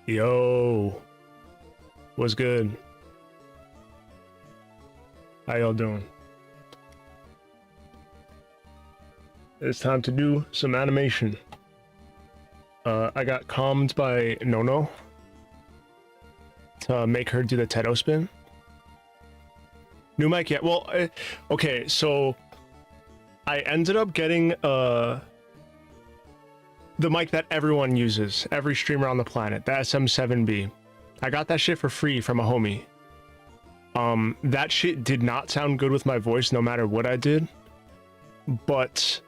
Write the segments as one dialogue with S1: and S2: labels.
S1: Yo, what's good? How y'all doing? It's time to do some animation. I got calmed by Nono to make her do the Teto spin. New mic, yeah. Well, okay, so I ended up getting the mic that everyone uses, every streamer on the planet, the SM7B. I got that shit for free from a homie. That shit did not sound good with my voice no matter what I did, but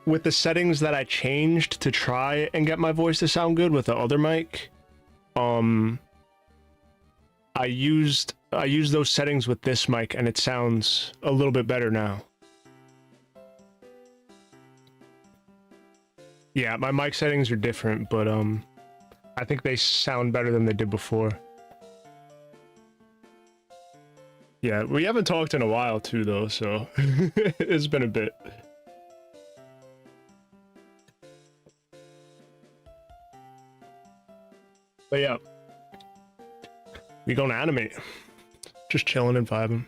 S1: with the settings that I changed to try and get my voice to sound good with the other mic, I used those settings with this mic and it sounds a little bit better now. Yeah, my mic settings are different, but I think they sound better than they did before. Yeah, we haven't talked in a while too though, so it's been a bit. But yeah, we gonna animate. Just chilling and vibing.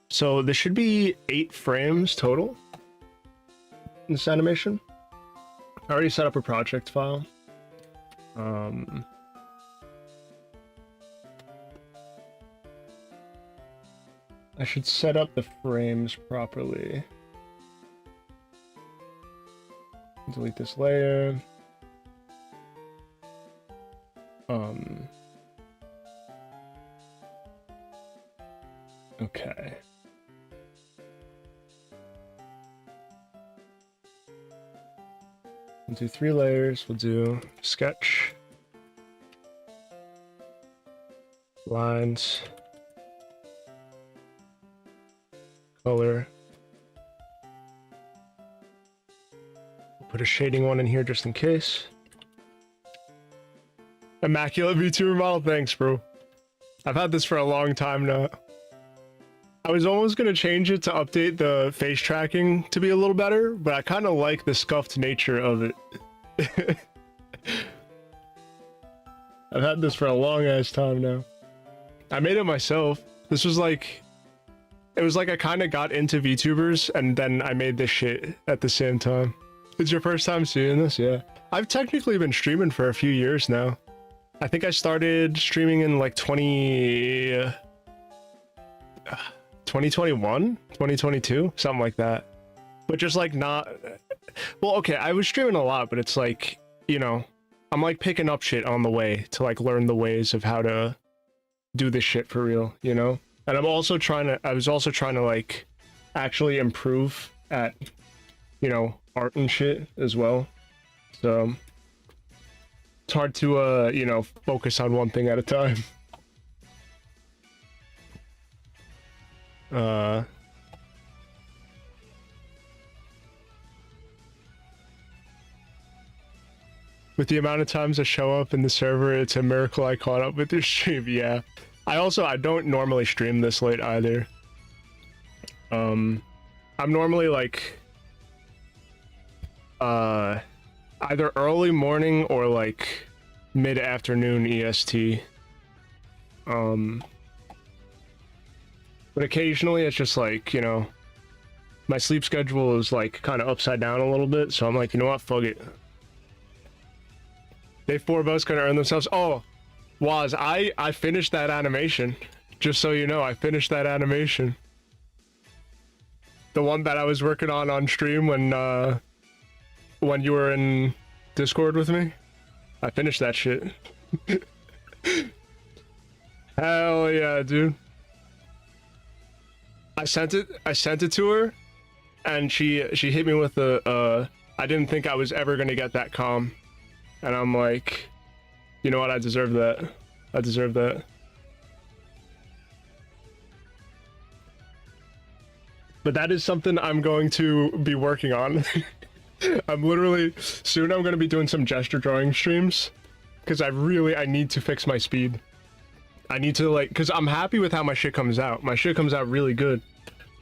S1: So there should be 8 frames total in this animation. I already set up a project file. I should set up the frames properly. Delete this layer. Okay. We'll do 3 layers. We'll do sketch, lines, color. We'll put a shading one in here just in case. Immaculate VTuber model, thanks, bro. I've had this for a long time now. I was almost gonna change it to update the face tracking to be a little better, but I kind of like the scuffed nature of it. I've had this for a long ass time now. I made it myself. This was like, it was like I kind of got into VTubers and then I made this shit at the same time. It's your first time seeing this? Yeah. I've technically been streaming for a few years now. I think I started streaming in like 2021, 2022, something like that. But just like not, well, okay, I was streaming a lot, but it's like, you know, I'm like picking up shit on the way to like learn the ways of how to do this shit for real, you know? And I was also trying to like actually improve at, you know, art and shit as well. So it's hard to, you know, focus on one thing at a time. With the amount of times I show up in the server, it's a miracle I caught up with your stream. Yeah. I don't normally stream this late either. I'm normally like either early morning or like mid-afternoon EST. But occasionally it's just like, you know, my sleep schedule is like kind of upside down a little bit, so I'm like, you know what, fuck it. They 4 votes gonna earn themselves. Oh, Waz, I finished that animation. Just so you know, I finished that animation. The one that I was working on stream when you were in Discord with me. I finished that shit. Hell yeah, dude. I sent it to her, and she hit me with the I didn't think I was ever gonna get that calm, and I'm like, you know what, I deserve that. I deserve that. But that is something I'm going to be working on. I'm literally soon I'm gonna be doing some gesture drawing streams, because I need to fix my speed. I need to like, because I'm happy with how my shit comes out. My shit comes out really good,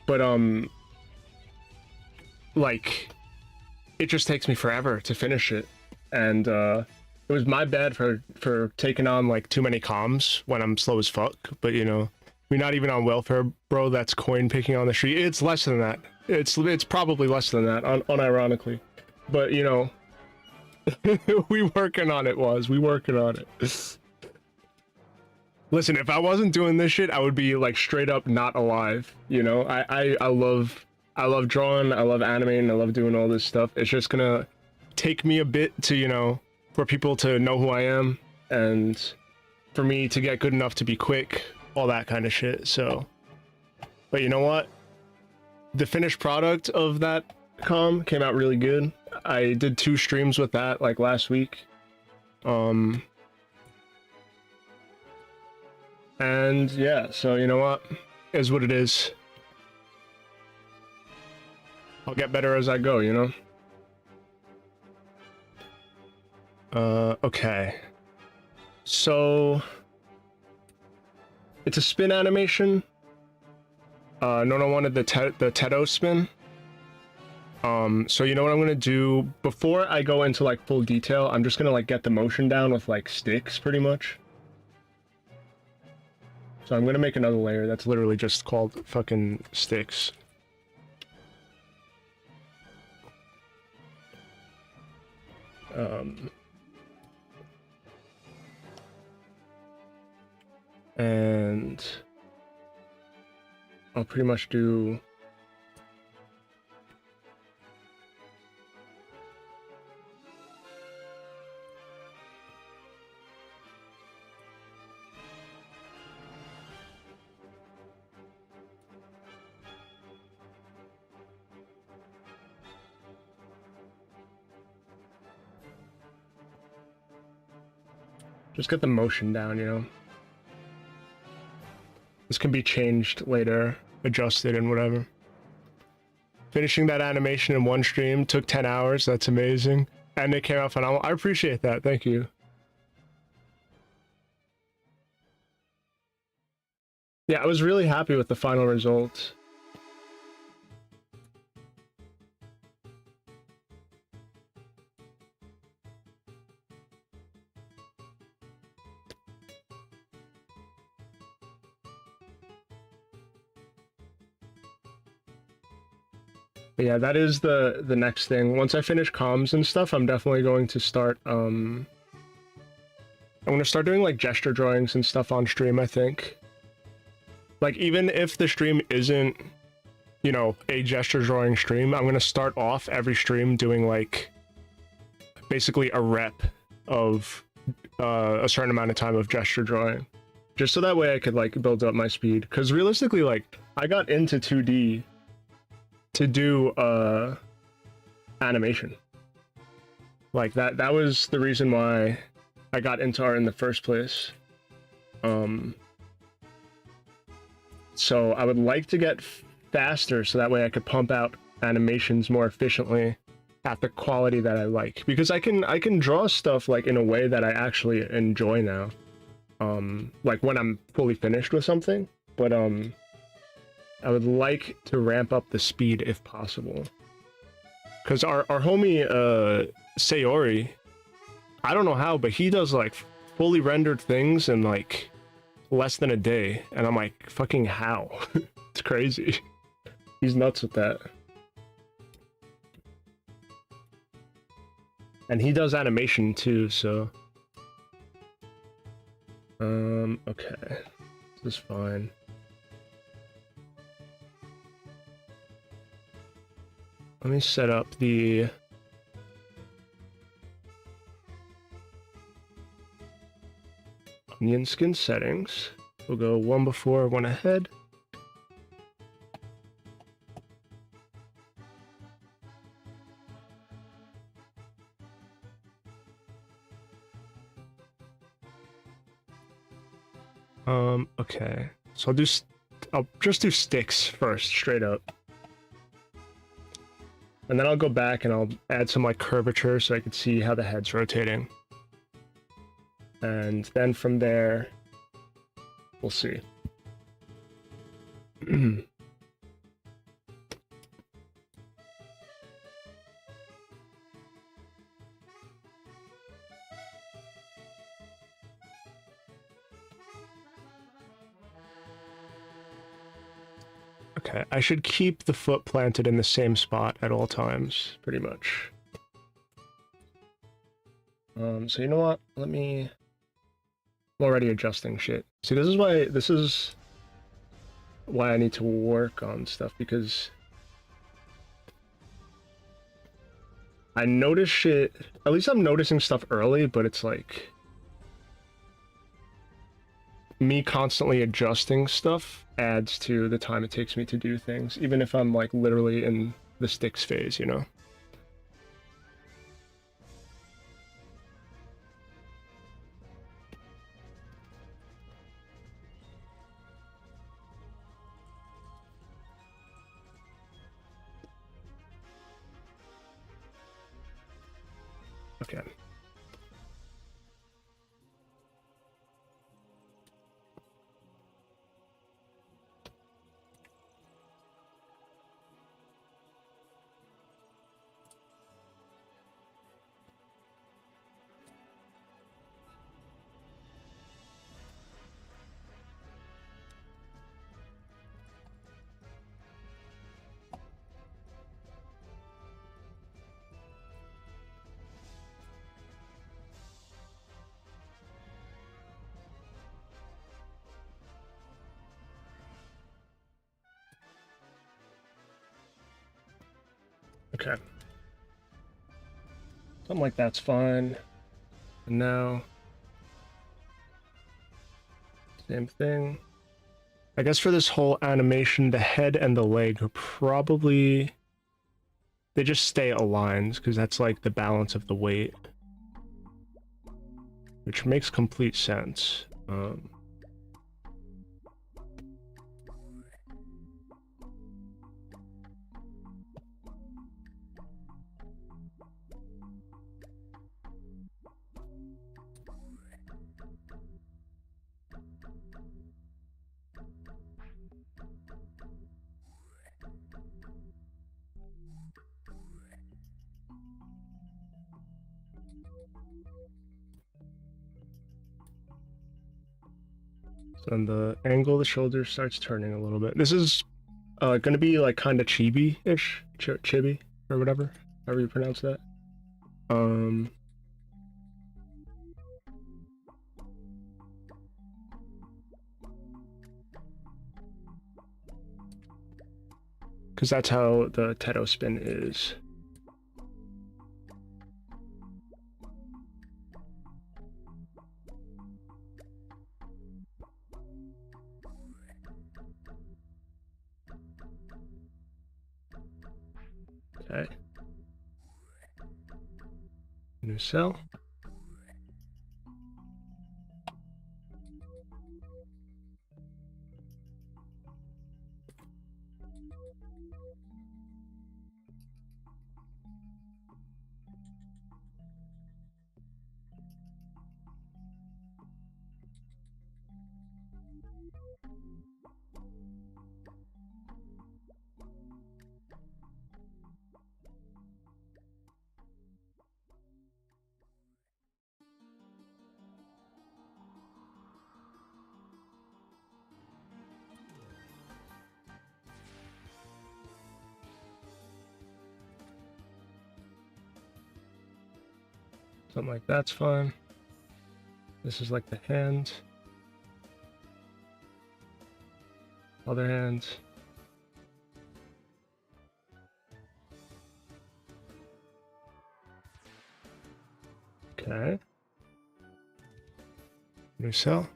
S1: but like it just takes me forever to finish it. And it was my bad for taking on like too many comms when I'm slow as fuck. But you know, we're not even on welfare, bro. That's coin picking on the street. It's less than that. It's probably less than that, unironically. But you know, we working on it. We working on it. Listen, if I wasn't doing this shit, I would be like straight up not alive. You know, I love drawing, I love animating, I love doing all this stuff. It's just gonna take me a bit to, you know, for people to know who I am and for me to get good enough to be quick, all that kind of shit. So, but you know what? The finished product of that comm came out really good. I did 2 streams with that like last week. And yeah, so you know what? Is what it is. I'll get better as I go, you know? Okay. So it's a spin animation. Nono wanted the Tedo spin. So you know what I'm gonna do before I go into like full detail, I'm just gonna like get the motion down with like sticks pretty much. So I'm gonna make another layer that's literally just called fucking sticks. And I'll pretty much do just get the motion down, you know? This can be changed later, adjusted and whatever. Finishing that animation in 1 stream took 10 hours. That's amazing. And it came out phenomenal. I appreciate that. Thank you. Yeah, I was really happy with the final result. But yeah, that is the next thing. Once I finish comms and stuff, I'm definitely going to start I'm gonna start doing like gesture drawings and stuff on stream, I think. Like even if the stream isn't, you know, a gesture drawing stream, I'm gonna start off every stream doing like basically a rep of a certain amount of time of gesture drawing. Just so that way I could like build up my speed. Because realistically, like I got into 2D to do animation. Like that was the reason why I got into art in the first place. So I would like to get faster so that way I could pump out animations more efficiently at the quality that I like, because I can draw stuff like in a way that I actually enjoy now, like when I'm fully finished with something. But I would like to ramp up the speed if possible, because our homie Sayori, I don't know how, but he does like fully rendered things in like less than a day, and I'm like, fucking how? It's crazy. He's nuts with that. And he does animation too, so okay, this is fine. Let me set up the onion skin settings. We'll go 1 before, 1 ahead. Okay. So I'll just do sticks first, straight up. And then I'll go back and I'll add some like curvature so I can see how the head's rotating. And then from there, we'll see. Okay, I should keep the foot planted in the same spot at all times, pretty much. So you know what? I'm already adjusting shit. See, this is why I need to work on stuff, because I notice shit, at least I'm noticing stuff early, but it's like me constantly adjusting stuff adds to the time it takes me to do things, even if I'm like literally in the sticks phase, you know? Okay. Okay. Something like that's fine. And now, same thing. I guess for this whole animation, the head and the leg are probably... They just stay aligned, because that's like the balance of the weight. Which makes complete sense. So then the angle of the shoulder starts turning a little bit. This is gonna be like kind of chibi-ish, chibi or whatever, however you pronounce that. Because that's how the Teto spin is. Okay. New cell. Something like that's fine. This is like the hand. Other hand. Okay. New cell.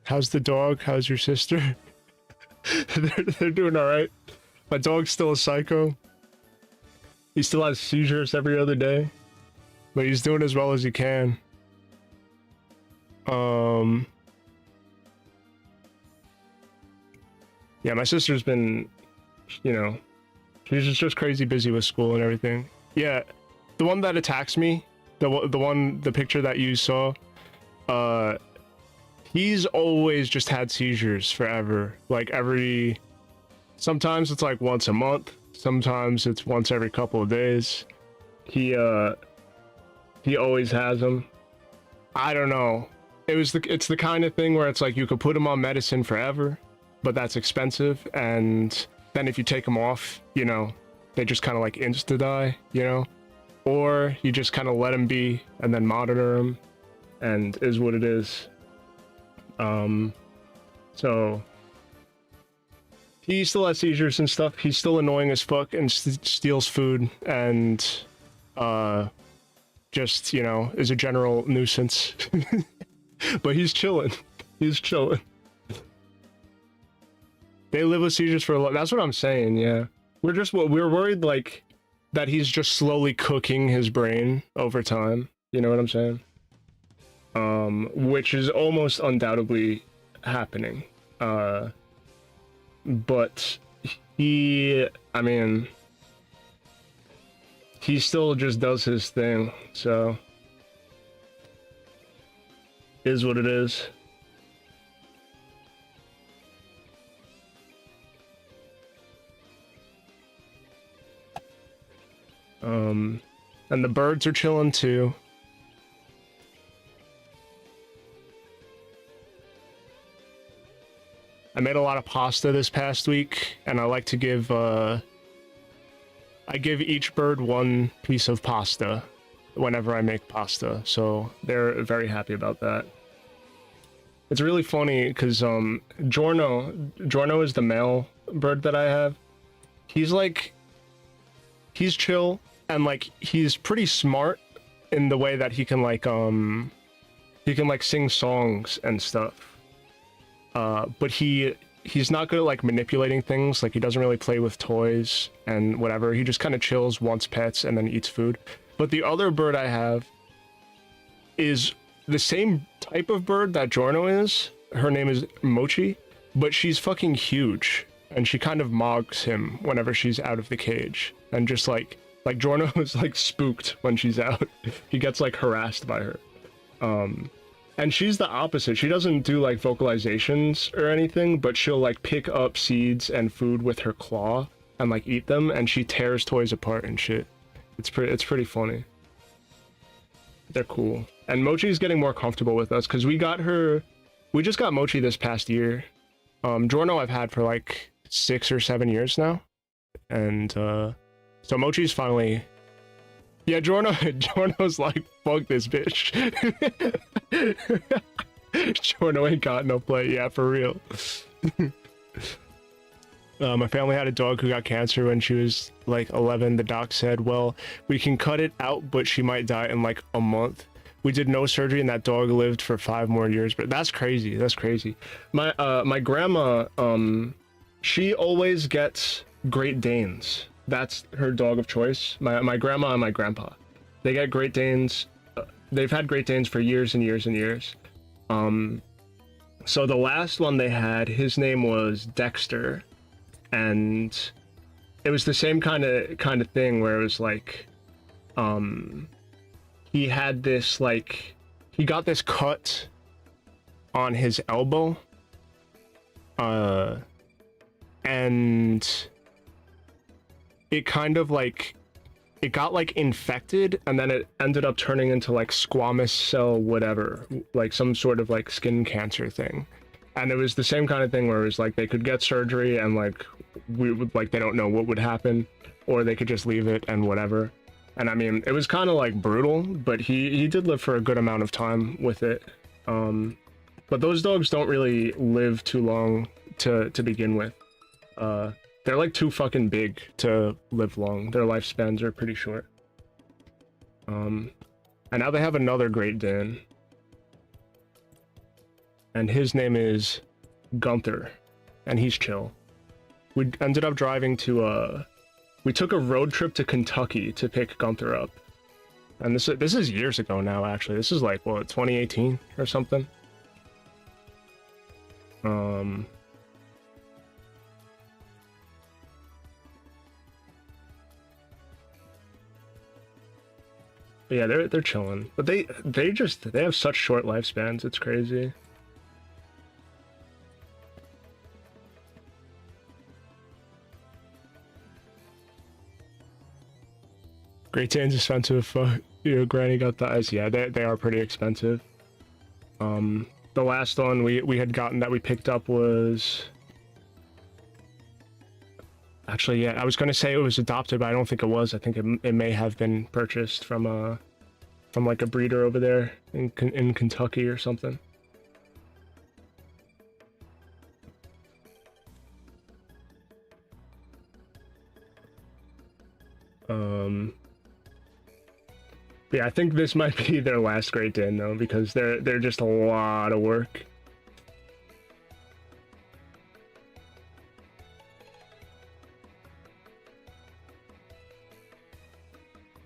S1: How's the dog? How's your sister? they're doing all right. My dog's still a psycho. He still has seizures every other day, but he's doing as well as he can. Yeah, my sister's been, you know, she's just crazy busy with school and everything. Yeah, the one that attacks me, the picture that you saw, he's always just had seizures forever. Like sometimes it's like once a month, sometimes it's once every couple of days. He always has them. I don't know. It's the kind of thing where it's like you could put him on medicine forever, but that's expensive, and then if you take them off, you know, they just kind of like insta die, you know, or you just kind of let them be and then monitor them, and is what it is. So he still has seizures and stuff. He's still annoying as fuck and steals food and just, you know, is a general nuisance. But he's chilling. He's chilling. They live with seizures for a lot. That's what I'm saying. Yeah, we're worried like that he's just slowly cooking his brain over time. You know what I'm saying? Which is almost undoubtedly happening. But I mean, he still just does his thing. So is what it is. And the birds are chilling too. I made a lot of pasta this past week, and I like to give I give each bird one piece of pasta whenever I make pasta, so they're very happy about that. It's really funny because Giorno is the male bird that I have. He's chill, and like he's pretty smart in the way that he can like sing songs and stuff. But he's not good at like manipulating things. Like he doesn't really play with toys and whatever. He just kind of chills, wants pets, and then eats food. But the other bird I have is the same type of bird that Giorno is. Her name is Mochi, but she's fucking huge, and she kind of mogs him whenever she's out of the cage. And just like Giorno is like spooked when she's out. He gets like harassed by her. And she's the opposite. She doesn't do like vocalizations or anything, but she'll like pick up seeds and food with her claw and like eat them, and she tears toys apart and shit. It's pretty funny. They're cool. And Mochi's getting more comfortable with us because we just got Mochi this past year. Giorno I've had for like 6 or 7 years now. And so Mochi's finally... Yeah, Giorno's like, fuck this bitch. Giorno ain't got no play. Yeah, for real. My family had a dog who got cancer when she was like 11. The doc said, well, we can cut it out, but she might die in like a month. We did no surgery and that dog lived for 5 more years. But that's crazy. That's crazy. My grandma, she always gets Great Danes. That's her dog of choice. My grandma and my grandpa, they get Great Danes. They've had Great Danes for years and years and years. So the last one they had, his name was Dexter, and it was the same kind of thing where it was like, he had this like, he got this cut on his elbow, and it kind of like, it got like infected, and then it ended up turning into like squamous cell whatever, like some sort of like skin cancer thing. And it was the same kind of thing where it was like they could get surgery and like we would like, they don't know what would happen, or they could just leave it and whatever. And I mean, it was kind of like brutal, but he did live for a good amount of time with it. But those dogs don't really live too long to begin with. They're like too fucking big to live long. Their lifespans are pretty short. And now they have another Great Dane. and his name is Gunther, and he's chill. We ended up driving to we took a road trip to Kentucky to pick Gunther up, and this is years ago now. Actually, this is like what, 2018 or something. But yeah, they're chilling, but they have such short lifespans. It's crazy. Great Dane's expensive. Your granny got the ice. Yeah, they are pretty expensive. The last one we had gotten that we picked up was actually, yeah, I was gonna say it was adopted, but I don't think it was. I think it may have been purchased from like a breeder over there in Kentucky or something. Yeah, I think this might be their last Great Dane though, because they're just a lot of work.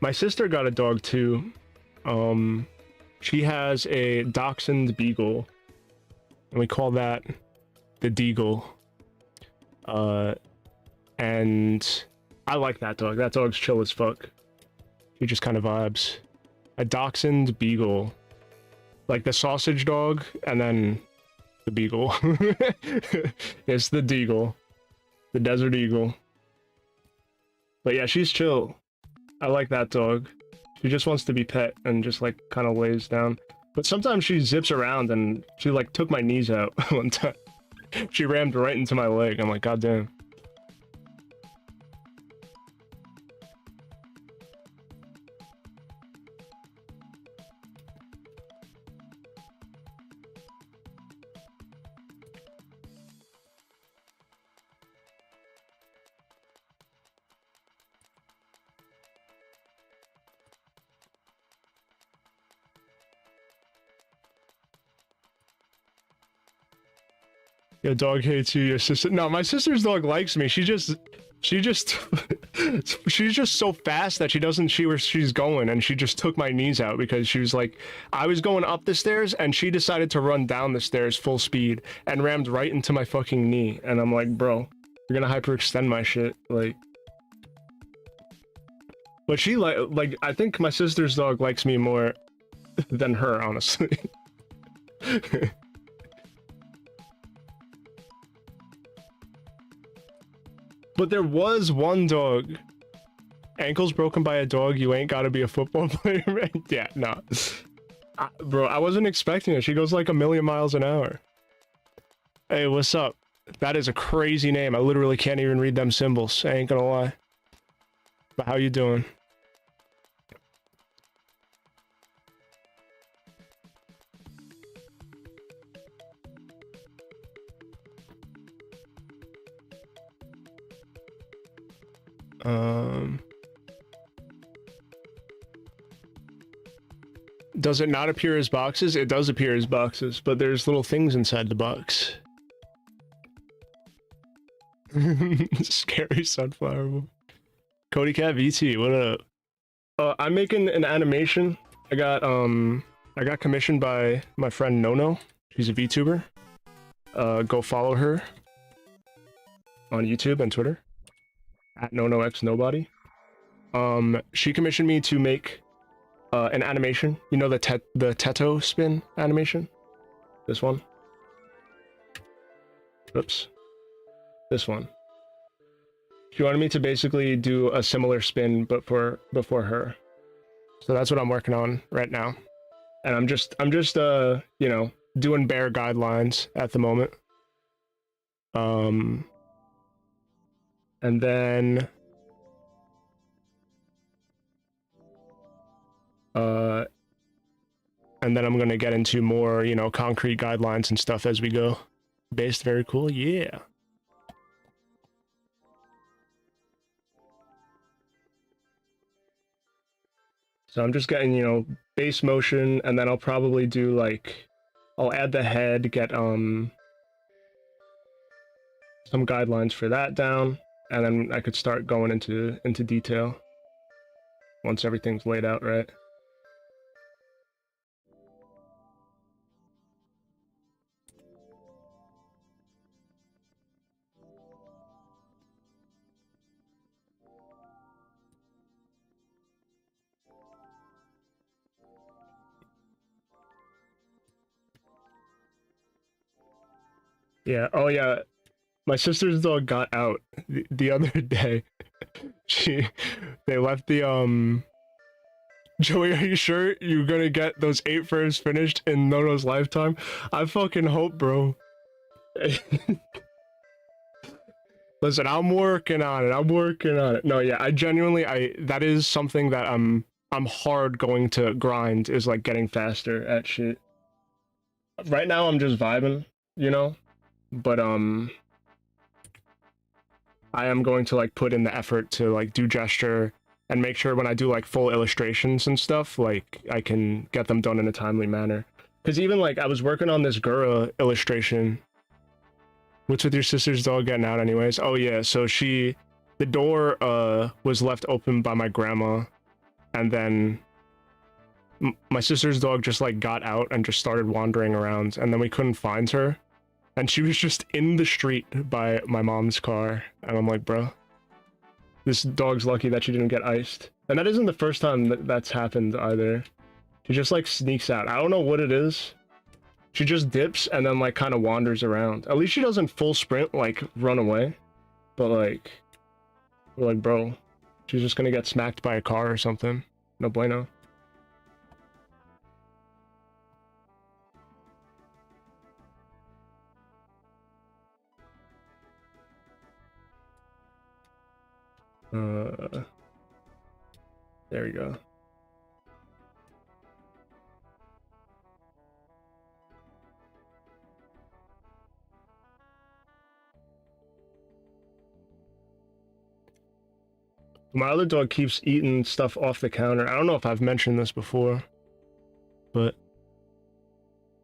S1: My sister got a dog too. She has a dachshund beagle, and we call that the Deagle. And I like that dog. That dog's chill as fuck. He just kind of vibes. A dachshund beagle, like the sausage dog, and then the beagle. It's the Deagle, the desert eagle. But yeah, she's chill. I like that dog. She just wants to be pet and just like kind of lays down. But sometimes she zips around, and she like took my knees out one time. She rammed right into my leg. I'm like, God damn. Your dog hates you, your sister. No, my sister's dog likes me. She's just so fast that she doesn't see where she's going, and she just took my knees out because she was like, I was going up the stairs and she decided to run down the stairs full speed and rammed right into my fucking knee. And I'm like, bro, you're gonna hyperextend my shit, like. But she like I think my sister's dog likes me more than her, honestly. But there was one dog. Ankles broken by a dog, you ain't gotta be a football player, man. Yeah, no. Bro, I wasn't expecting it. She goes like 1,000,000 miles an hour. Hey, what's up? That is a crazy name. I literally can't even read them symbols. I ain't gonna lie. But how you doing? Does it not appear as boxes? It does appear as boxes, but there's little things inside the box. Scary sunflower. Cody Cat VT, what up? I'm making an animation. I got commissioned by my friend Nono. She's a VTuber. Go follow her on YouTube and Twitter at NonoXNobody. She commissioned me to make an animation. You know the Teto spin animation? This one. Oops. This one. She wanted me to basically do a similar spin, but before her. So that's what I'm working on right now. And I'm just you know, doing bare guidelines at the moment. And then I'm gonna get into more, you know, concrete guidelines and stuff as we go. Based, very cool, yeah. So I'm just getting, you know, base motion, and then I'll probably do like I'll add the head, get some guidelines for that down, and then I could start going into detail once everything's laid out right. Yeah, oh yeah, my sister's dog got out the other day. They left the Joey, are you sure you're gonna get those 8 frames finished in Nono's lifetime? I fucking hope, bro. Listen, I'm working on it. I'm working on it. No, yeah, I genuinely, that is something that I'm hard going to grind, is like getting faster at shit. Right now I'm just vibing, you know? But I am going to like put in the effort to like do gesture and make sure when I do like full illustrations and stuff, like I can get them done in a timely manner. Because even like I was working on this Gura illustration. What's with your sister's dog getting out anyways? Oh yeah, so the door was left open by my grandma, and then my sister's dog just like got out and just started wandering around, and then we couldn't find her. And she was just in the street by my mom's car. And I'm like, bro, this dog's lucky that she didn't get iced. And that isn't the first time that's happened either. She just like sneaks out. I don't know what it is. She just dips and then like kind of wanders around. At least she doesn't full sprint, like run away. But like, we're like, bro, she's just gonna get smacked by a car or something. No bueno. There we go. My other dog keeps eating stuff off the counter. I don't know if I've mentioned this before, but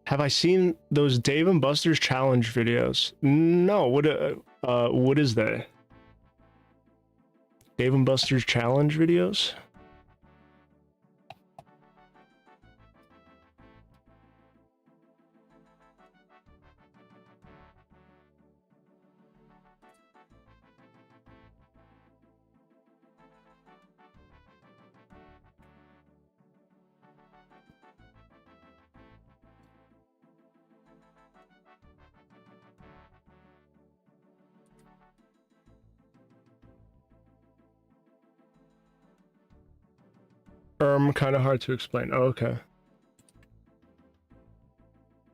S1: have I seen those Dave and Buster's challenge videos? No. What is that? Dave and Buster's challenge videos? Kind of hard to explain. Oh, okay.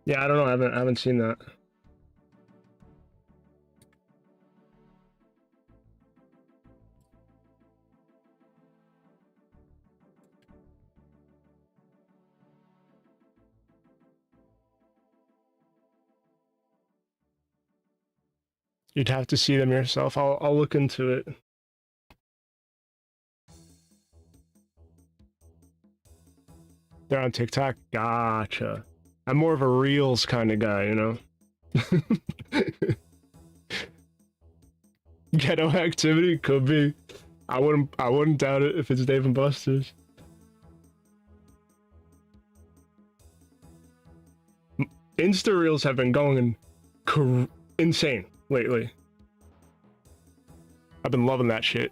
S1: Yeah, I don't know. I haven't seen that. You'd have to see them yourself. I'll look into it. They're on TikTok? Gotcha. I'm more of a Reels kind of guy, you know? Ghetto activity? Could be. I wouldn't doubt it if it's Dave and Buster's. Insta Reels have been going insane lately. I've been loving that shit.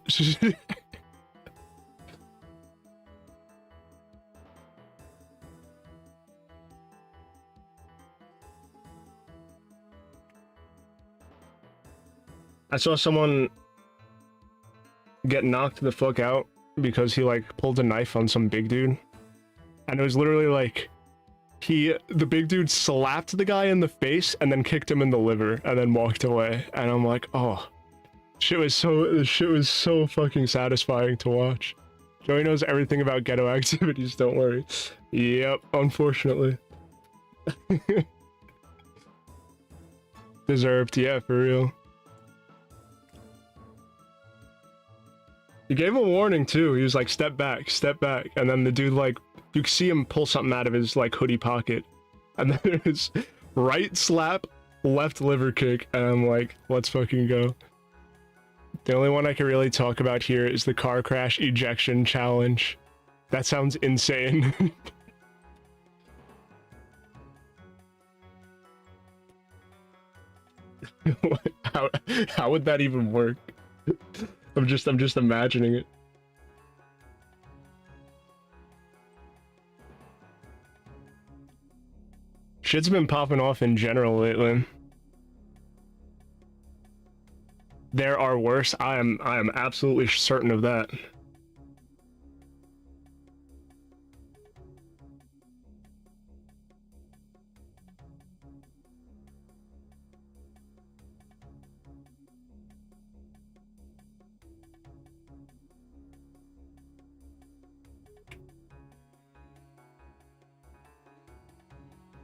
S1: I saw someone get knocked the fuck out because he like pulled a knife on some big dude. And it was literally like the big dude slapped the guy in the face and then kicked him in the liver and then walked away. And I'm like, oh, this shit was so fucking satisfying to watch. Joey knows everything about ghetto activities, don't worry. Yep, unfortunately. Deserved, yeah, for real. He gave him a warning too. He was like, step back, and then the dude like, you see him pull something out of his like hoodie pocket, And then there's right slap, left liver kick, and I'm like, let's fucking go. The only one I can really talk about here is the car crash ejection challenge. That sounds insane. how would that even work? I'm just imagining it. Shit's been popping off in general lately. There are worse. I am absolutely certain of that.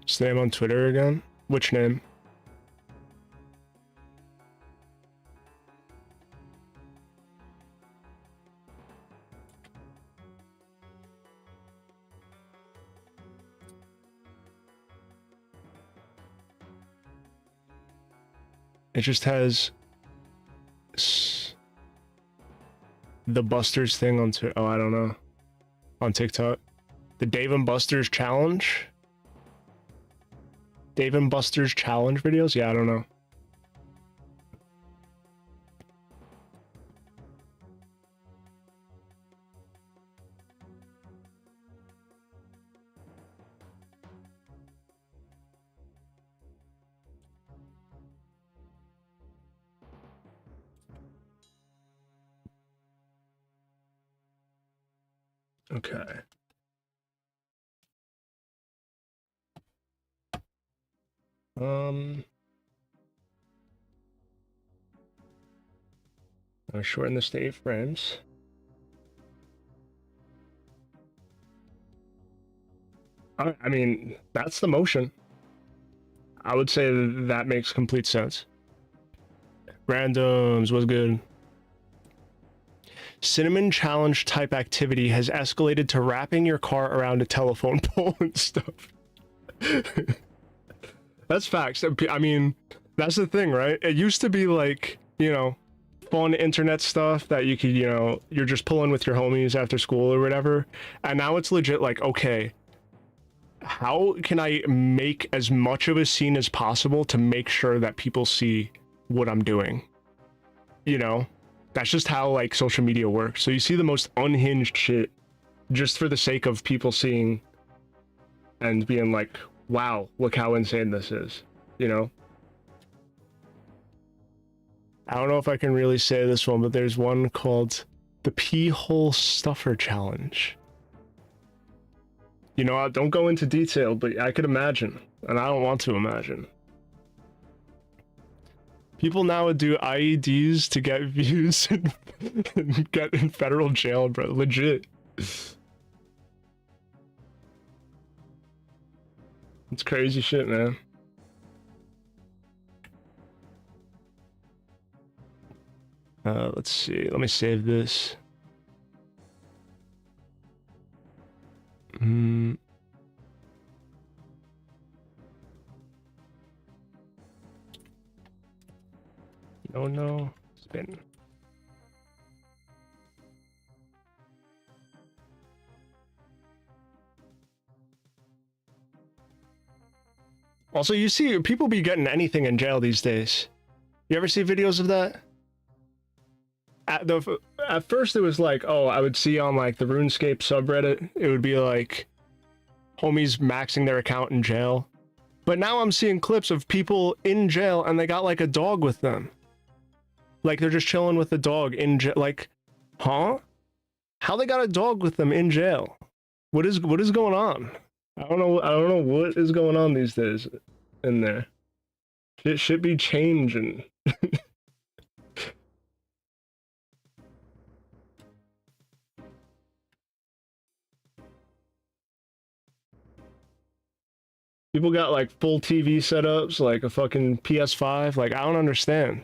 S1: His name on Twitter again? Which name? It just has the Busters thing on Twitter. Oh, I don't know. On TikTok. The Dave and Buster's challenge? Dave and Buster's challenge videos? Yeah, I don't know. Okay. I'll shorten this to 8 frames. I mean, that's the motion. I would say that makes complete sense. Randoms was good. Cinnamon challenge type activity has escalated to wrapping your car around a telephone pole and stuff. That's facts. I mean, that's the thing, right? It used to be like, you know, fun internet stuff that you could, you know, you're just pulling with your homies after school or whatever. And now it's legit like, okay, how can I make as much of a scene as possible to make sure that people see what I'm doing? You know, that's just how like social media works. So you see the most unhinged shit just for the sake of people seeing and being like, wow, look how insane this is, you know? I don't know if I can really say this one, but there's one called the Pee Hole Stuffer Challenge. You know, I don't go into detail, but I could imagine, and I don't want to imagine. People now would do IEDs to get views and get in federal jail, bro. Legit. It's crazy shit, man. Let's see. Let me save this. Nono spin. Also, you see people be getting anything in jail these days. You ever see videos of that? At first it was like, oh, I would see on like the RuneScape subreddit, it would be like homies maxing their account in jail. But now I'm seeing clips of people in jail and they got like a dog with them. Like they're just chilling with the dog in jail. Like, huh? How they got a dog with them in jail? What is going on? I don't know what is going on these days in there. It should be changing. People got like full TV setups, like a fucking PS5. Like, I don't understand.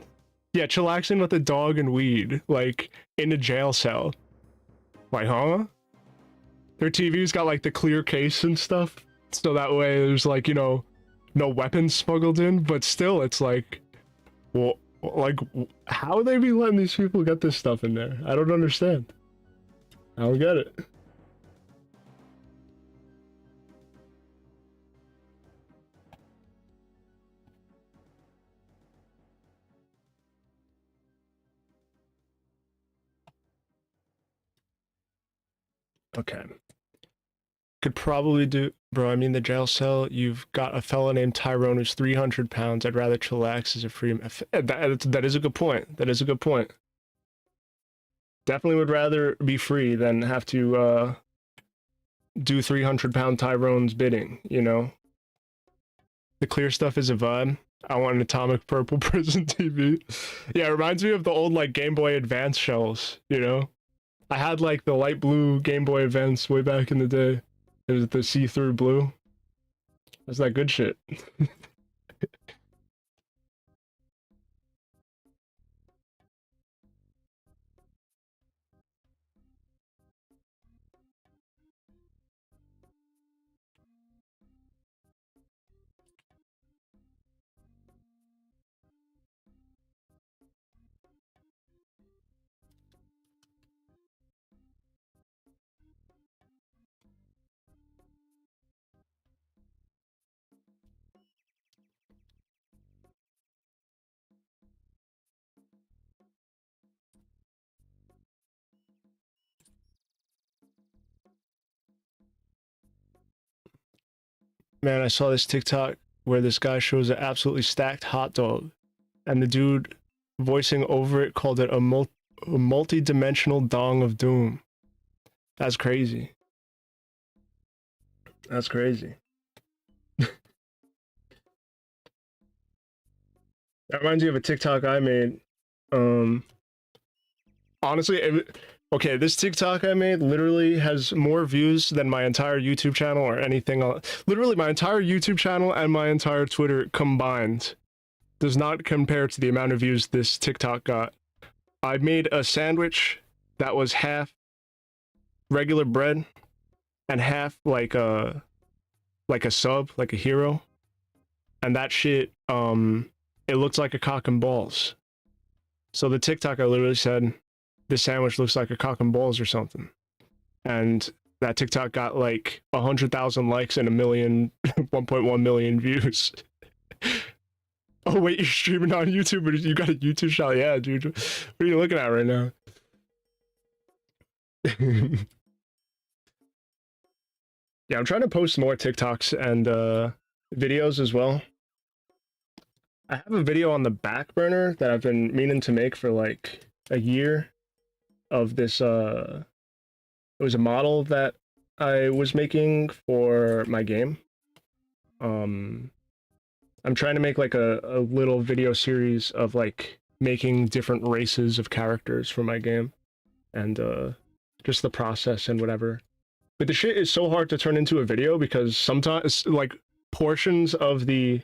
S1: Yeah, chillaxing with a dog and weed, like in a jail cell. Like, huh? Their TV's got like the clear case and stuff. so that way there's like, you know, no weapons smuggled in, but still it's like, well, like, how would they be letting these people get this stuff in there? I don't understand. I don't get it. Okay. Could probably do, bro. I mean, the jail cell. You've got a fellow named Tyrone who's 300 pounds. I'd rather chillax as a free. That is a good point. That is a good point. Definitely would rather be free than have to do 300-pound Tyrone's bidding. You know, the clear stuff is a vibe. I want an atomic purple prison TV. Yeah, it reminds me of the old like Game Boy Advance shells. You know, I had like the light blue Game Boy Advance way back in the day. It was the see-through blue. That's that good shit. Man, I saw this TikTok where this guy shows an absolutely stacked hot dog, and the dude voicing over it called it a multi-dimensional dong of doom. That's crazy. That's crazy. That reminds me of a TikTok I made. Honestly, okay, this TikTok I made literally has more views than my entire YouTube channel or anything else. Literally, my entire YouTube channel and my entire Twitter combined does not compare to the amount of views this TikTok got. I made a sandwich that was half regular bread and half like a sub, like a hero. And that shit, it looks like a cock and balls. So the TikToker literally said, this sandwich looks like a cock and balls or something. And that TikTok got like 100,000 likes and 1.1 million views. Oh wait, you're streaming on YouTube, but you got a YouTube channel? Yeah, dude. What are you looking at right now? Yeah, I'm trying to post more TikToks and videos as well. I have a video on the back burner that I've been meaning to make for like a year of this it was a model that I was making for my game. I'm trying to make like a little video series of like making different races of characters for my game and just the process and whatever. But the shit is so hard to turn into a video because sometimes like portions of the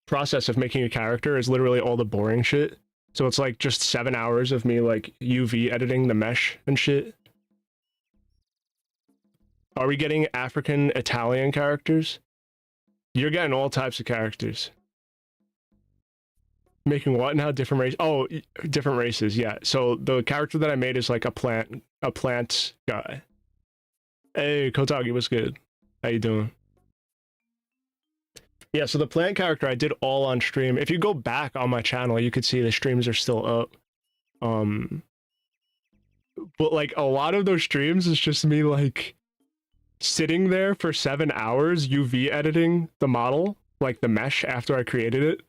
S1: process of making a character is literally all the boring shit. So it's like just 7 hours of me like UV editing the mesh and shit. Are we getting African Italian characters? You're getting all types of characters. Making what now? Different race? Oh, different races. Yeah. So the character that I made is like a plant guy. Hey, Kotagi, what's good? How you doing? Yeah, so the plant character I did all on stream. If you go back on my channel, you could see the streams are still up. But like a lot of those streams is just me like sitting there for 7 hours UV editing the model, like the mesh after I created it.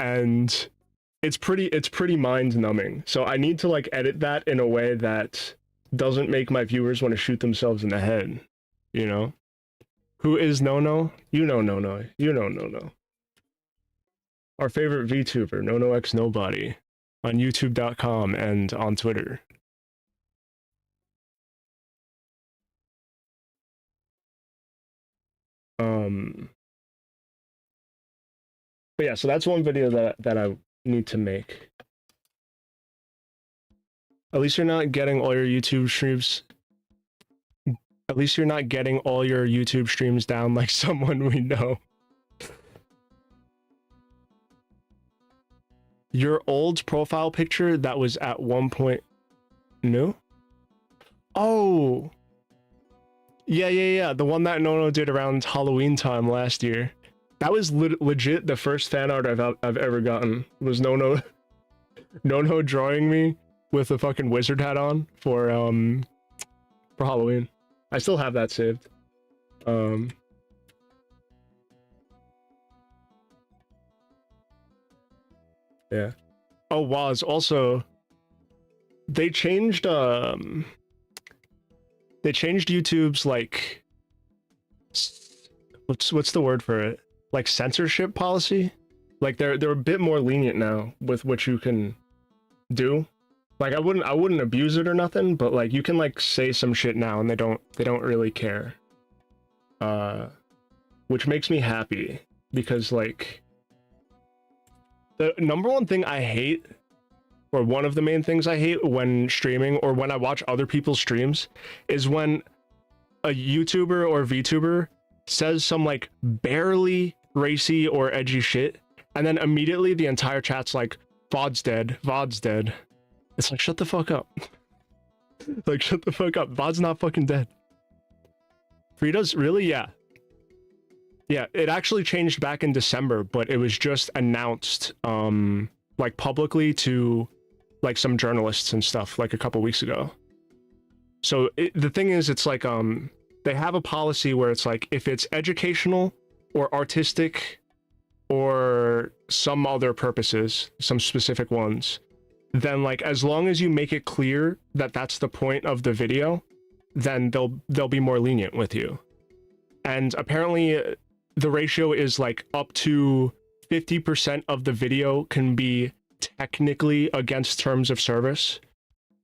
S1: And it's pretty mind numbing. So I need to like edit that in a way that doesn't make my viewers want to shoot themselves in the head, you know? Who is Nono? You know Nono. You know Nono. Our favorite VTuber, Nono X Nobody, on YouTube.com and on Twitter. But yeah, so that's one video that I need to make. At least you're not getting all your YouTube streams At least you're not getting all your YouTube streams down like someone we know. Your old profile picture that was at one point new? Oh. Yeah. The one that Nono did around Halloween time last year. That was legit the first fan art I've ever gotten. Was Nono drawing me with a fucking wizard hat on for Halloween. I still have that saved. Yeah. Oh, Waz, also they changed YouTube's like what's the word for it? Like censorship policy? Like they're a bit more lenient now with what you can do. Like I wouldn't abuse it or nothing, but like you can like say some shit now and they don't really care. Which makes me happy because like the number one thing I hate, or one of the main things I hate when streaming or when I watch other people's streams, is when a YouTuber or VTuber says some like barely racy or edgy shit, and then immediately the entire chat's like, VOD's dead, VOD's dead. It's like, shut the fuck up. Like, shut the fuck up. VOD's not fucking dead. Frida's, really? Yeah. Yeah, it actually changed back in December, but it was just announced, like publicly to like some journalists and stuff like a couple weeks ago. So the thing is, it's like, they have a policy where it's like, if it's educational or artistic or some other purposes, some specific ones, then like, as long as you make it clear that that's the point of the video, then they'll be more lenient with you. And apparently the ratio is like up to 50% of the video can be technically against terms of service,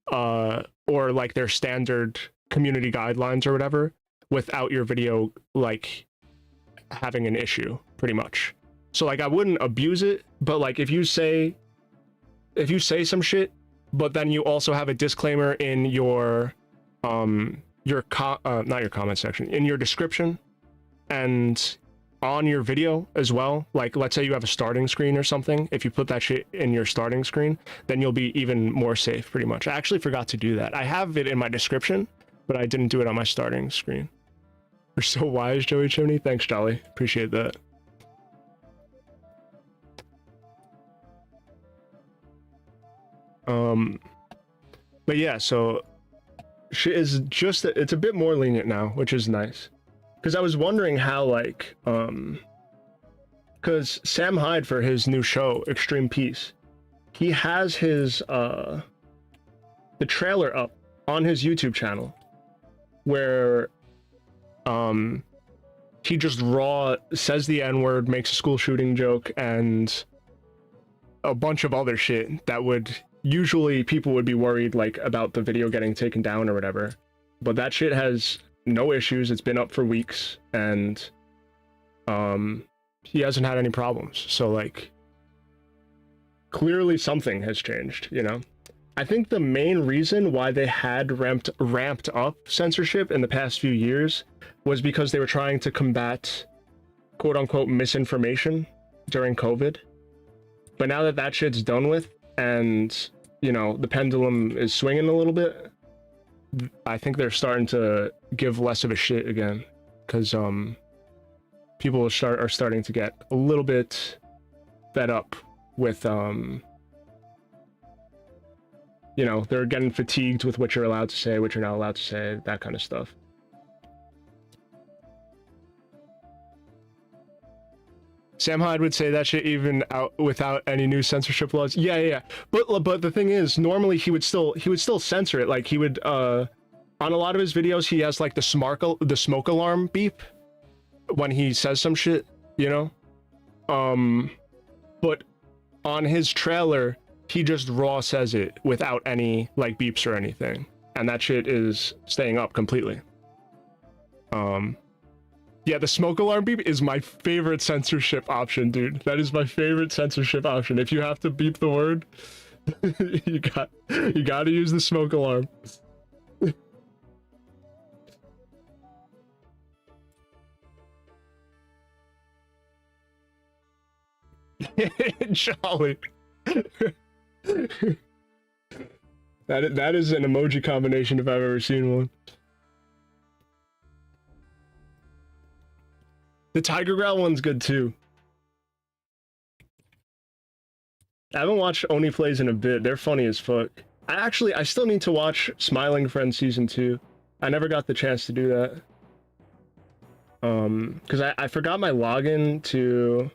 S1: or like their standard community guidelines or whatever, without your video like having an issue, pretty much. So like I wouldn't abuse it, but like if you say some shit, but then you also have a disclaimer in your not your comment section, in your description and on your video as well, like let's say you have a starting screen or something, if you put that shit in your starting screen, then you'll be even more safe, pretty much. I actually forgot to do that. I have it in my description, but I didn't do it on my starting screen. You're so wise, Joey Chimney. Thanks, Jolly. Appreciate that. But yeah, so shit is just, it's a bit more lenient now, which is nice. Because I was wondering how, like, because Sam Hyde, for his new show, Extreme Peace, he has his, the trailer up on his YouTube channel, where, he just raw says the N-word, makes a school shooting joke, and a bunch of other shit that would, usually people would be worried, like, about the video getting taken down or whatever. But that shit has no issues. It's been up for weeks, and he hasn't had any problems. So like, clearly something has changed, you know? I think the main reason why they had ramped up censorship in the past few years was because they were trying to combat quote unquote misinformation during COVID. But now that that shit's done with, and you know, the pendulum is swinging a little bit, I think they're starting to give less of a shit again, because people are starting to get a little bit fed up with you know, they're getting fatigued with what you're allowed to say, what you're not allowed to say, that kind of stuff. Sam Hyde would say that shit even out without any new censorship laws. Yeah. But the thing is, normally he would still censor it. Like he would on a lot of his videos, he has like the smoke alarm beep when he says some shit, you know? But on his trailer, he just raw says it without any like beeps or anything, and that shit is staying up completely. Yeah, the smoke alarm beep is my favorite censorship option, dude. That is my favorite censorship option. If you have to beep the word, you got to use the smoke alarm. Jolly. That is an emoji combination if I've ever seen one. The Tiger Growl one's good too. I haven't watched Oni Plays in a bit. They're funny as fuck. I still need to watch Smiling Friends Season 2. I never got the chance to do that. Because I forgot my login to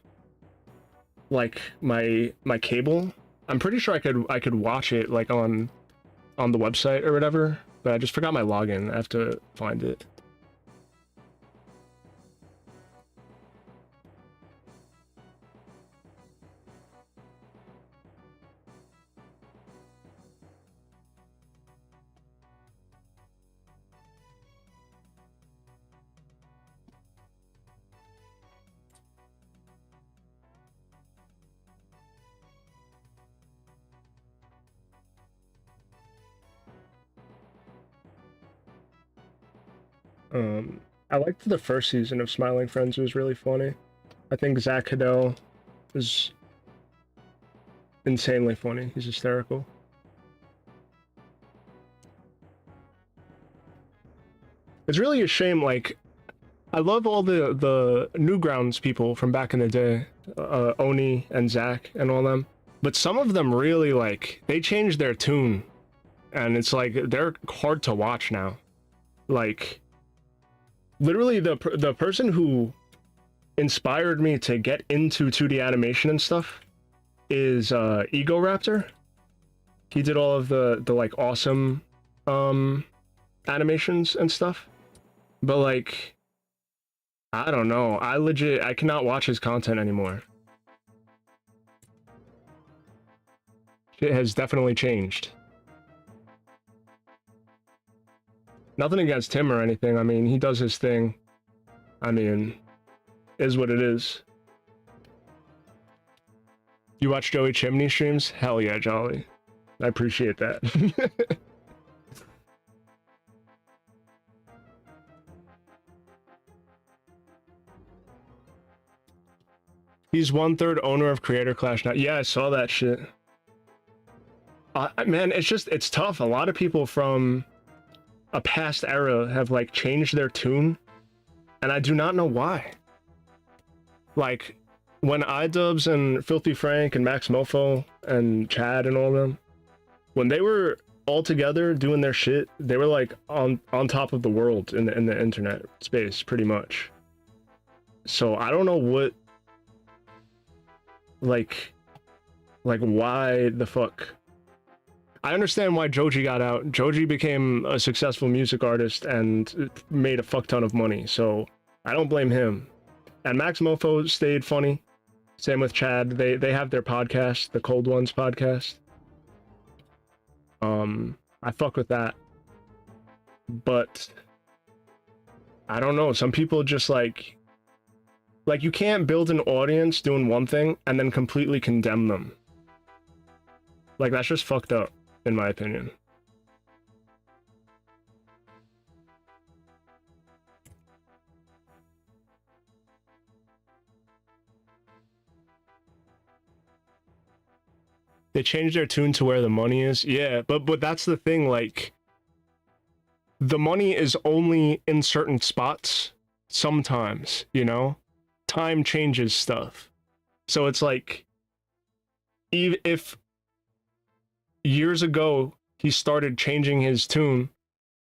S1: like my cable. I'm pretty sure I could watch it like on the website or whatever, but I just forgot my login. I have to find it. I liked the first season of Smiling Friends. It was really funny. I think Zach Cadell is insanely funny. He's hysterical. It's really a shame, like, I love all the Newgrounds people from back in the day, Oni and Zach and all them, but some of them really, like, they changed their tune, and it's like, they're hard to watch now. Like, literally the person who inspired me to get into 2D animation and stuff is Ego Raptor. He did all of the like awesome animations and stuff. But like, I don't know. I cannot watch his content anymore. It has definitely changed. Nothing against him or anything. I mean, he does his thing. I mean, is what it is. You watch Joey Chimney streams? Hell yeah, Jolly. I appreciate that. He's 1/3 owner of Creator Clash now. Yeah, I saw that shit. Man, it's tough. A lot of people from a past era have like changed their tune, and I do not know why. Like, when iDubbbz and Filthy Frank and Max Mofo and Chad and all them, when they were all together doing their shit, they were like on top of the world in the internet space, pretty much. So I don't know what, like why the fuck. I understand why Joji got out. Joji became a successful music artist and made a fuck ton of money, so I don't blame him. And Max Mofo stayed funny. Same with Chad. They have their podcast, the Cold Ones podcast. I fuck with that. But I don't know. Some people just like you can't build an audience doing one thing and then completely condemn them. Like, that's just fucked up, in my opinion. They changed their tune to where the money is. Yeah, but that's the thing, like, the money is only in certain spots sometimes, you know? Time changes stuff. So it's like, even if years ago he started changing his tune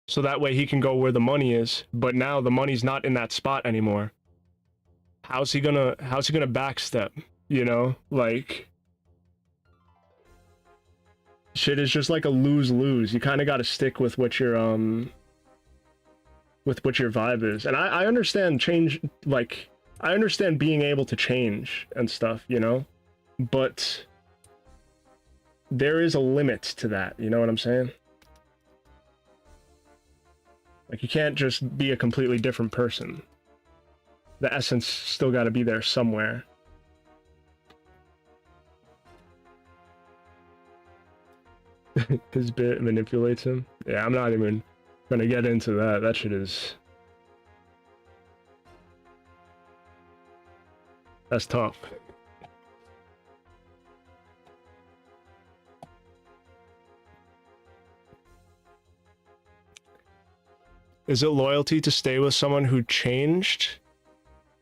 S1: so that way he can go where the money is, but now the money's not in that spot anymore, how's he gonna backstep, you know? Like, shit is just like a lose-lose. You kind of got to stick with what your vibe is. And I understand change, like, I understand being able to change and stuff, you know? But there is a limit to that, you know what I'm saying? Like, you can't just be a completely different person. The essence still got to be there somewhere. His bit manipulates him. Yeah, I'm not even gonna get into that. That shit is... That's tough. Is it loyalty to stay with someone who changed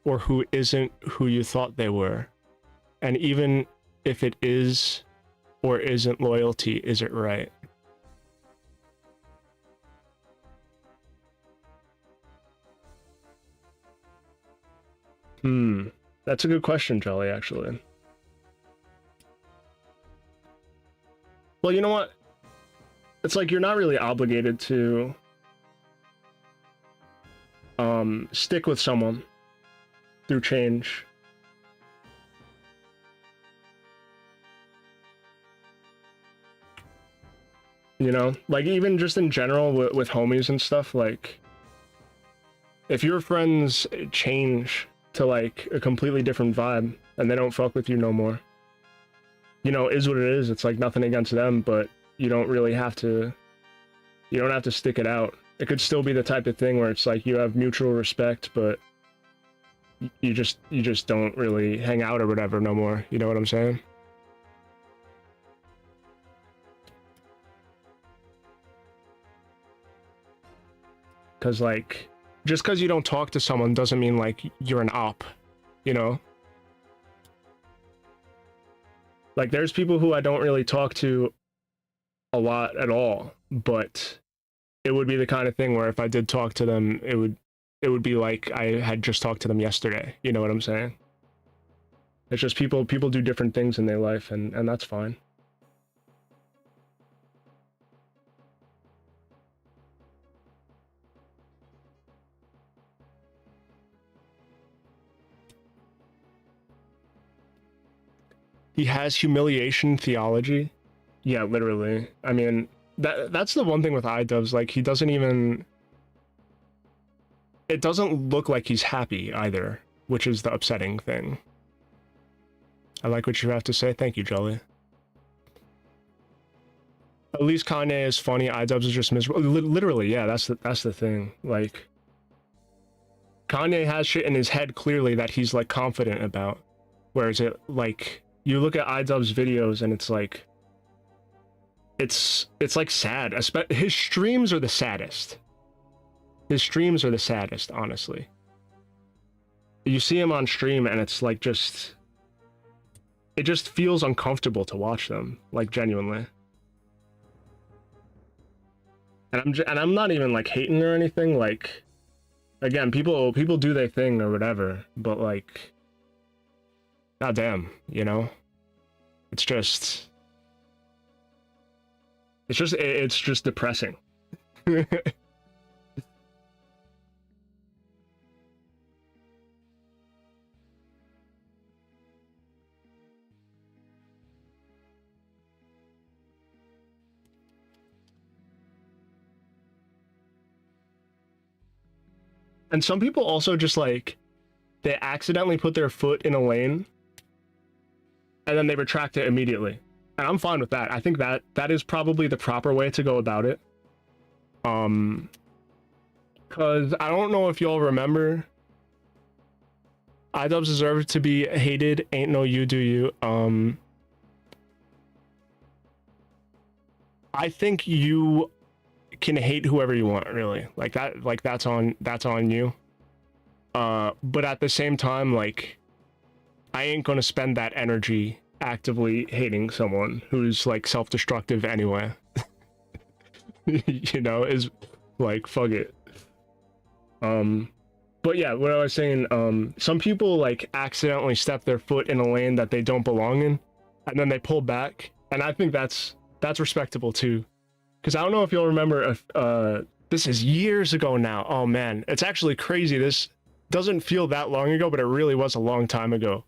S1: or who isn't who you thought they were? And even if it is or isn't loyalty, is it right? That's a good question, Jolly, actually. Well, you know what? It's like you're not really obligated to stick with someone through change. You know, like even just in general with homies and stuff, like if your friends change to like a completely different vibe and they don't fuck with you no more, you know, is what it is. It's like nothing against them, but you don't really have to, you don't have to stick it out. It could still be the type of thing where it's like you have mutual respect, but you just don't really hang out or whatever no more. You know what I'm saying? Because like, just because you don't talk to someone doesn't mean like you're an op, you know? Like there's people who I don't really talk to a lot at all, but it would be the kind of thing where if I did talk to them, it would be like I had just talked to them yesterday. You know what I'm saying? It's just people do different things in their life, and that's fine. He has humiliation theology. Yeah, literally. I mean, that's the one thing with iDubbbz, like he doesn't even, it doesn't look like he's happy either, which is the upsetting thing. I like what you have to say. Thank you, Jolly. At least Kanye is funny, iDubbbz is just miserable. Literally, yeah, that's the thing. Like, Kanye has shit in his head clearly that he's like confident about. Whereas it, like, you look at iDubbbz videos and it's like, it's like sad. His streams are the saddest. His streams are the saddest, honestly. You see him on stream and it's like just, it just feels uncomfortable to watch them, like genuinely. And I'm not even like hating or anything. Like, again, people do their thing or whatever, but like, goddamn, you know, it's just depressing. And some people also just like, they accidentally put their foot in a lane and then they retract it immediately. And I'm fine with that. I think that is probably the proper way to go about it. Cause I don't know if y'all remember, iDubbbz deserve to be hated, ain't no you do you. I think you can hate whoever you want, really. Like that's on you. But at the same time, like, I ain't gonna spend that energy actively hating someone who's like self-destructive anyway. You know, is like, fuck it. But yeah, what I was saying, some people like accidentally step their foot in a lane that they don't belong in, and then they pull back, and I think that's respectable too. Because I don't know if you'll remember, this is years ago now. Oh man, it's actually crazy. This doesn't feel that long ago, but it really was a long time ago.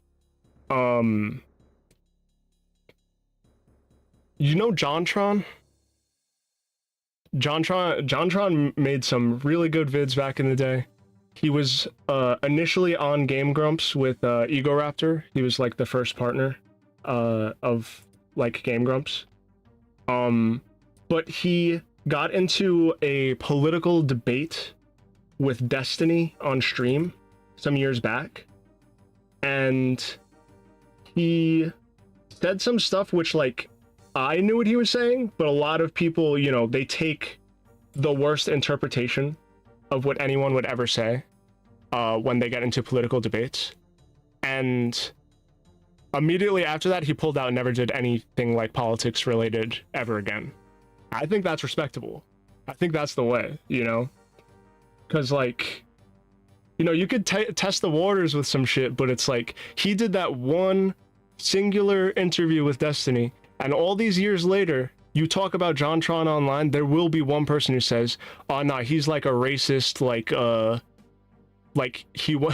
S1: You know JonTron? JonTron made some really good vids back in the day. He was initially on Game Grumps with Ego Raptor. He was like the first partner of like Game Grumps. But he got into a political debate with Destiny on stream some years back, and he said some stuff which, like, I knew what he was saying, but a lot of people, you know, they take the worst interpretation of what anyone would ever say when they get into political debates. And immediately after that, he pulled out and never did anything like politics related ever again. I think that's respectable. I think that's the way, you know? Because, like, you know, you could test the waters with some shit, but it's like, he did that one singular interview with Destiny, and all these years later, you talk about JonTron online, there will be one person who says, oh, nah, he's like a racist, like he was,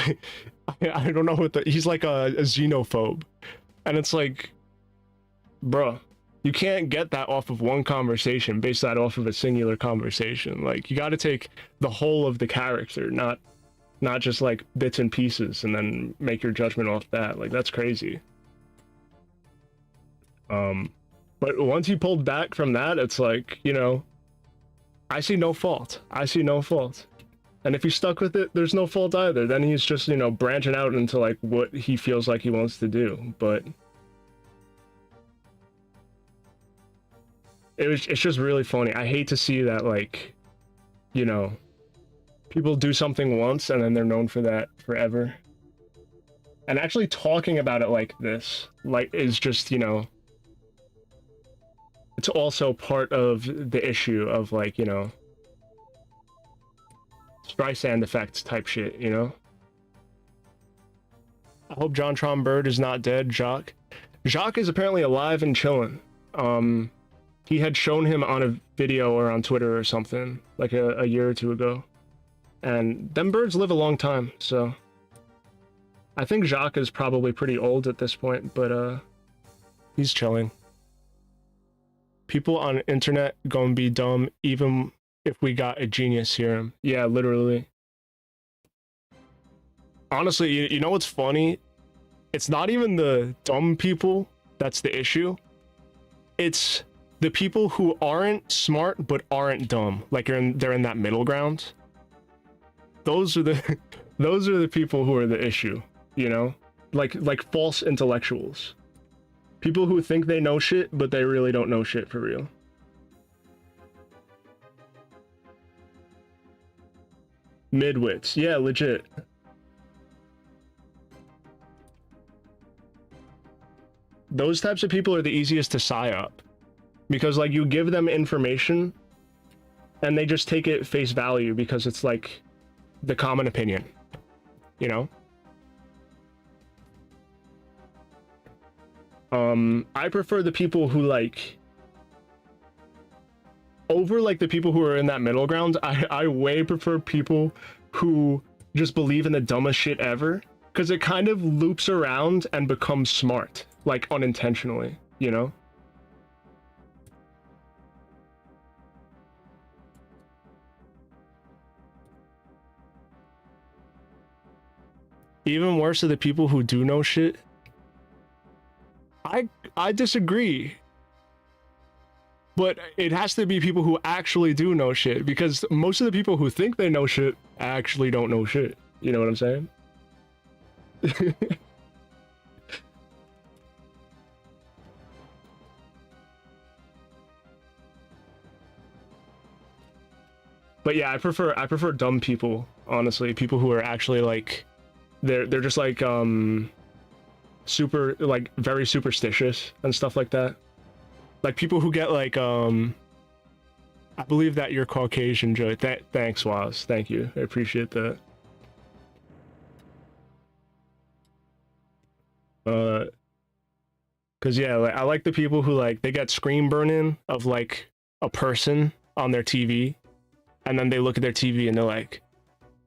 S1: I don't know what he's like a xenophobe. And it's like, bro, you can't get that off of one conversation, base that off of a singular conversation. Like, you got to take the whole of the character, not just like bits and pieces, and then make your judgment off that. Like, that's crazy. But once he pulled back from that, it's like, you know, I see no fault. I see no fault. And if he's stuck with it, there's no fault either. Then he's just, you know, branching out into like what he feels like he wants to do. But it's just really funny. I hate to see that, like, you know, people do something once and then they're known for that forever. And actually talking about it like this, like, is just, you know, it's also part of the issue of, like, you know, Streisand effect type shit, you know? I hope JonTron Bird is not dead, Jacques. Jacques is apparently alive and chilling. He had shown him on a video or on Twitter or something, like a year or two ago. And them birds live a long time, so... I think Jacques is probably pretty old at this point, but, he's chilling. People on the internet gonna be dumb even if we got a genius serum. Yeah, literally. Honestly, you know what's funny? It's not even the dumb people that's the issue. It's the people who aren't smart but aren't dumb. Like, they're in that middle ground. Those are the people who are the issue, you know? Like false intellectuals. People who think they know shit, but they really don't know shit for real. Midwits. Yeah, legit. Those types of people are the easiest to psyop. Because, like, you give them information, and they just take it face value because it's, like, the common opinion. You know? I prefer the people who, like, over, like, the people who are in that middle ground. I way prefer people who just believe in the dumbest shit ever, because it kind of loops around and becomes smart, like, unintentionally, you know? Even worse are the people who do know shit. I disagree. But it has to be people who actually do know shit, because most of the people who think they know shit actually don't know shit. You know what I'm saying? But yeah, I prefer dumb people, honestly. People who are actually, like, they're just like super, like, very superstitious and stuff like that. Like, people who get, like, I believe that you're Caucasian, Joey. Thanks, Waz. Thank you. I appreciate that. Cause yeah, like, I like the people who, like, they get screen burn-in of, like, a person on their TV, and then they look at their TV and they're like,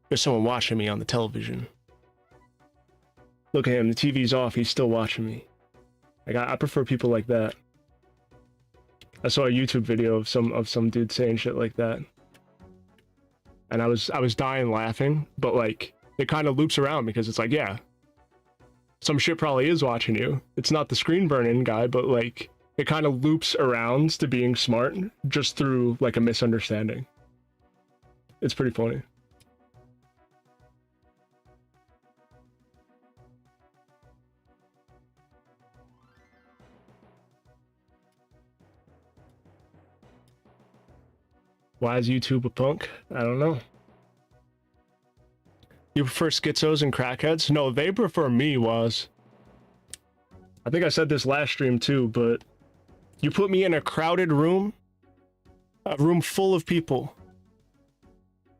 S1: there's someone watching me on the television. Look at him, the TV's off, he's still watching me. Like, I prefer people like that. I saw a YouTube video of some dude saying shit like that, and I was dying laughing. But, like, it kind of loops around, because it's like, yeah, some shit probably is watching you. It's not the screen burn-in guy, but, like, it kind of loops around to being smart just through, like, a misunderstanding. It's pretty funny. Why is YouTube a punk? I don't know. You prefer schizos and crackheads? No, they prefer me, Was. I think I said this last stream too, but you put me in a crowded room, a room full of people,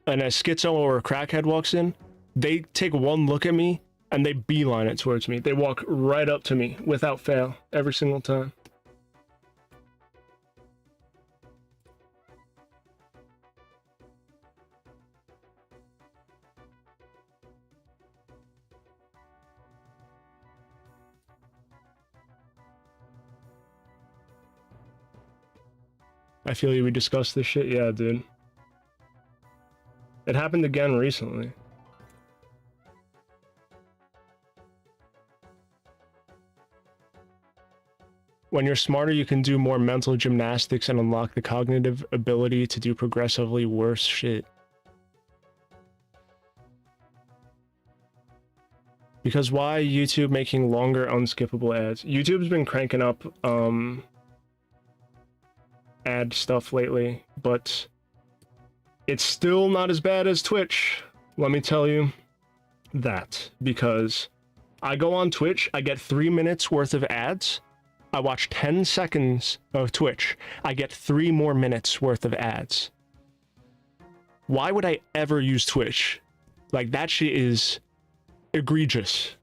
S1: and a schizo or a crackhead walks in, they take one look at me and they beeline it towards me. They walk right up to me without fail, every single time. I feel you, we discussed this shit. Yeah, dude. It happened again recently. When you're smarter, you can do more mental gymnastics and unlock the cognitive ability to do progressively worse shit. Because why YouTube making longer unskippable ads? YouTube's been cranking up ad stuff lately, but it's still not as bad as Twitch. Let me tell you that, because I go on Twitch, I get 3 minutes worth of ads. I watch 10 seconds of Twitch, I get 3 more minutes worth of ads. Why would I ever use Twitch? Like, that shit is egregious.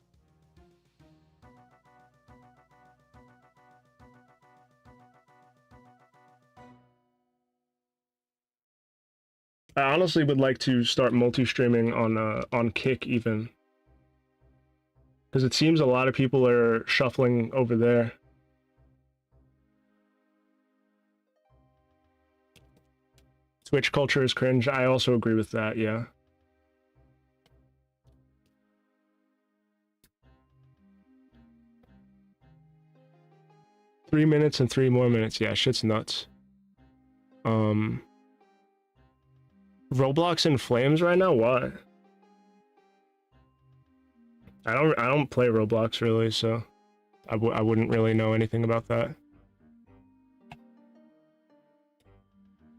S1: I honestly would like to start multi-streaming on Kick even, because it seems a lot of people are shuffling over there. Twitch culture is cringe. I also agree with that, yeah. Three minutes and 3 more minutes. Yeah, shit's nuts. Roblox in flames right now? Why? I don't play Roblox really, so I wouldn't really know anything about that.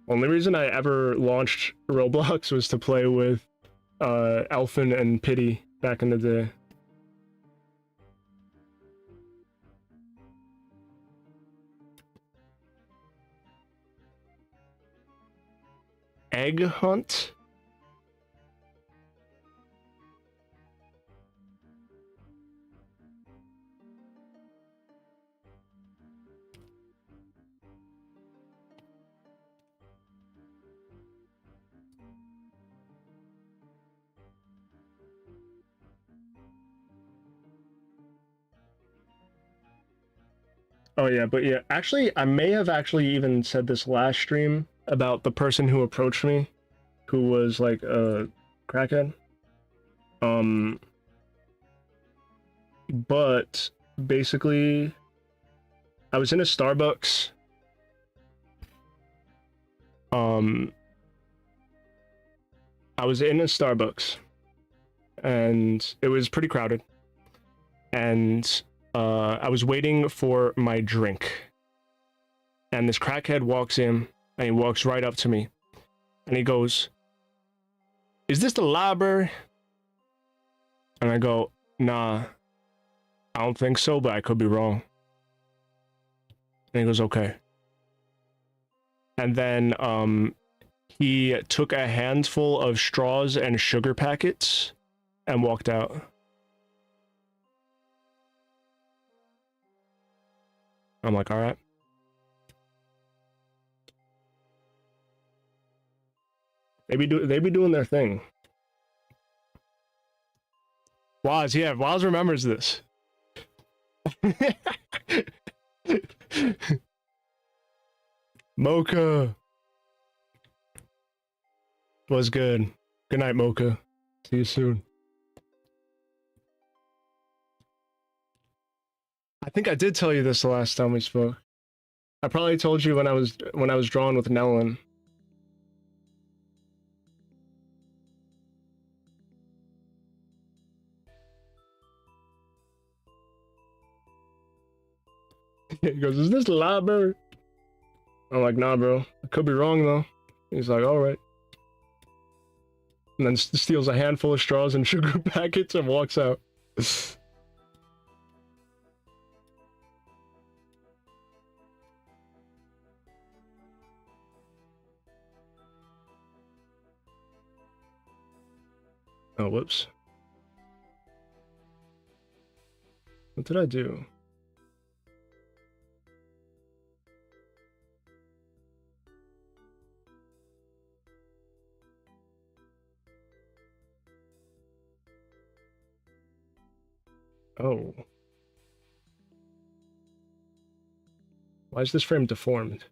S1: Only reason I ever launched Roblox was to play with Elfin and Pity back in the day. Egg hunt? Oh yeah, but yeah, actually, I may have actually even said this last stream about the person who approached me, who was like a crackhead. But basically, I was in a Starbucks. I was in a Starbucks, and it was pretty crowded, and I was waiting for my drink, and this crackhead walks in, and he walks right up to me, and he goes, "Is this the library?" And I go, "Nah, I don't think so, but I could be wrong." And he goes, "Okay." And then he took a handful of straws and sugar packets and walked out. I'm like, all right. They be doing their thing. Waz, yeah, Waz remembers this. Mocha was good. Good night, Mocha. See you soon. I think I did tell you this the last time we spoke. I probably told you when I was drawing with Nellen. He goes, "Is this the library?" I'm like, "Nah, bro. I could be wrong though." He's like, "All right." and then steals a handful of straws and sugar packets and walks out. Oh, whoops. What did I do? Oh. Why is this frame deformed?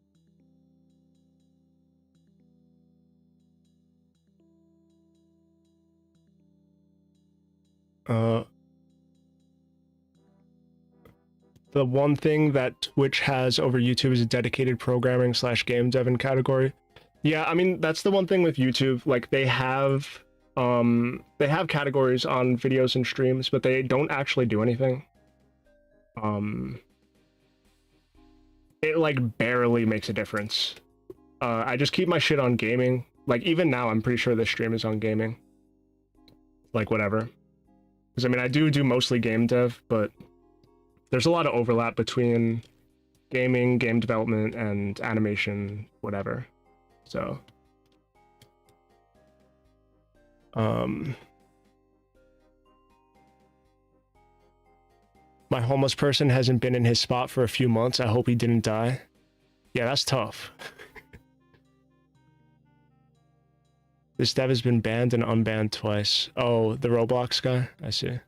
S1: The one thing that Twitch has over YouTube is a dedicated programming / game devin category. Yeah, I mean, that's the one thing with YouTube. Like, they have categories on videos and streams, but they don't actually do anything. It like barely makes a difference. I just keep my shit on gaming. Like, even now, I'm pretty sure this stream is on gaming. Like, whatever. Because, I mean, I do mostly game dev, but there's a lot of overlap between gaming, game development, and animation, whatever. So, my homeless person hasn't been in his spot for a few months. I hope he didn't die. Yeah, that's tough. This dev has been banned and unbanned twice. Oh, the Roblox guy? I see.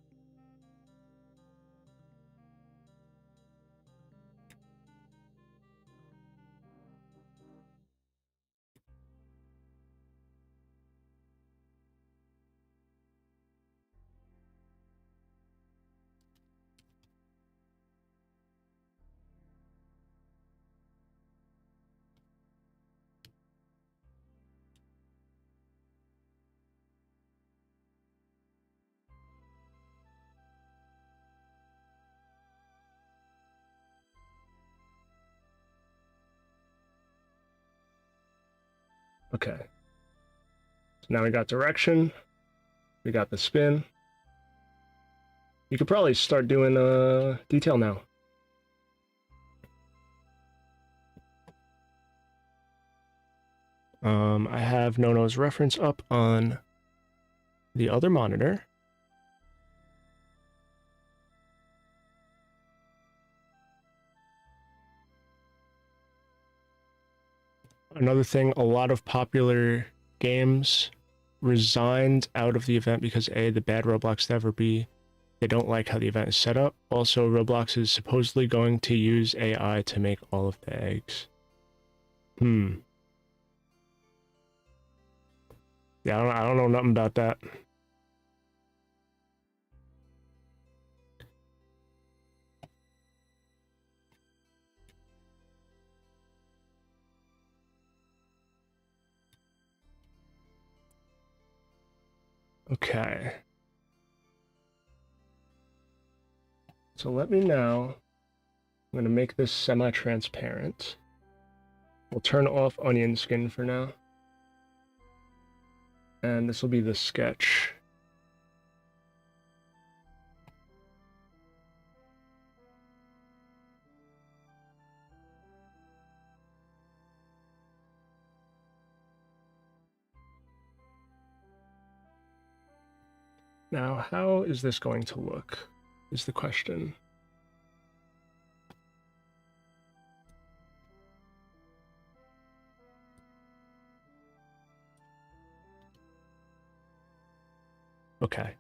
S1: Okay. So now we got direction. We got the spin. You could probably start doing detail now. I have Nono's reference up on the other monitor. Another thing, a lot of popular games resigned out of the event because A, the bad Roblox dev, or B, they don't like how the event is set up. Also, Roblox is supposedly going to use AI to make all of the eggs. Yeah, I don't know nothing about that. Okay. So let me now, I'm going to make this semi-transparent. We'll turn off onion skin for now. And this will be the sketch. Now, how is this going to look, is the question. Okay.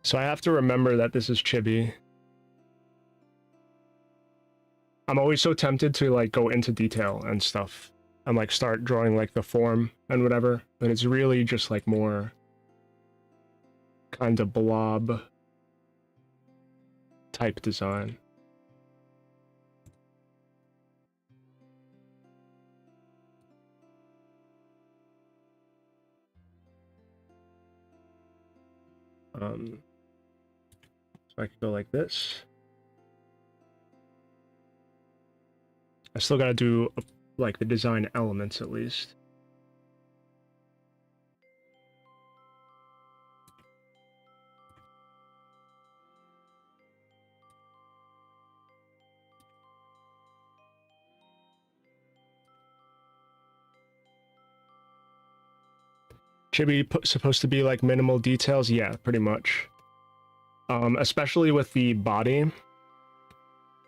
S1: So I have to remember that this is chibi. I'm always so tempted to like go into detail and stuff and like start drawing like the form and whatever, but it's really just like more kind of blob type design. So I could go like this. I still gotta do like the design elements at least. Should be supposed to be like minimal details. Yeah, pretty much. Especially with the body.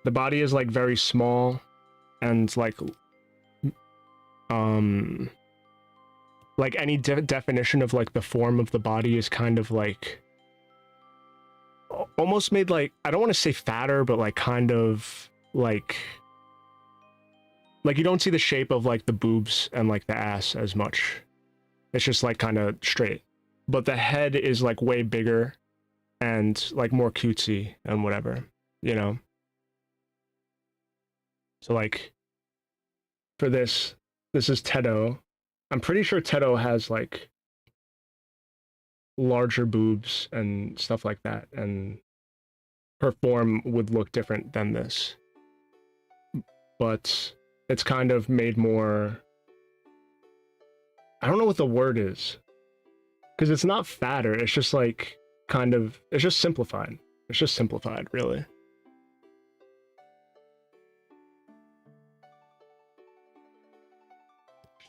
S1: The body is like very small and like any definition of like the form of the body is kind of like almost made like, I don't want to say fatter, but like kind of like you don't see the shape of like the boobs and like the ass as much. It's just like kind of straight, but the head is like way bigger and like more cutesy and whatever, you know? So like for this is Tedo. I'm pretty sure Tedo has like larger boobs and stuff like that, and her form would look different than this. But it's kind of made more, I don't know what the word is, because it's not fatter, it's just like kind of, it's just simplified. It's just simplified, really.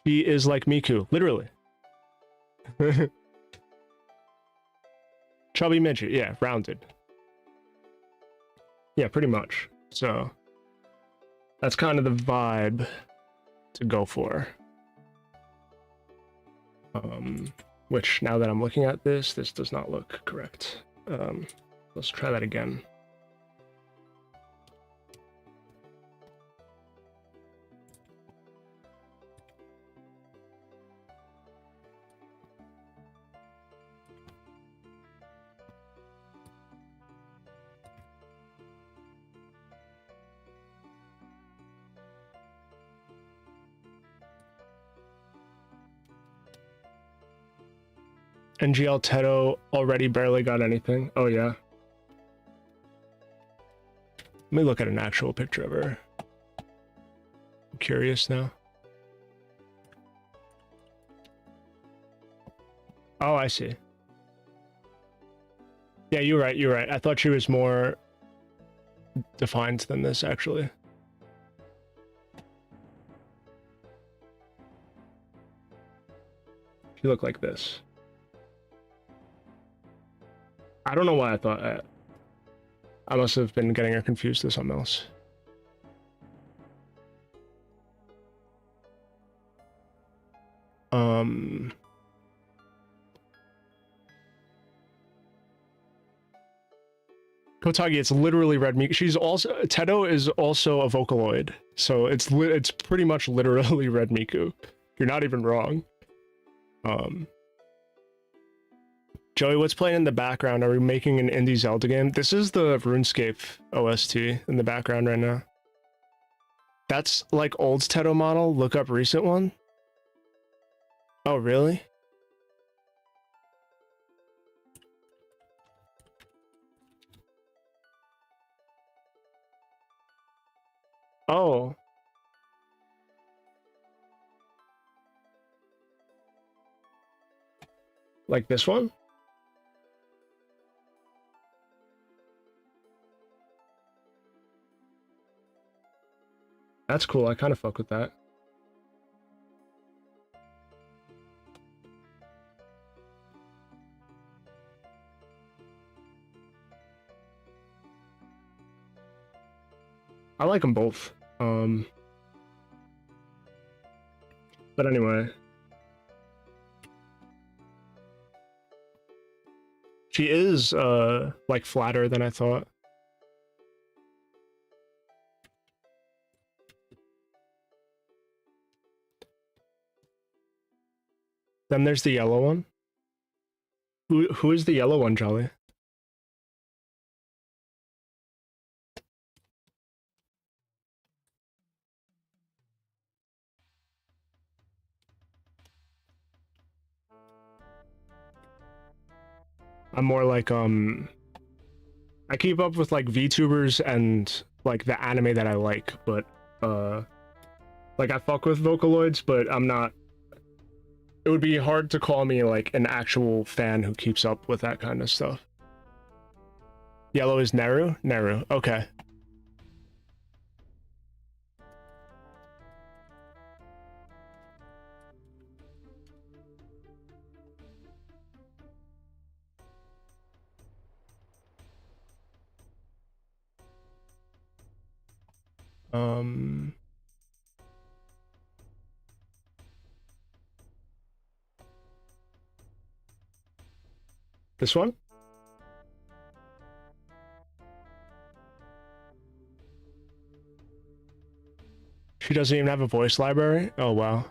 S1: She is like Miku, literally. Chubby midget, yeah, rounded. Yeah, pretty much. So that's kind of the vibe to go for. Which now that I'm looking at this does not look correct. Let's try that again. NGL Tedo already barely got anything. Oh yeah. Let me look at an actual picture of her. I'm curious now. Oh, I see. Yeah, you're right, you're right. I thought she was more defined than this, actually. She looked like this. I don't know why I thought that. I must have been getting her confused with something else. Kotagi, it's literally Red Miku. She's also, Tedo is also a Vocaloid, so it's pretty much literally Red Miku. You're not even wrong. Joey, what's playing in the background? Are we making an indie Zelda game? This is the RuneScape OST in the background right now. That's like old Tedo model. Look up recent one. Oh, really? Oh. Like this one? That's cool. I kind of fuck with that. I like them both. But anyway. She is, like, flatter than I thought. Then there's the yellow one. Who is the yellow one, Jolly? I'm more like, I keep up with, like, VTubers and, like, the anime that I like, but, like, I fuck with Vocaloids, but I'm not... It would be hard to call me, like, an actual fan who keeps up with that kind of stuff. Yellow is Neru? Neru, okay. Um, this one? She doesn't even have a voice library? Oh, wow.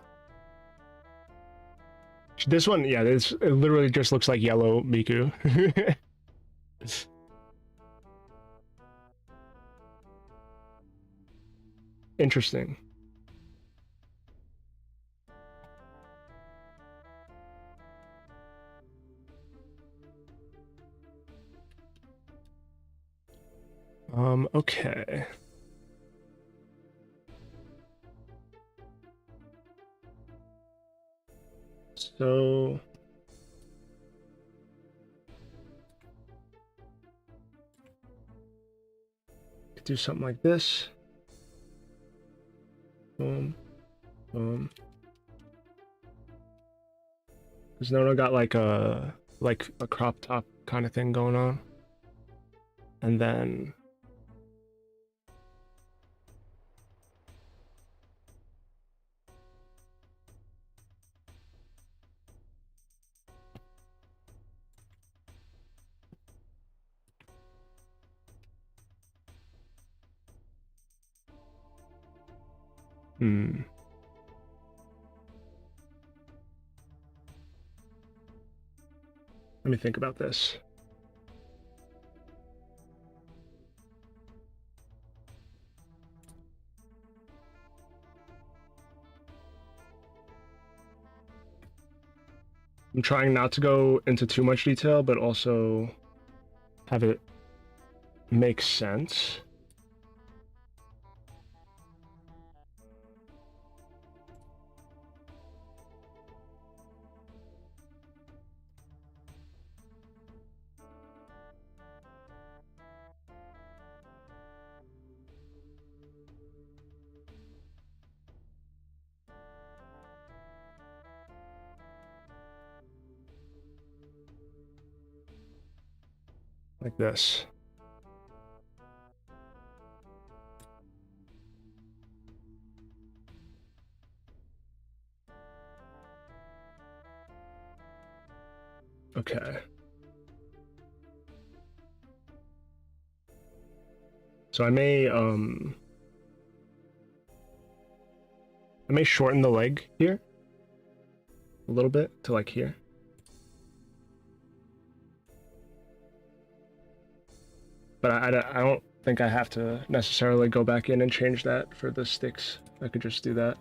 S1: This one, yeah, it literally just looks like yellow Miku. Interesting. Okay. So do something like this. Boom, boom. Because Nono got like a crop top kind of thing going on, and then let me think about this. I'm trying not to go into too much detail, but also have it make sense. Like this. Okay. So I may shorten the leg here a little bit to like here. But I don't think I have to necessarily go back in and change that for the sticks. I could just do that.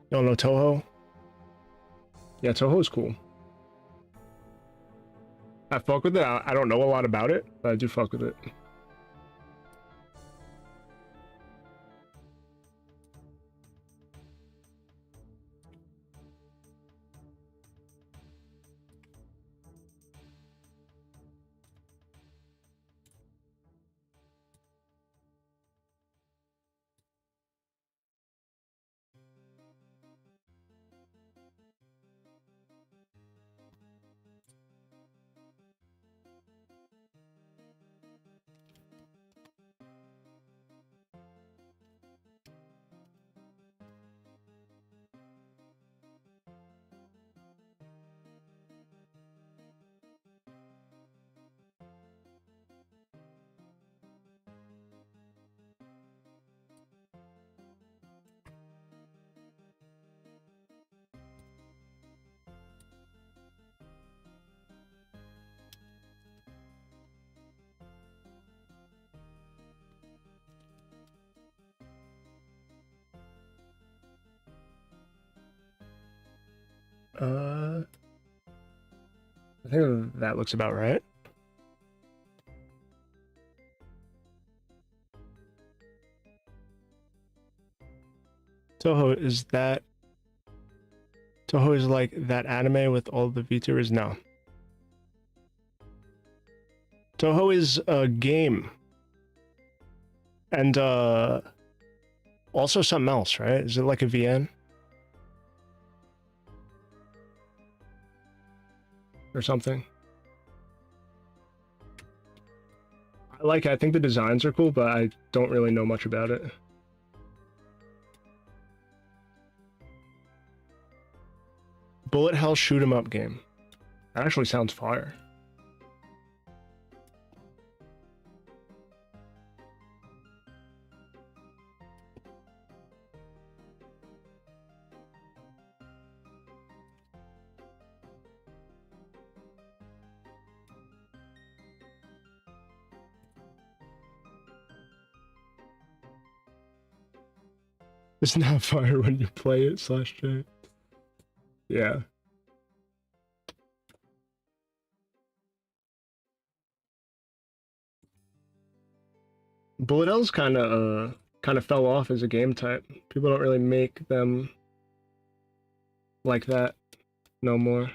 S1: You don't know Toho? Yeah, Toho is cool. I fuck with it. I don't know a lot about it, but I do fuck with it. I think that looks about right. Toho is that. Toho is like that anime with all the VTubers? No. Toho is a game. And also something else, right? Is it like a VN? Or something? I like it. I think the designs are cool, but I don't really know much about it. Bullet hell shoot 'em up game. That actually sounds fire. It's not fire when you play it /J. Yeah. Bullet L's kind of fell off as a game type. People don't really make them like that no more.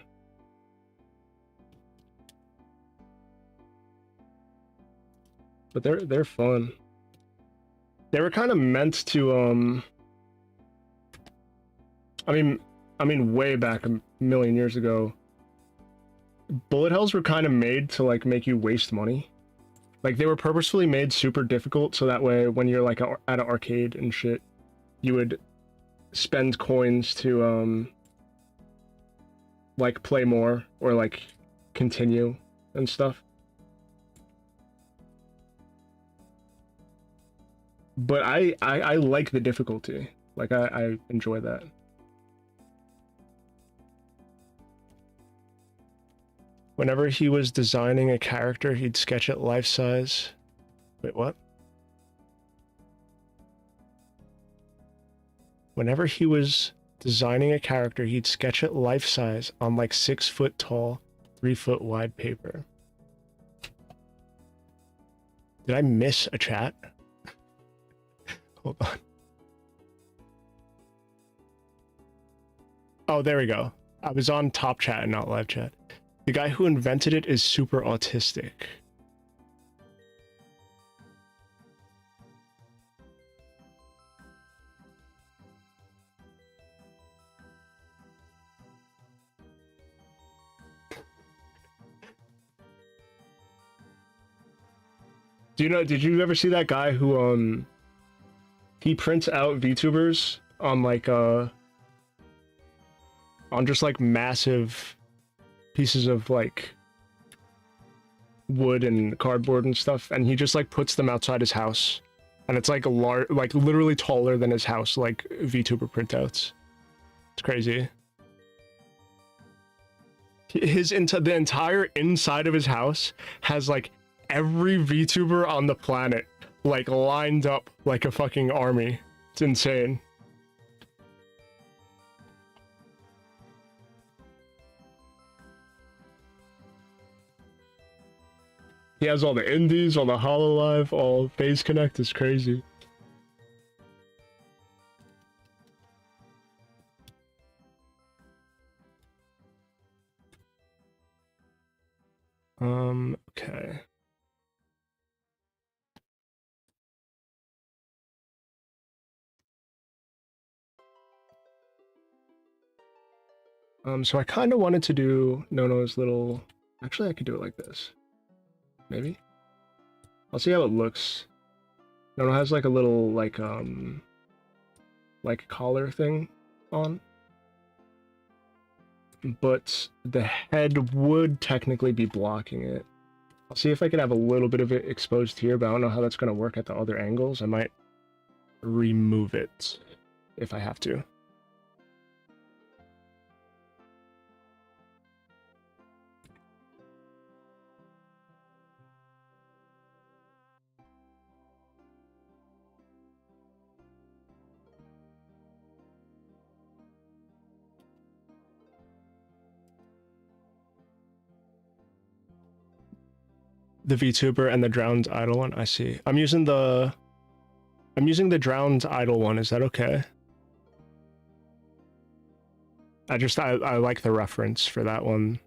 S1: But they're fun. They were kind of meant to I mean way back a million years ago. Bullet hells were kind of made to like make you waste money. Like they were purposefully made super difficult so that way when you're like at an arcade and shit, you would spend coins to like play more or like continue and stuff. But I like the difficulty. Like I enjoy that. Whenever he was designing a character, he'd sketch it life size. Wait, what? Whenever he was designing a character, he'd sketch it life size on like 6 foot tall, 3 foot wide paper. Did I miss a chat? Hold on. Oh, there we go. I was on top chat and not live chat. The guy who invented it is super autistic. Do you know, did you ever see that guy who he prints out VTubers on like on just like massive pieces of like wood and cardboard and stuff, and he just like puts them outside his house, and it's like like literally taller than his house, like VTuber printouts. It's crazy. The entire inside of his house has like every VTuber on the planet like lined up like a fucking army. It's insane. He has all the indies, all the Hololive, all Phase Connect. Is crazy. Okay. So I kind of wanted to do Nono's little... Actually, I could do it like this. Maybe? I'll see how it looks. Nono has like a little, like collar thing on. But the head would technically be blocking it. I'll see if I can have a little bit of it exposed here, but I don't know how that's going to work at the other angles. I might remove it if I have to. The VTuber and the drowned idol one. I see. I'm using the drowned idol one. Is that okay? I like the reference for that one.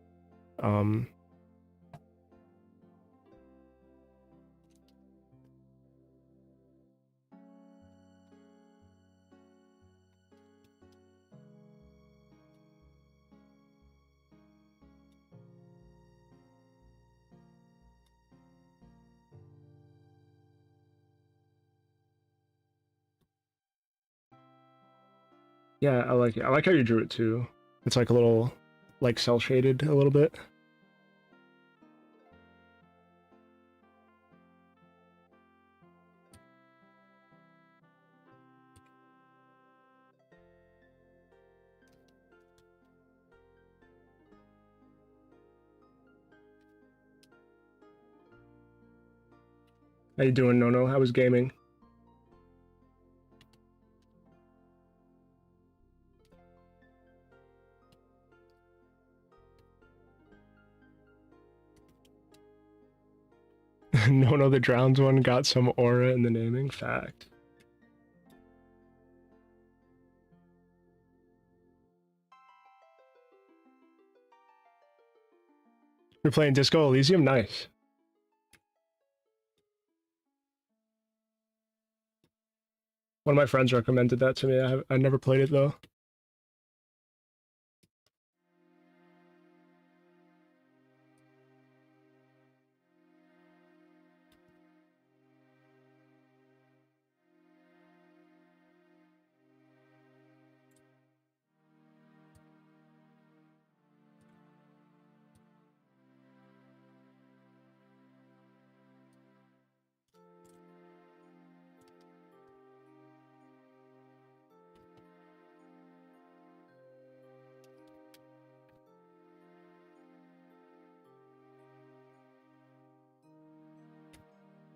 S1: Yeah, I like it. I like how you drew it too. It's like a little, like cell shaded a little bit. How you doing, Nono? How was gaming? Nono the Drowns one got some aura in the naming. Fact. You're playing Disco Elysium? Nice. One of my friends recommended that to me. I never played it though.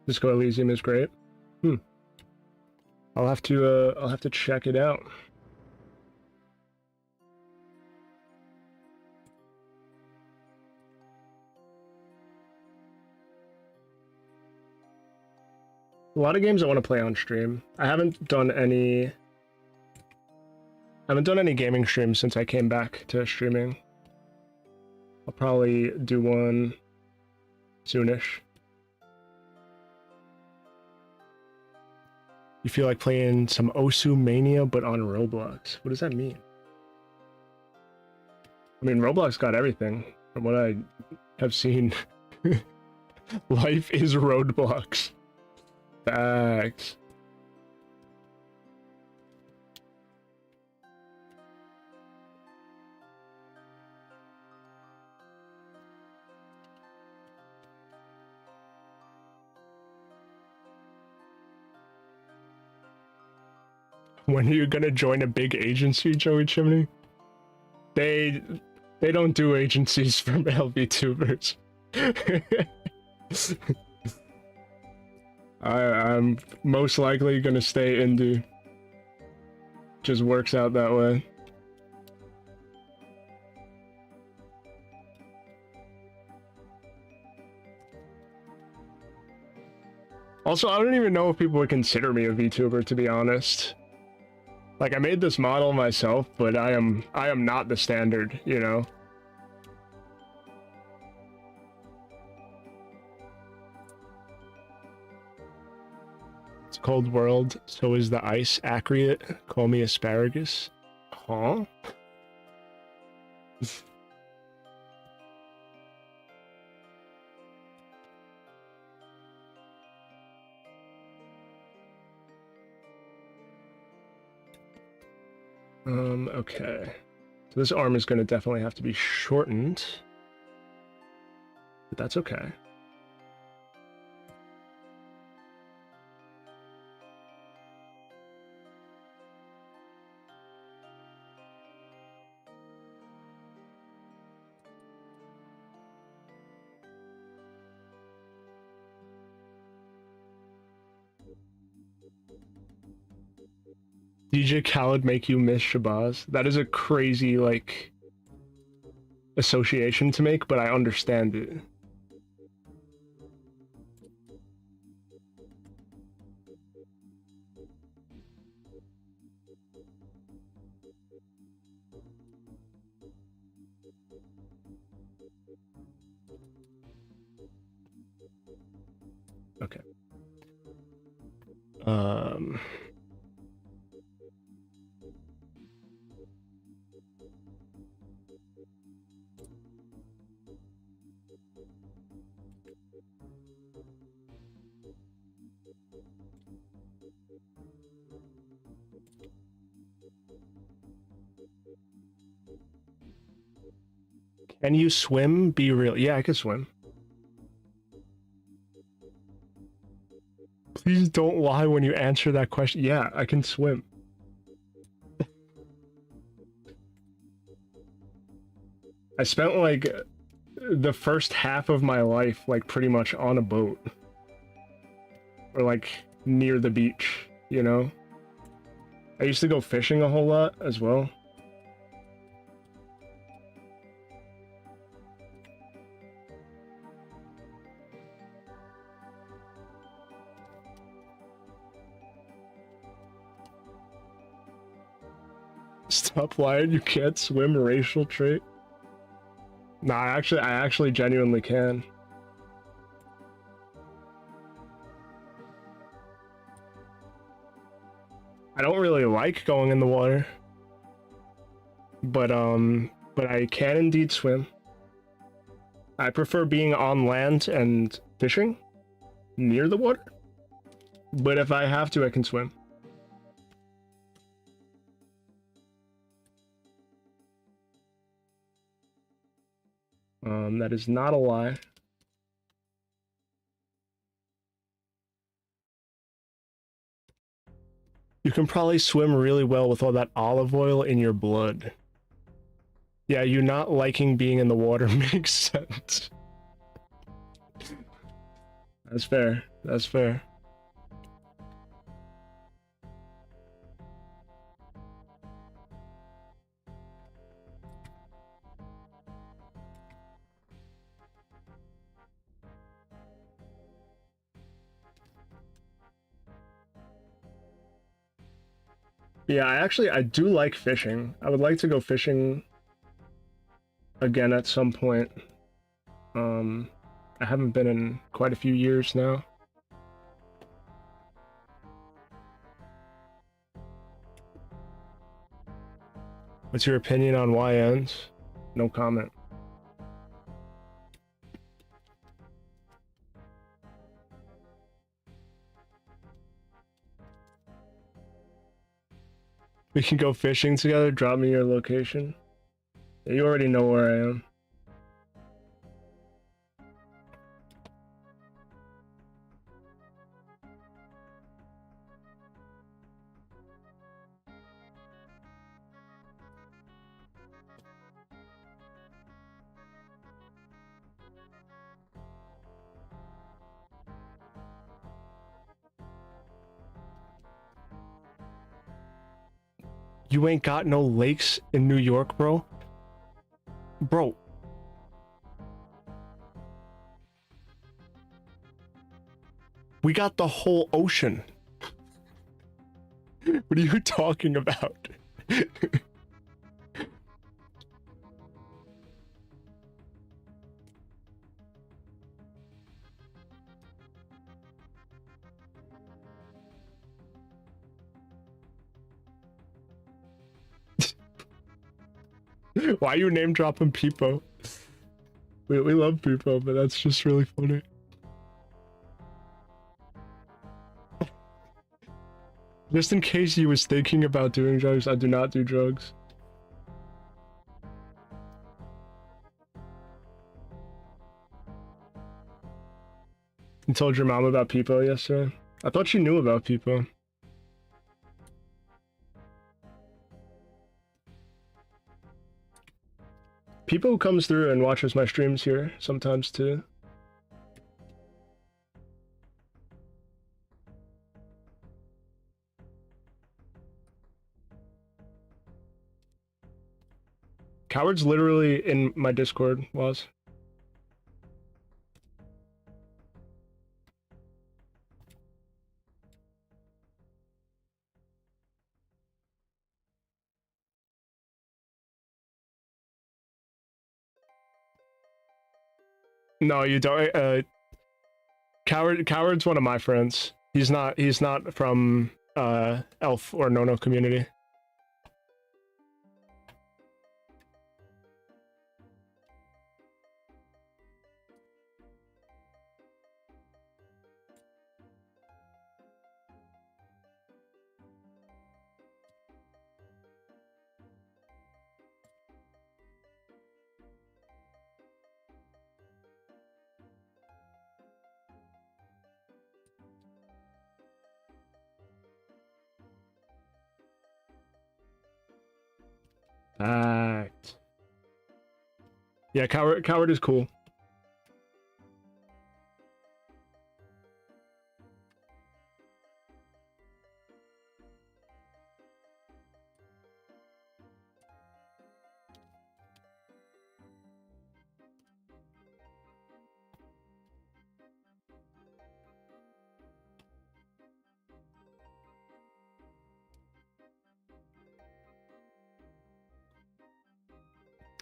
S1: Disco Elysium is great. I'll have to check it out. A lot of games I want to play on stream. I haven't done any gaming streams since I came back to streaming. I'll probably do one soonish. You feel like playing some Osu Mania but on Roblox. What does that mean? I mean, Roblox got everything from what I have seen. Life is Roadblocks. Facts. When are you gonna join a big agency, Joey Chimney? They don't do agencies for male VTubers. I'm most likely gonna stay indie. Just works out that way. Also, I don't even know if people would consider me a VTuber, to be honest. Like, I made this model myself, but I am not the standard, you know? It's a cold world, so is the ice. Accurate. Call me asparagus. Huh? Okay. So this arm is going to definitely have to be shortened. But that's okay. DJ Khaled make you miss Shabazz? That is a crazy, like, association to make, but I understand it. Okay. Can you swim? Be real. Yeah, I can swim. Please don't lie when you answer that question. Yeah, I can swim. I spent like the first half of my life like pretty much on a boat. Or like near the beach, you know? I used to go fishing a whole lot as well. Stop lying, you can't swim, racial trait. Nah, I actually genuinely can. I don't really like going in the water. But I can indeed swim. I prefer being on land and fishing near the water. But if I have to, I can swim. That is not a lie. You can probably swim really well with all that olive oil in your blood. Yeah, you not liking being in the water makes sense. That's fair. That's fair. Yeah, I do like fishing. I would like to go fishing again at some point. I haven't been in quite a few years now. What's your opinion on YNs? No comment. We can go fishing together. Drop me your location. Yeah, you already know where I am. You ain't got no lakes in New York, bro? Bro. We got the whole ocean. What are you talking about? Why are you name dropping Peepo? We love Peepo, but that's just really funny. Just in case you was thinking about doing drugs, I do not do drugs. You told your mom about Peepo yesterday? I thought you knew about Peepo. Peepo comes through and watches my streams here sometimes too. Coward's literally in my Discord, was. No, you don't. Coward's one of my friends. He's not from Elf or Nono community. Fact. Yeah, coward is cool.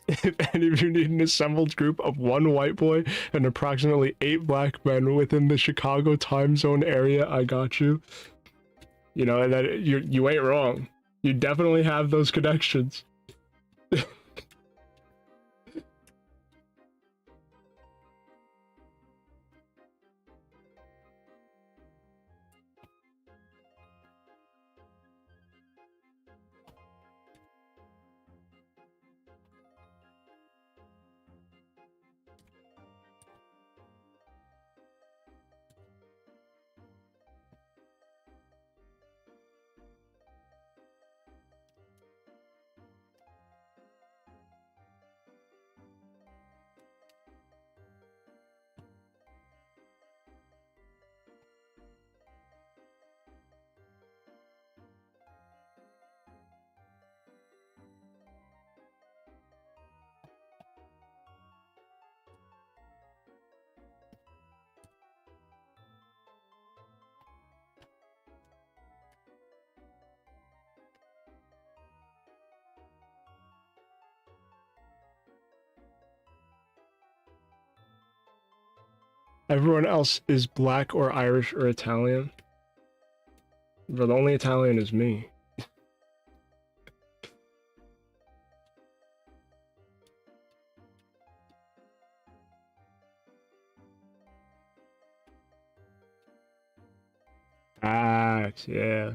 S1: If any of you need an assembled group of one white boy and approximately 8 black men within the Chicago time zone area, I got you. You know, and that you ain't wrong. You definitely have those connections. Everyone else is black or Irish or Italian. But the only Italian is me. Facts, yeah.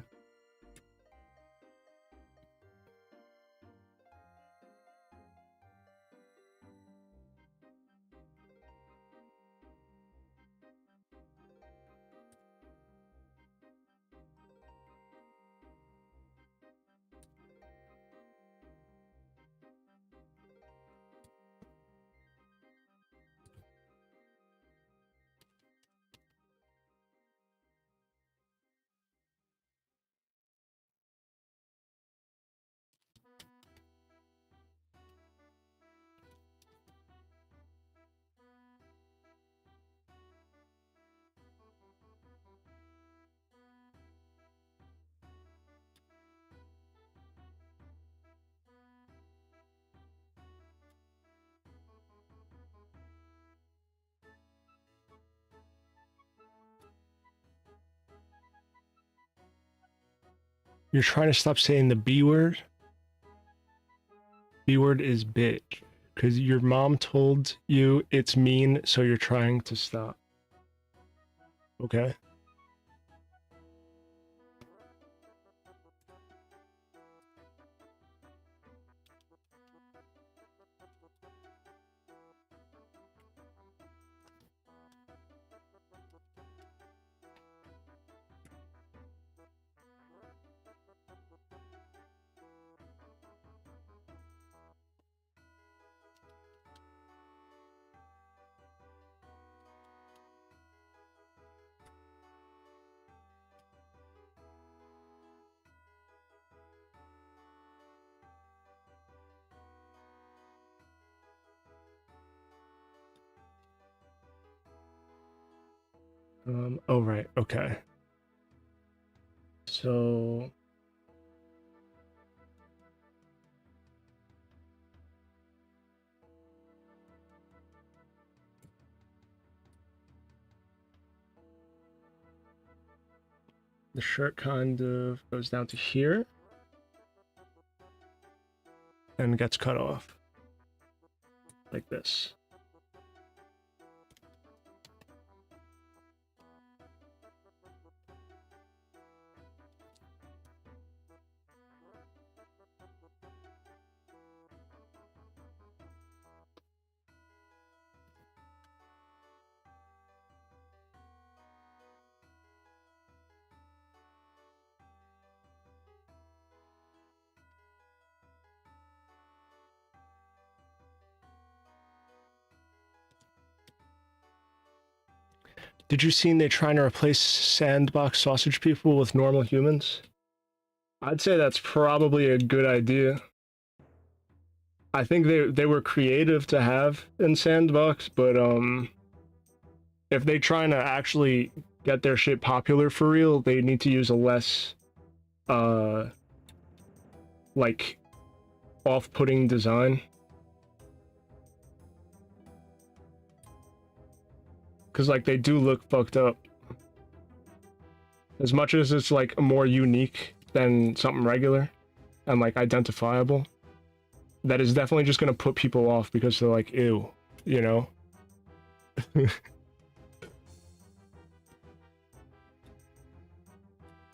S1: You're trying to stop saying the B word? B word is bitch. Because your mom told you it's mean, so you're trying to stop. Okay? Oh, right, okay. So... the shirt kind of goes down to here. And gets cut off. Like this. Did you see they're trying to replace sandbox sausage people with normal humans? I'd say that's probably a good idea. I think they were creative to have in sandbox, but if they trying to actually get their shit popular for real, they need to use a less like off-putting design. Cause like they do look fucked up. As much as it's like more unique than something regular and like identifiable, that is definitely just gonna put people off because they're like, ew, you know? I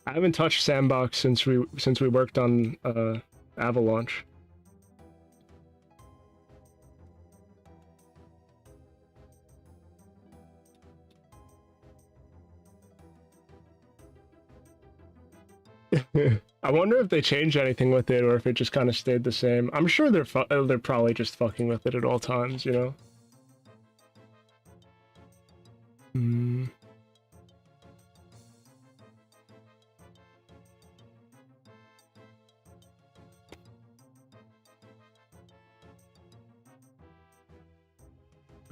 S1: haven't touched Sandbox since we worked on Avalanche. I wonder if they changed anything with it or if it just kind of stayed the same. I'm sure they're probably just fucking with it at all times, you know? Hmm.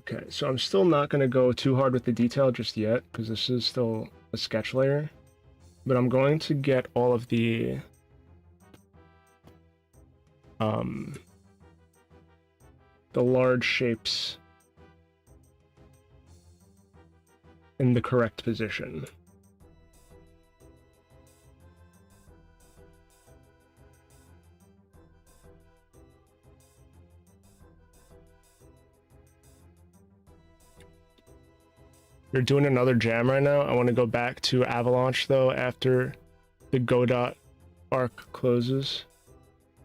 S1: Okay, so I'm still not going to go too hard with the detail just yet, because this is still a sketch layer. But I'm going to get all of the large shapes in the correct position. You're doing another jam right now. I want to go back to Avalanche though after the Godot arc closes.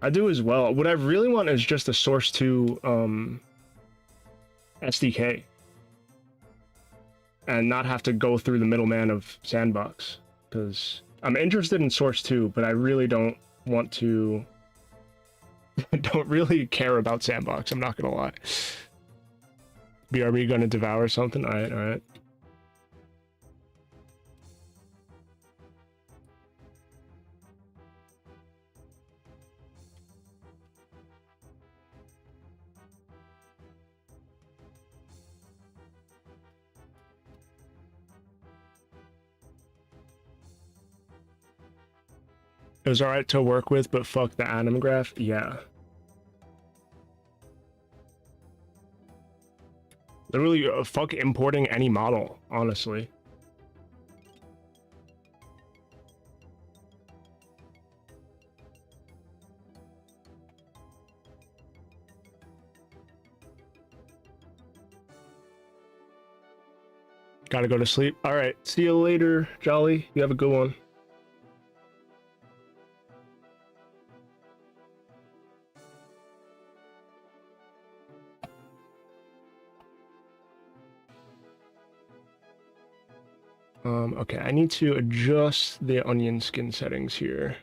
S1: I do as well. What I really want is just a Source 2 SDK and not have to go through the middleman of Sandbox, because I'm interested in Source 2, but I really don't want to don't really care about Sandbox, I'm not gonna lie. BRB gonna devour something? Alright, alright. It was alright to work with, but fuck the anim graph? Yeah. Literally, fuck importing any model, honestly. Gotta go to sleep. Alright, see you later, Jolly. You have a good one. Okay, I need to adjust the onion skin settings here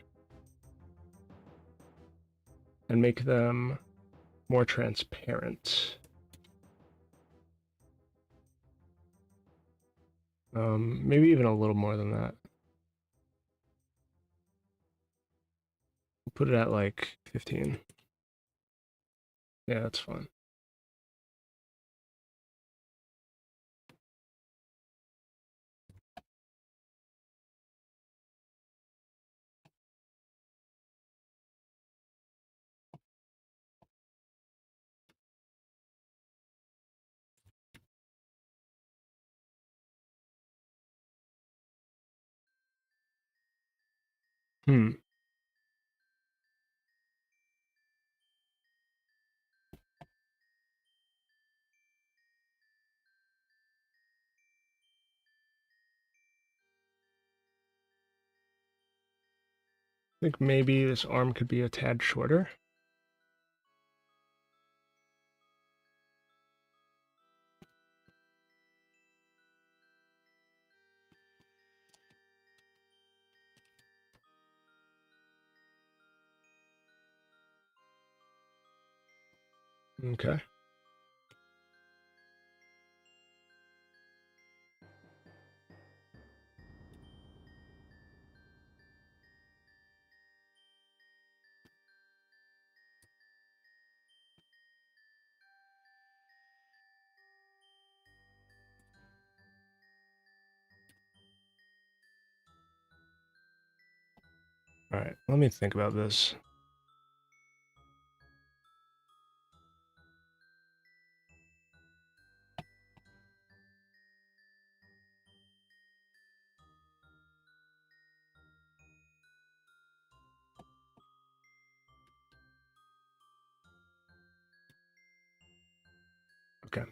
S1: and make them more transparent. Maybe even a little more than that. Put it at like 15. Yeah, that's fine. Hmm. I think maybe this arm could be a tad shorter. Okay. All right, let me think about this. Okay.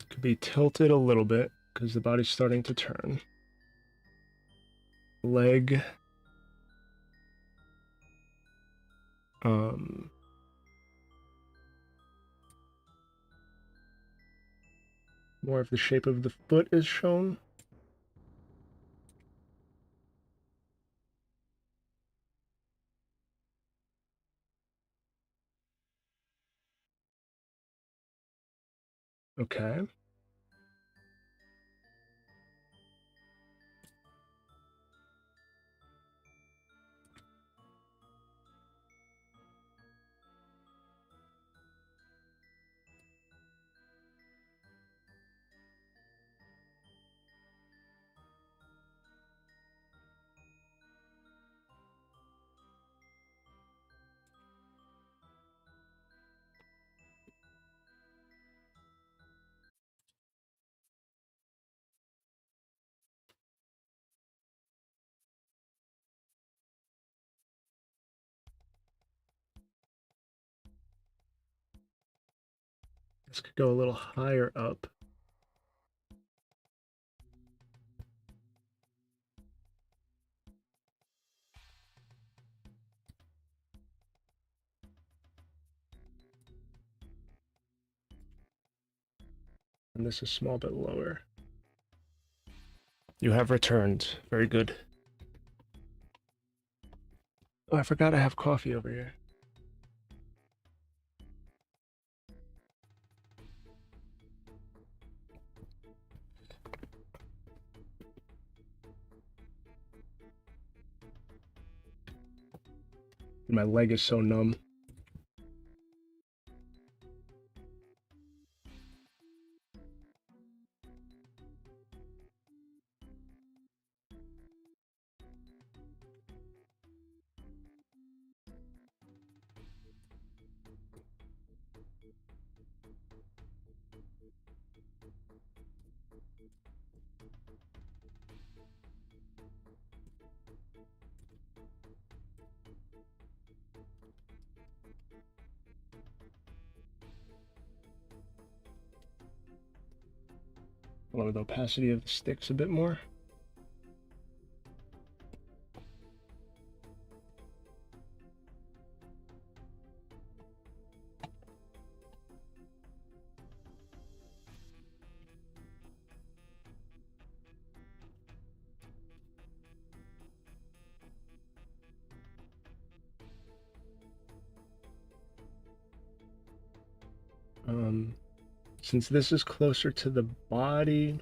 S1: Could be tilted a little bit because the body's starting to turn. Leg. More of the shape of the foot is shown. Okay. This could go a little higher up. And this is a small bit lower. You have returned. Very good. Oh, I forgot I have coffee over here. My leg is so numb. Lower the opacity of the sticks a bit more. Since this is closer to the body,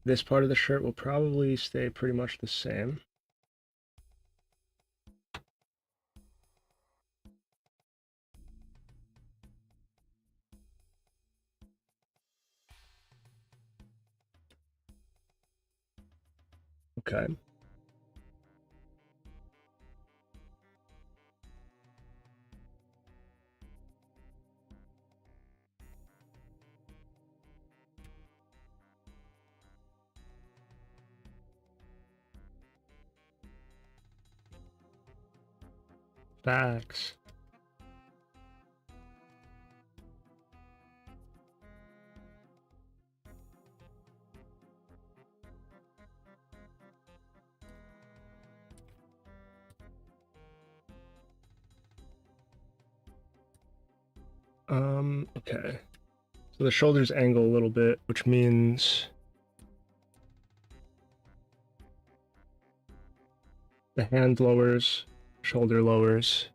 S1: this part of the shirt will probably stay pretty much the same. Okay. Facts. Okay. So the shoulders angle a little bit, which means the hand lowers, shoulder lowers.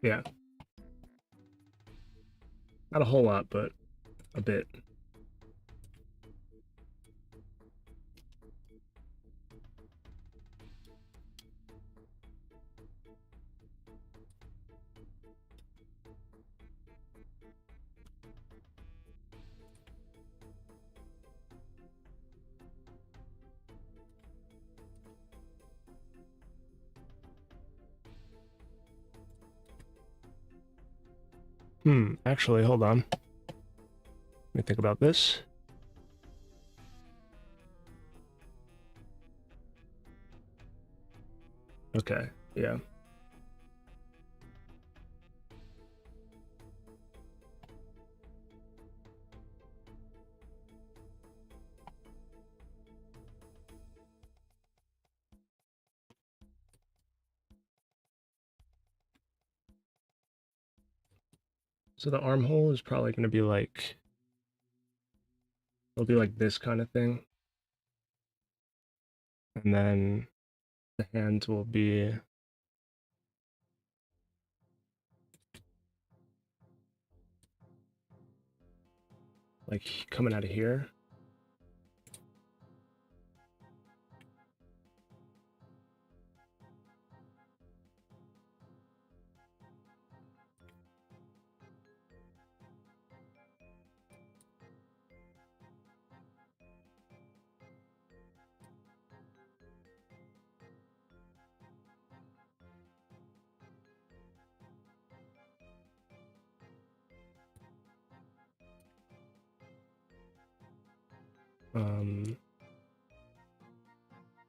S1: Yeah. Not a whole lot, but a bit. Actually, hold on. Let me think about this. Okay, yeah. So the armhole is probably going to be like, it'll be like this kind of thing. And then the hands will be like coming out of here.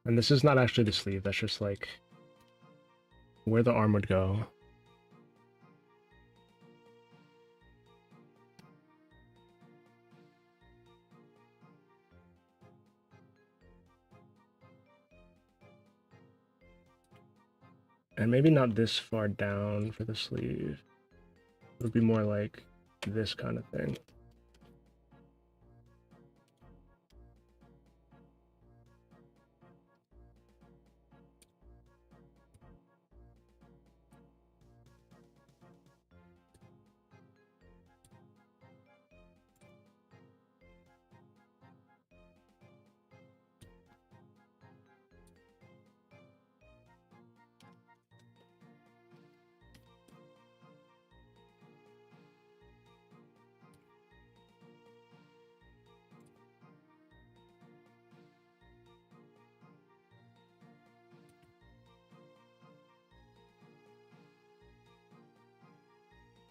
S1: And this is not actually the sleeve, that's just like where the arm would go. And maybe not this far down for the sleeve. It would be more like this kind of thing.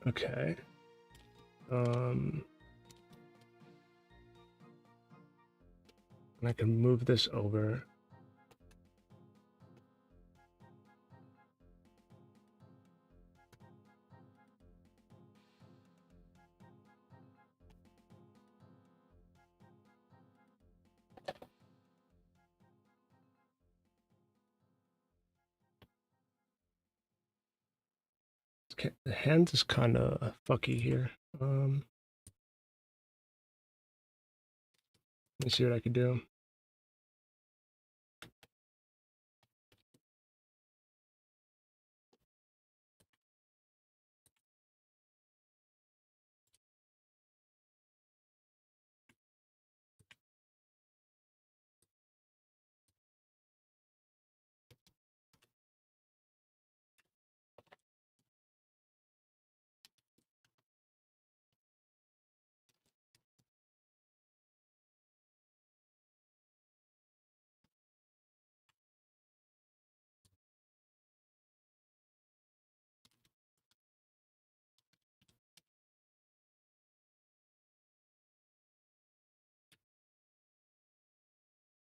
S1: Okay. And I can move this over. Okay, the hands is kind of fucky here. Let me see what I could do.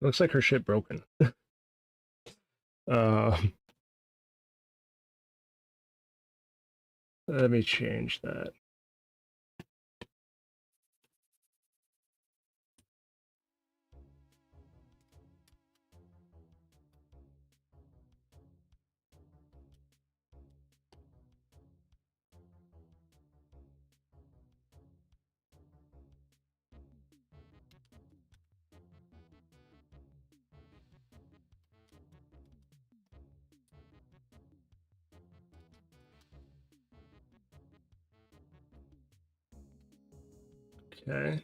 S1: Looks like her shit broken. uh, Let me change that. Okay.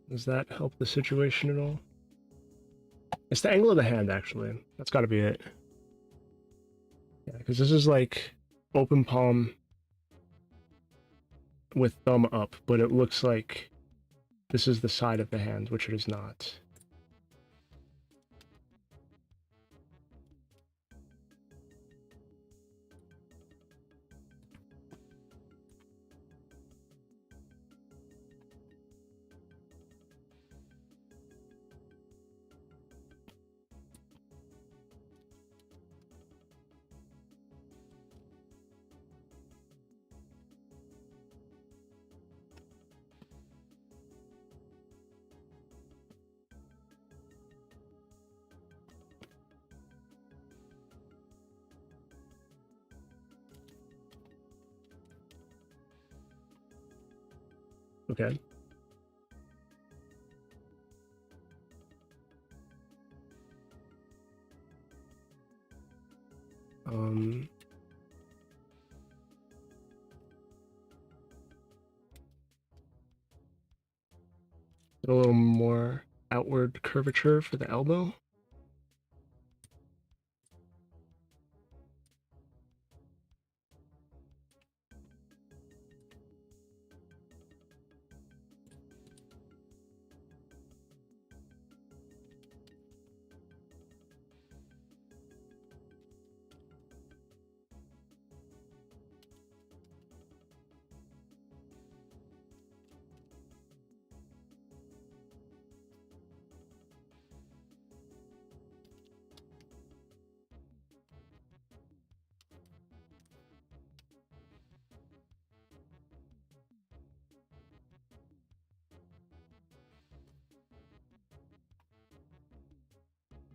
S1: Does that help the situation at all? It's the angle of the hand, actually. That's got to be it. Yeah, because this is like open palm with thumb up, but it looks like this is the side of the hand, which it is not. Okay. A little more outward curvature for the elbow.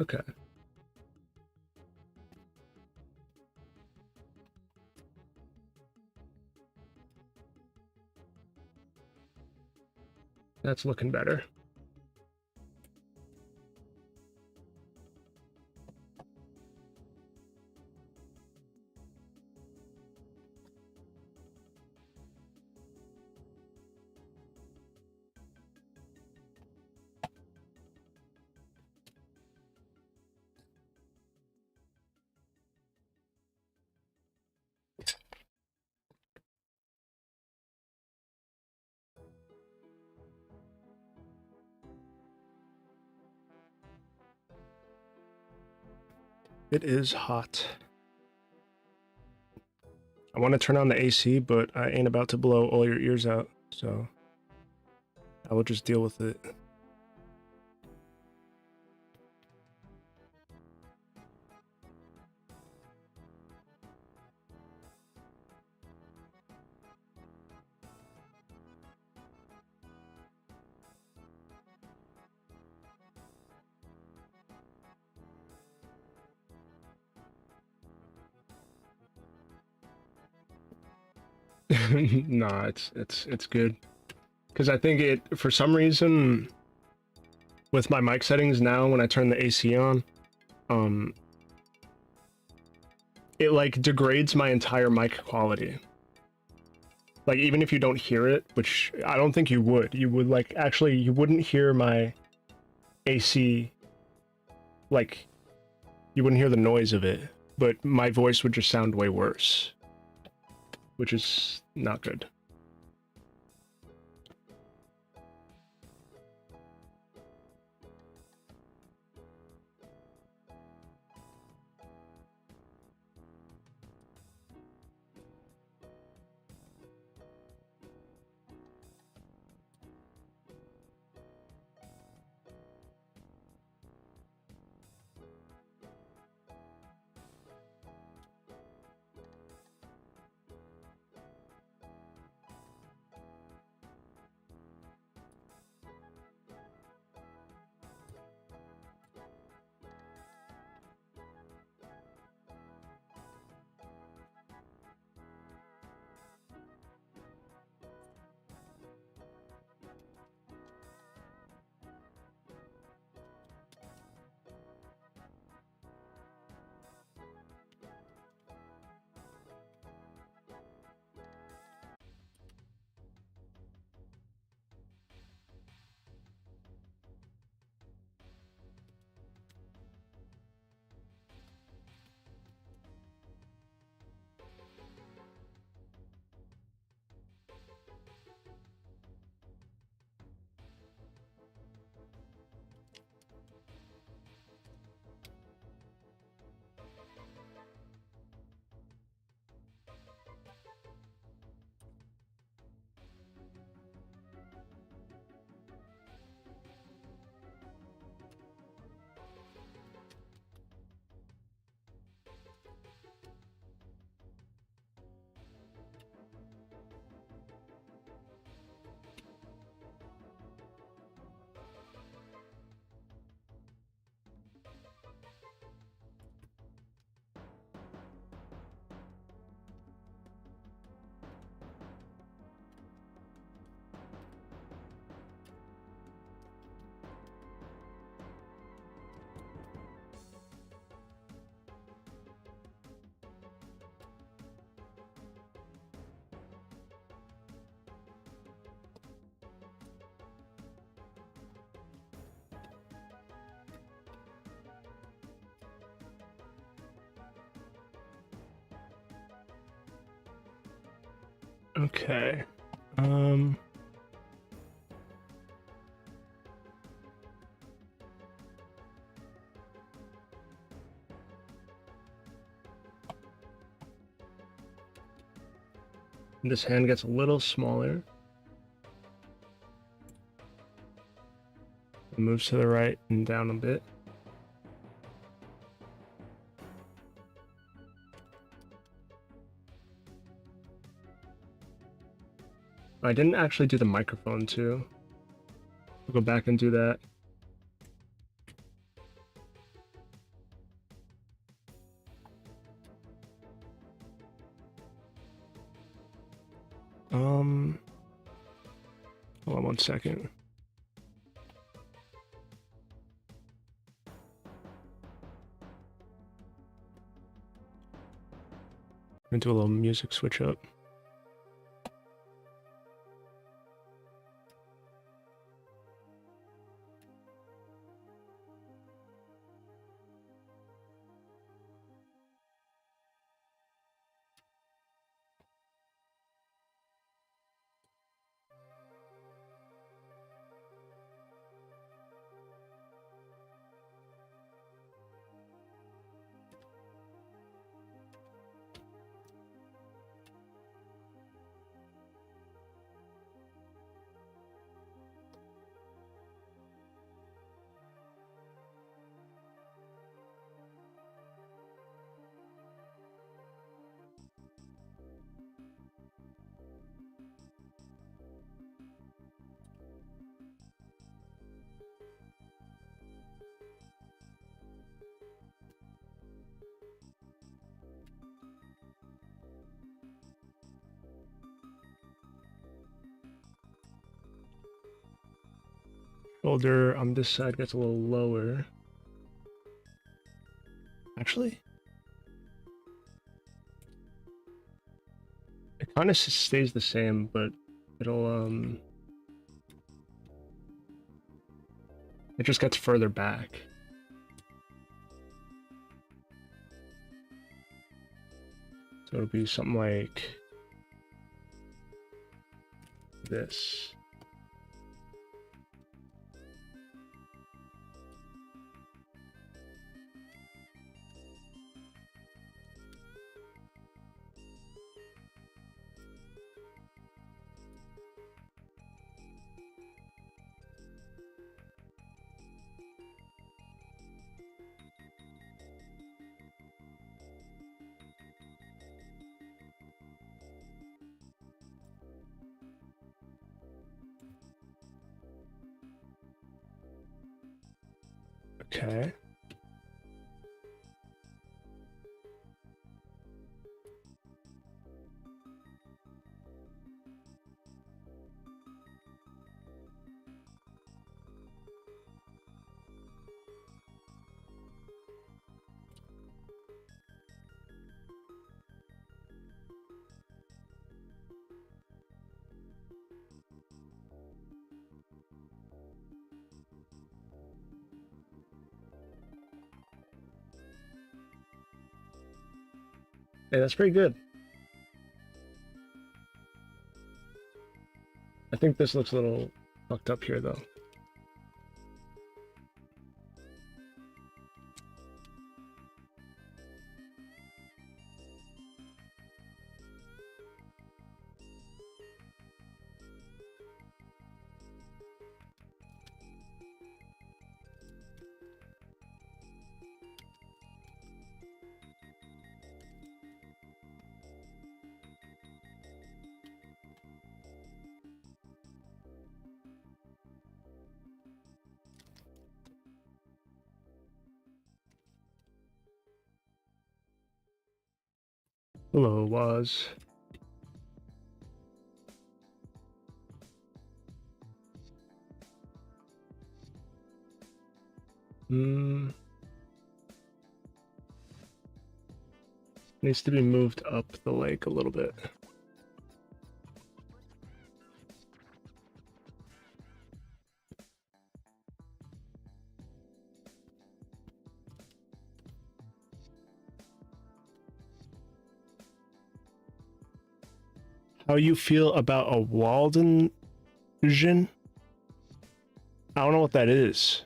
S1: Okay. That's looking better. It is hot. I want to turn on the AC, but I ain't about to blow all your ears out, so I will just deal with it. Nah, it's good. Because I think it, for some reason, with my mic settings now, when I turn the AC on, it like degrades my entire mic quality. Like, even if you don't hear it, which I don't think you would like, actually, you wouldn't hear my AC, like, you wouldn't hear the noise of it, but my voice would just sound way worse, which is not good. Okay. This hand gets a little smaller. It moves to the right and down a bit. I didn't actually do the microphone too. I'll go back and do that. Hold on one second. I'm gonna do a little music switch up. Shoulder on this side gets a little lower. Actually, it kind of stays the same, but it'll it just gets further back. So it'll be something like this. Okay. Hey, that's pretty good. I think this looks a little fucked up here, though. Hello, was. Needs to be moved up the lake a little bit. How you feel about a Waldensian? I don't know what that is.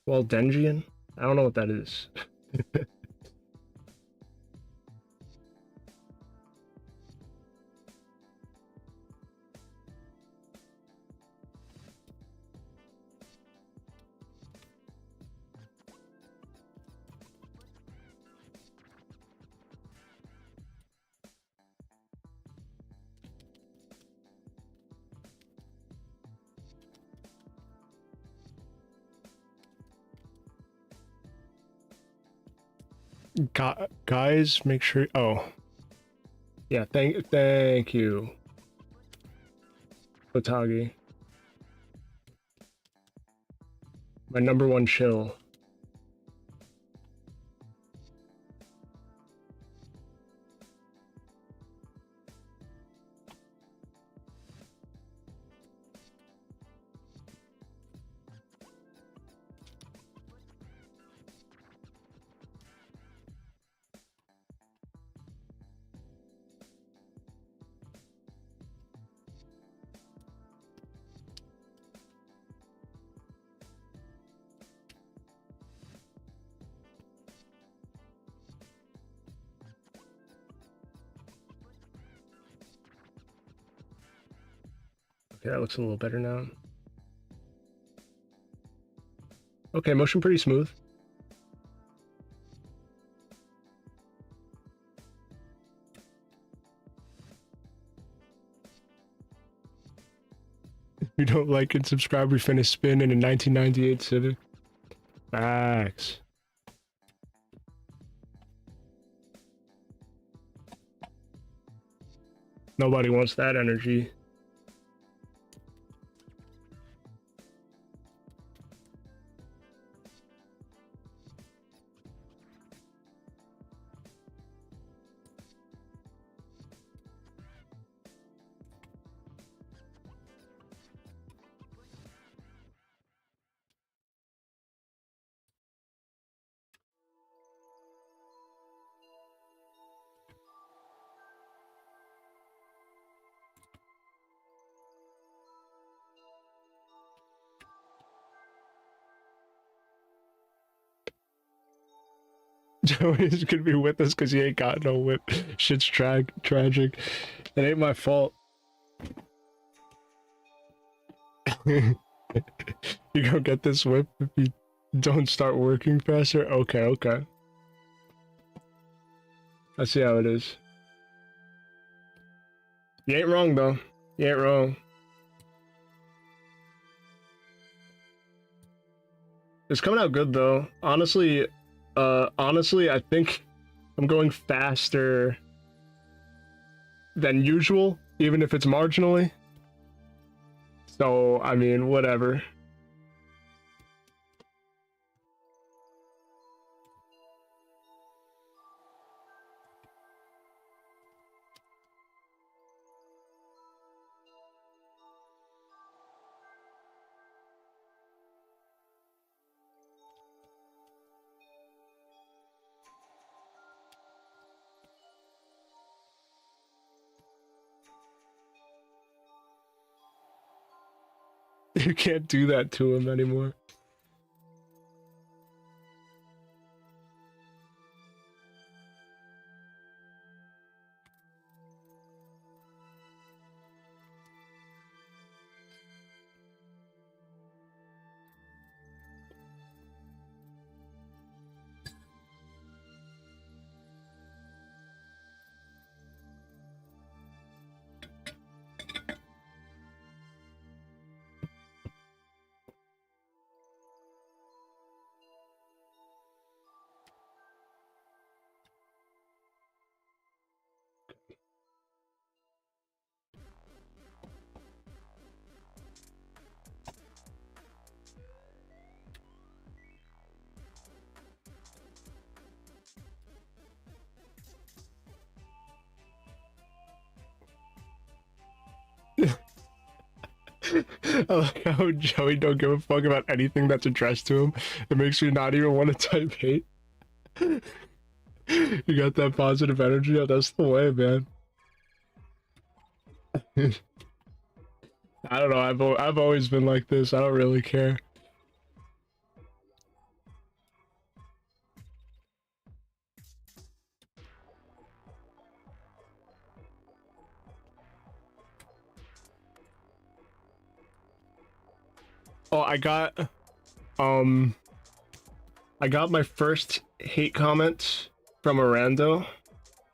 S1: Waldensian? I don't know what that is. Guys, make sure. Oh, yeah. Thank you, Otagi. My number one chill. Okay, that looks a little better now. Okay, motion pretty smooth. You don't like and subscribe, we finished spin in a 1998 Civic. Facts. Nobody wants that energy. Joey's gonna be with us because he ain't got no whip. Shit's tragic. It ain't my fault. You gonna get this whip if you don't start working faster? Okay, okay. I see how it is. You ain't wrong though. You ain't wrong. It's coming out good though. Honestly, I think I'm going faster than usual, even if it's marginally. So, I mean, whatever. You can't do that to him anymore. I like how Joey don't give a fuck about anything that's addressed to him. It makes me not even want to type hate. You got that positive energy? Yeah, that's the way, man. I don't know. I've always been like this. I don't really care. Oh, I got my first hate comment from a rando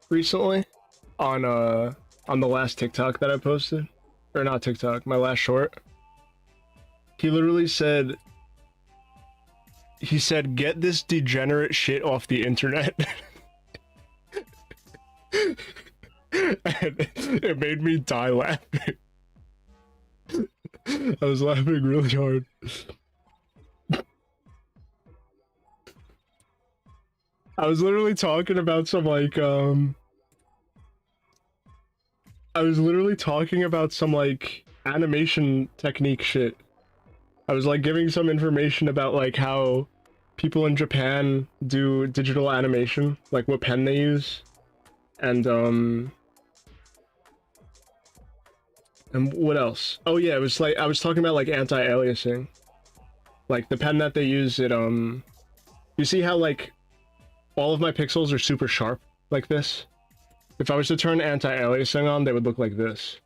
S1: recently on the last TikTok that I posted. Or not TikTok, my last short. He literally said, get this degenerate shit off the internet. And it made me die laughing. I was laughing really hard. I was literally talking about some like animation technique shit. I was like giving some information about like how people in Japan do digital animation, like what pen they use. And what else? Oh yeah, it was like I was talking about like anti-aliasing. Like the pen that they use, you see how like all of my pixels are super sharp like this? If I was to turn anti-aliasing on, they would look like this.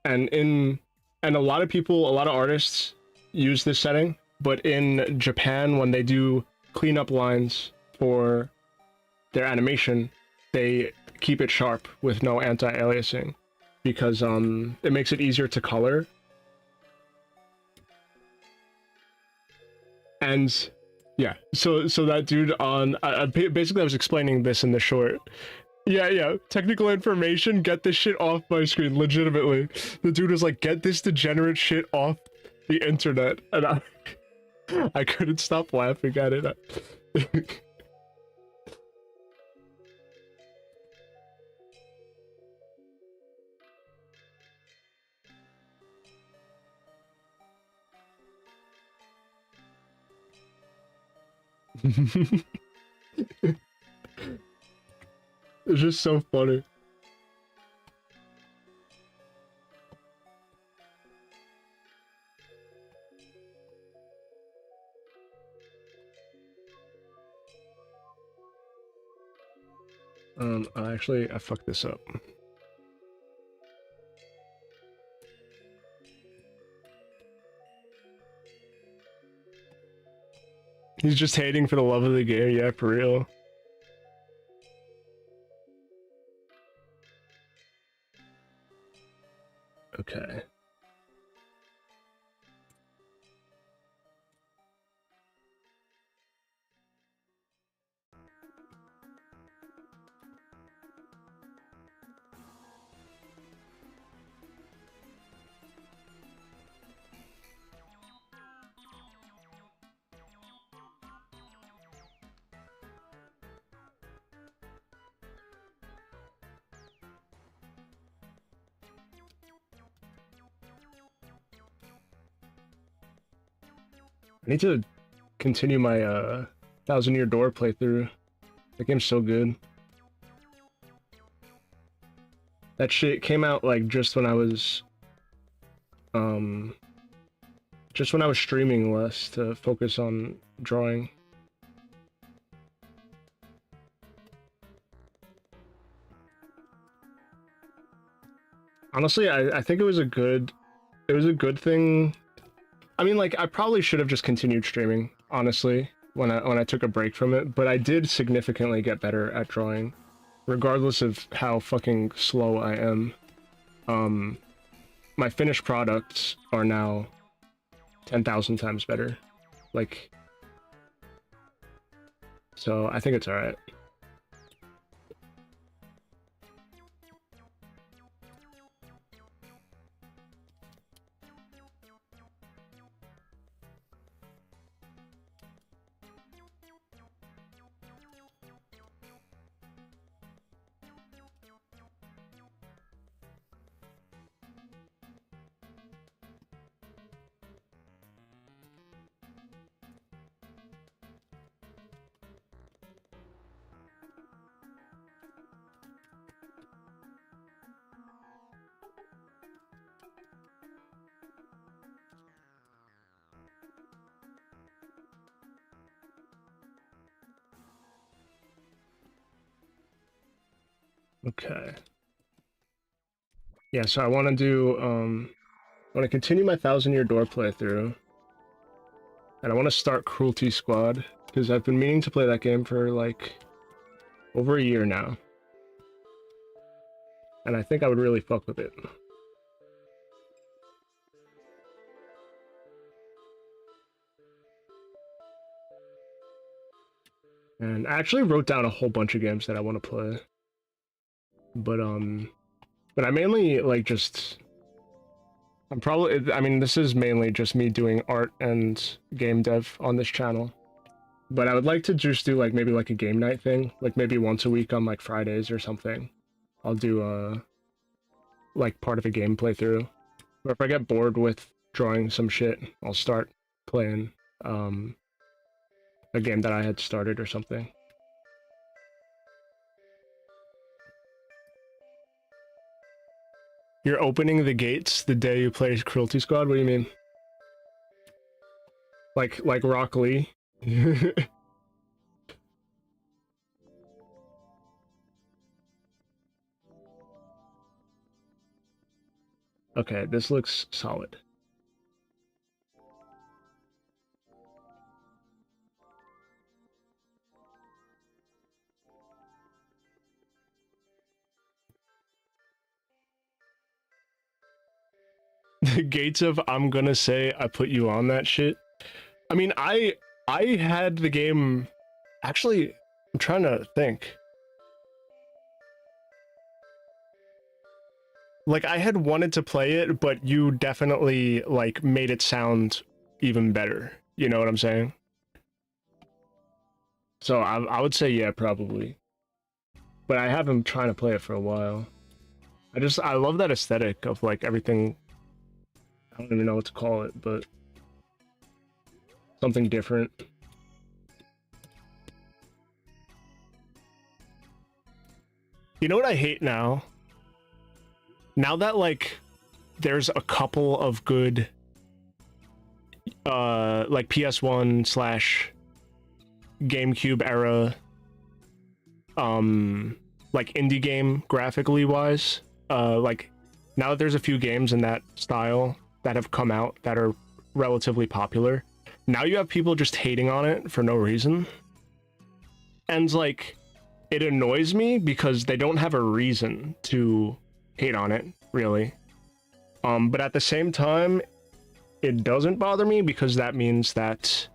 S1: And a lot of people, a lot of artists use this setting, but in Japan, when they do cleanup lines for their animation, they keep it sharp with no anti-aliasing because it makes it easier to color. And yeah, so that dude on basically I was explaining this in the short. Yeah, technical information, get this shit off my screen, legitimately. The dude was like, get this degenerate shit off the internet, and I couldn't stop laughing at it. It's just so funny. Actually, I fucked this up. He's just hating for the love of the game, yeah, for real. Okay. I need to continue my 1000-Year Door playthrough. That game's so good. That shit came out like just when I was streaming less to focus on drawing. Honestly, I think it was a good thing. I mean, like, I probably should have just continued streaming, honestly, when I took a break from it, but I did significantly get better at drawing, regardless of how fucking slow I am. My finished products are now 10,000 times better. Like, so I think it's alright. Okay. Yeah, so I want to do, I want to continue my 1000-Year Door playthrough. And I want to start Cruelty Squad, because I've been meaning to play that game for, like, over a year now. And I think I would really fuck with it. And I actually wrote down a whole bunch of games that I want to play. But I mainly, like, just... I mean, this is mainly just me doing art and game dev on this channel. But I would like to just do, like, maybe, like, a game night thing. Like, maybe once a week on, like, Fridays or something. I'll do, like, part of a game playthrough. Or if I get bored with drawing some shit, I'll start playing, a game that I had started or something. You're opening the gates the day you play Cruelty Squad? What do you mean? Like Rock Lee? Okay, this looks solid. The gates of I'm gonna say I put you on that shit. I mean, I had the game... Actually, I'm trying to think. Like, I had wanted to play it, but you definitely, like, made it sound even better. You know what I'm saying? So I would say yeah, probably. But I have been trying to play it for a while. I love that aesthetic of, like, everything... I don't even know what to call it, but... something different. You know what I hate now? Now that, like, there's a couple of good, like, PS1 / GameCube era, like, indie game, graphically wise, like, now that there's a few games in that style that have come out that are relatively popular, now you have people just hating on it for no reason. And, like, it annoys me because they don't have a reason to hate on it, really. But at the same time, it doesn't bother me because that means that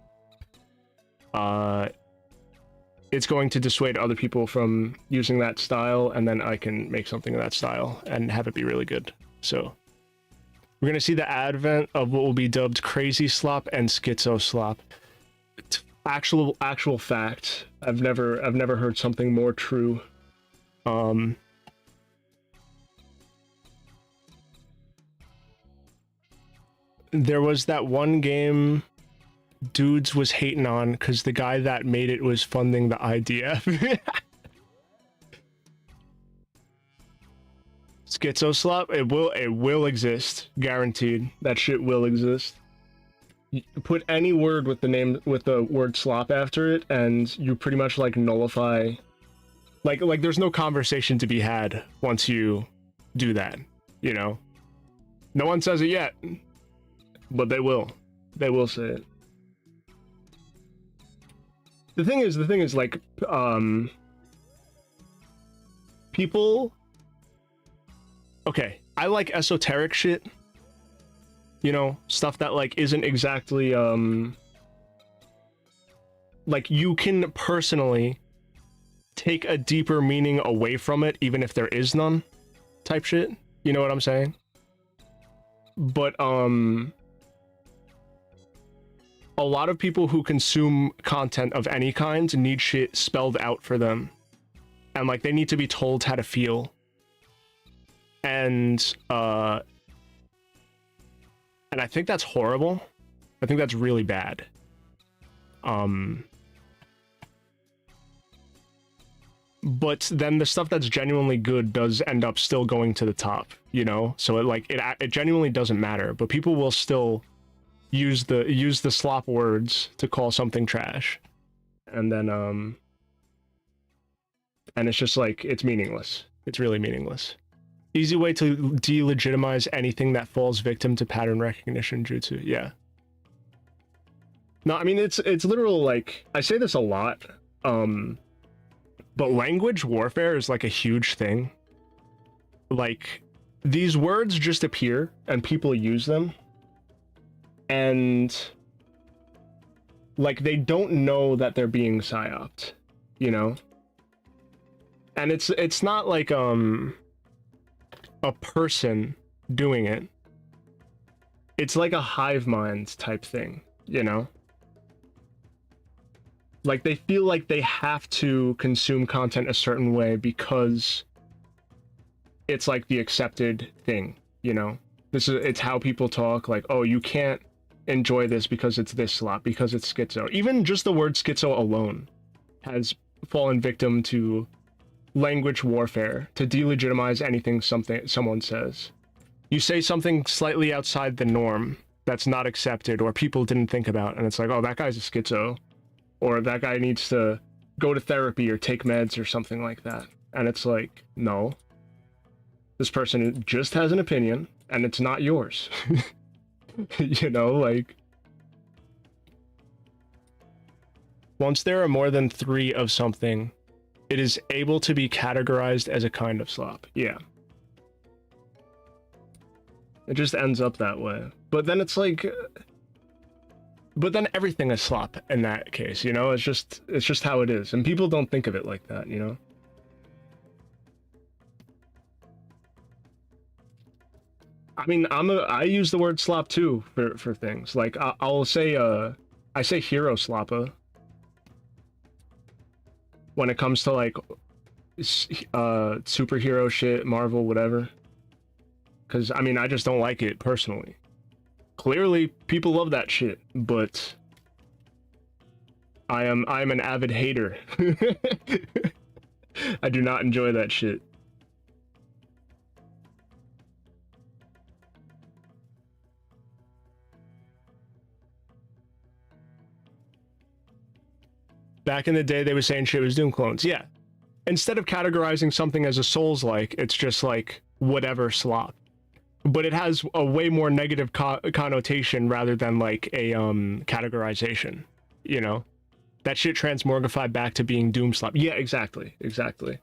S1: it's going to dissuade other people from using that style, and then I can make something of that style and have it be really good. So we're gonna see the advent of what will be dubbed crazy slop and schizo slop. Actual fact. I've never heard something more true. There was that one game dudes was hating on because the guy that made it was funding the IDF. Schizo slop, it will exist, guaranteed. That shit will exist. You put any word with the word slop after it, and you pretty much, like, nullify. Like there's no conversation to be had once you do that. You know, no one says it yet. But they will. They will say it. The thing is, like, people... Okay, I like esoteric shit. You know, stuff that, like, isn't exactly, like, you can personally take a deeper meaning away from it, even if there is none, type shit. You know what I'm saying? But, a lot of people who consume content of any kind need shit spelled out for them. And, like, they need to be told how to feel. And I think that's horrible. I think that's really bad. But then the stuff that's genuinely good does end up still going to the top, you know? So it genuinely doesn't matter, but people will still use the slop words to call something trash. And then and it's just like, it's meaningless. It's really meaningless. Easy way to delegitimize anything that falls victim to pattern recognition jutsu. Yeah. No, I mean, it's literal, like, I say this a lot, but language warfare is like a huge thing. Like, these words just appear and people use them, and like they don't know that they're being psyoped, you know? And it's not like a person doing it. It's like a hive mind type thing, you know? Like they feel like they have to consume content a certain way because it's like the accepted thing, you know? It's how people talk, like, oh, you can't enjoy this because it's this slot, because it's schizo. Even just the word schizo alone has fallen victim to language warfare to delegitimize anything someone says. You say something slightly outside the norm that's not accepted or people didn't think about, and it's like, oh, that guy's a schizo, or that guy needs to go to therapy or take meds or something like that. And it's like, no, this person just has an opinion and it's not yours. You know, like, once there are more than 3 of something, it is able to be categorized as a kind of slop. Yeah. It just ends up that way. But then it's like, but then everything is slop in that case, you know? It's just how it is. And people don't think of it like that, you know? I mean, I use the word slop too for things. Like I'll say I say hero sloppa when it comes to like superhero shit, Marvel, whatever. Cuz I mean, I just don't like it personally. Clearly people love that shit, but I'm an avid hater. I do not enjoy that shit. Back in the day, they were saying shit was Doom clones. Yeah. Instead of categorizing something as a Souls-like, it's just like whatever slop. But it has a way more negative connotation rather than like a categorization, you know? That shit transmorgified back to being Doom slop. Yeah, exactly. Exactly.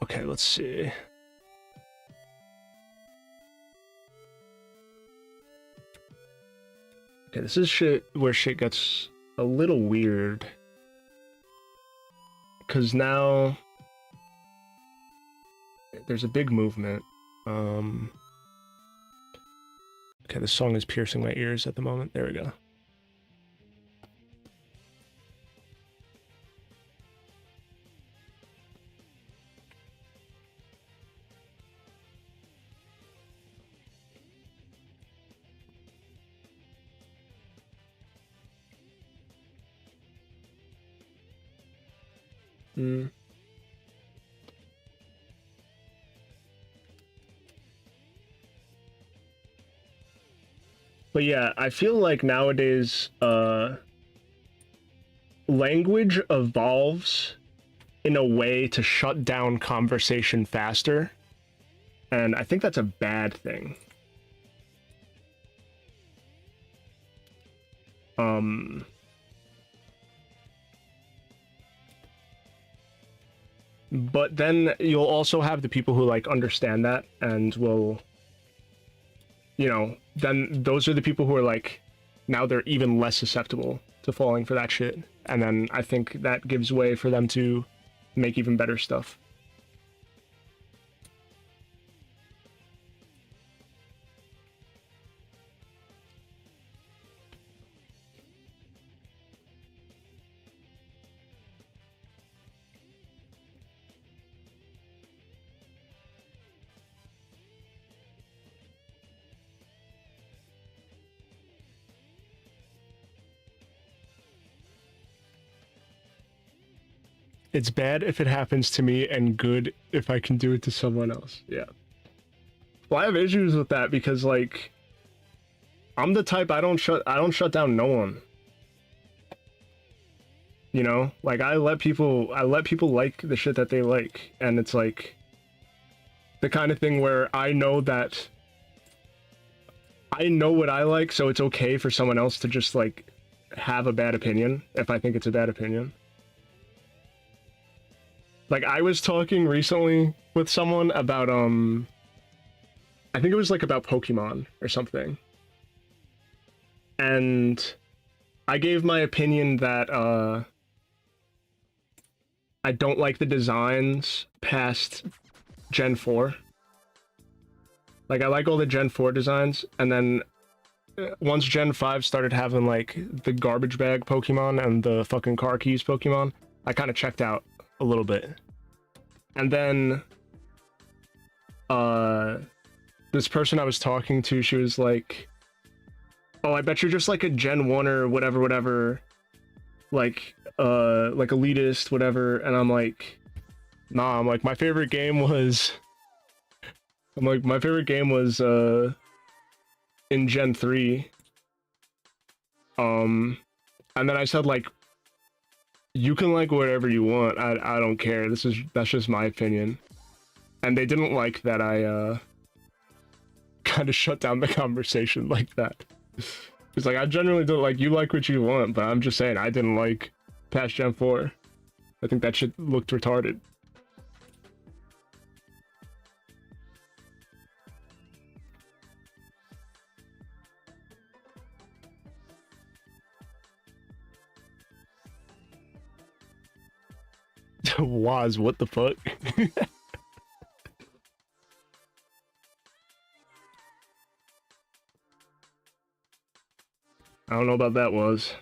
S1: Okay, let's see. Okay, this is shit where shit gets a little weird. Because now there's a big movement. Okay, this song is piercing my ears at the moment. There we go. But yeah, I feel like nowadays, language evolves in a way to shut down conversation faster. And I think that's a bad thing. But then you'll also have the people who like understand that and will, you know, then those are the people who are like, now they're even less susceptible to falling for that shit. And then I think that gives way for them to make even better stuff. It's bad if it happens to me and good if I can do it to someone else. Yeah. Well, I have issues with that because like I'm the type I don't shut down no one. You know, like I let people like the shit that they like, and it's like the kind of thing where I know that I know what I like, so it's okay for someone else to just like have a bad opinion if I think it's a bad opinion. Like I was talking recently with someone about I think it was like about Pokemon or something. And I gave my opinion that I don't like the designs past Gen 4. Like I like all the Gen 4 designs, and then once Gen 5 started having like the garbage bag Pokemon and the fucking car keys Pokemon, I kind of checked out a little bit. And then this person I was talking to, she was like, oh, I bet you're just like a Gen 1 or whatever, like elitist, whatever. And I'm like, nah, I'm like, my favorite game was in Gen 3. And then I said like, you can like whatever you want. I don't care. That's just my opinion. And they didn't like that I kind of shut down the conversation like that. It's like I generally don't like, you like what you want, but I'm just saying I didn't like past Gen 4. I think that shit looked retarded. Waz, what the fuck? I don't know about that, was.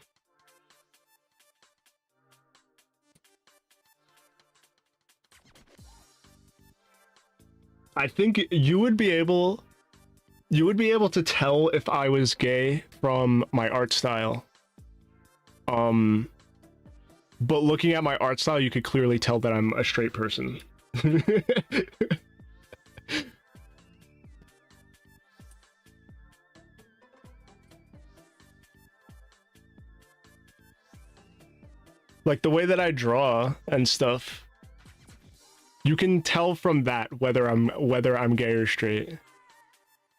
S1: I think you would be able to tell if I was gay from my art style. But looking at my art style, you could clearly tell that I'm a straight person. Like the way that I draw and stuff, you can tell from that whether I'm gay or straight.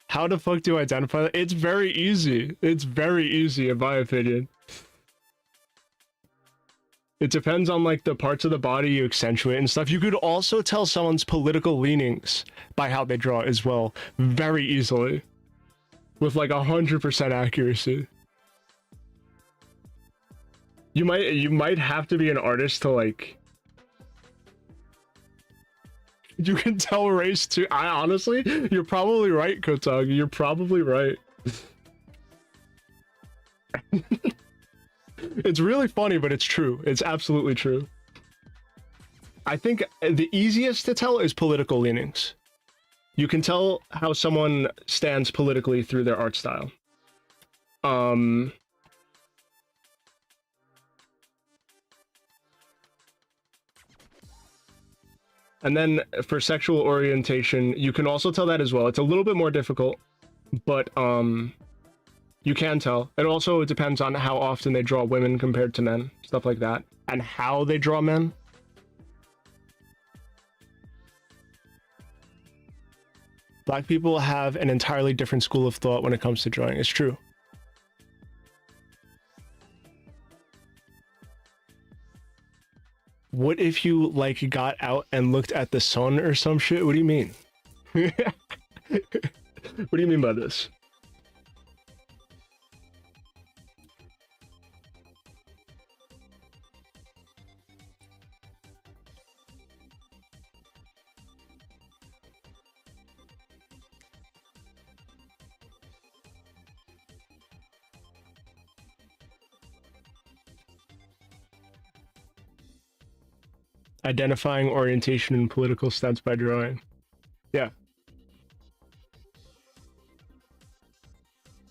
S1: How the fuck do I identify that? It's very easy. It's very easy in my opinion. It depends on like the parts of the body you accentuate and stuff. You could also tell someone's political leanings by how they draw as well, very easily, with like 100% accuracy. You might have to be an artist to like. You can tell race too. I honestly, you're probably right, Kotagi. You're probably right. It's really funny, but it's true. It's absolutely true. I think the easiest to tell is political leanings. You can tell how someone stands politically through their art style. And then for sexual orientation, you can also tell that as well. It's a little bit more difficult, but you can tell. It also depends on how often they draw women compared to men, stuff like that, and how they draw men. Black people have an entirely different school of thought when it comes to drawing. It's true. What if you like got out and looked at the sun or some shit? What do you mean? What do you mean by this? Identifying orientation and political stance by drawing. Yeah.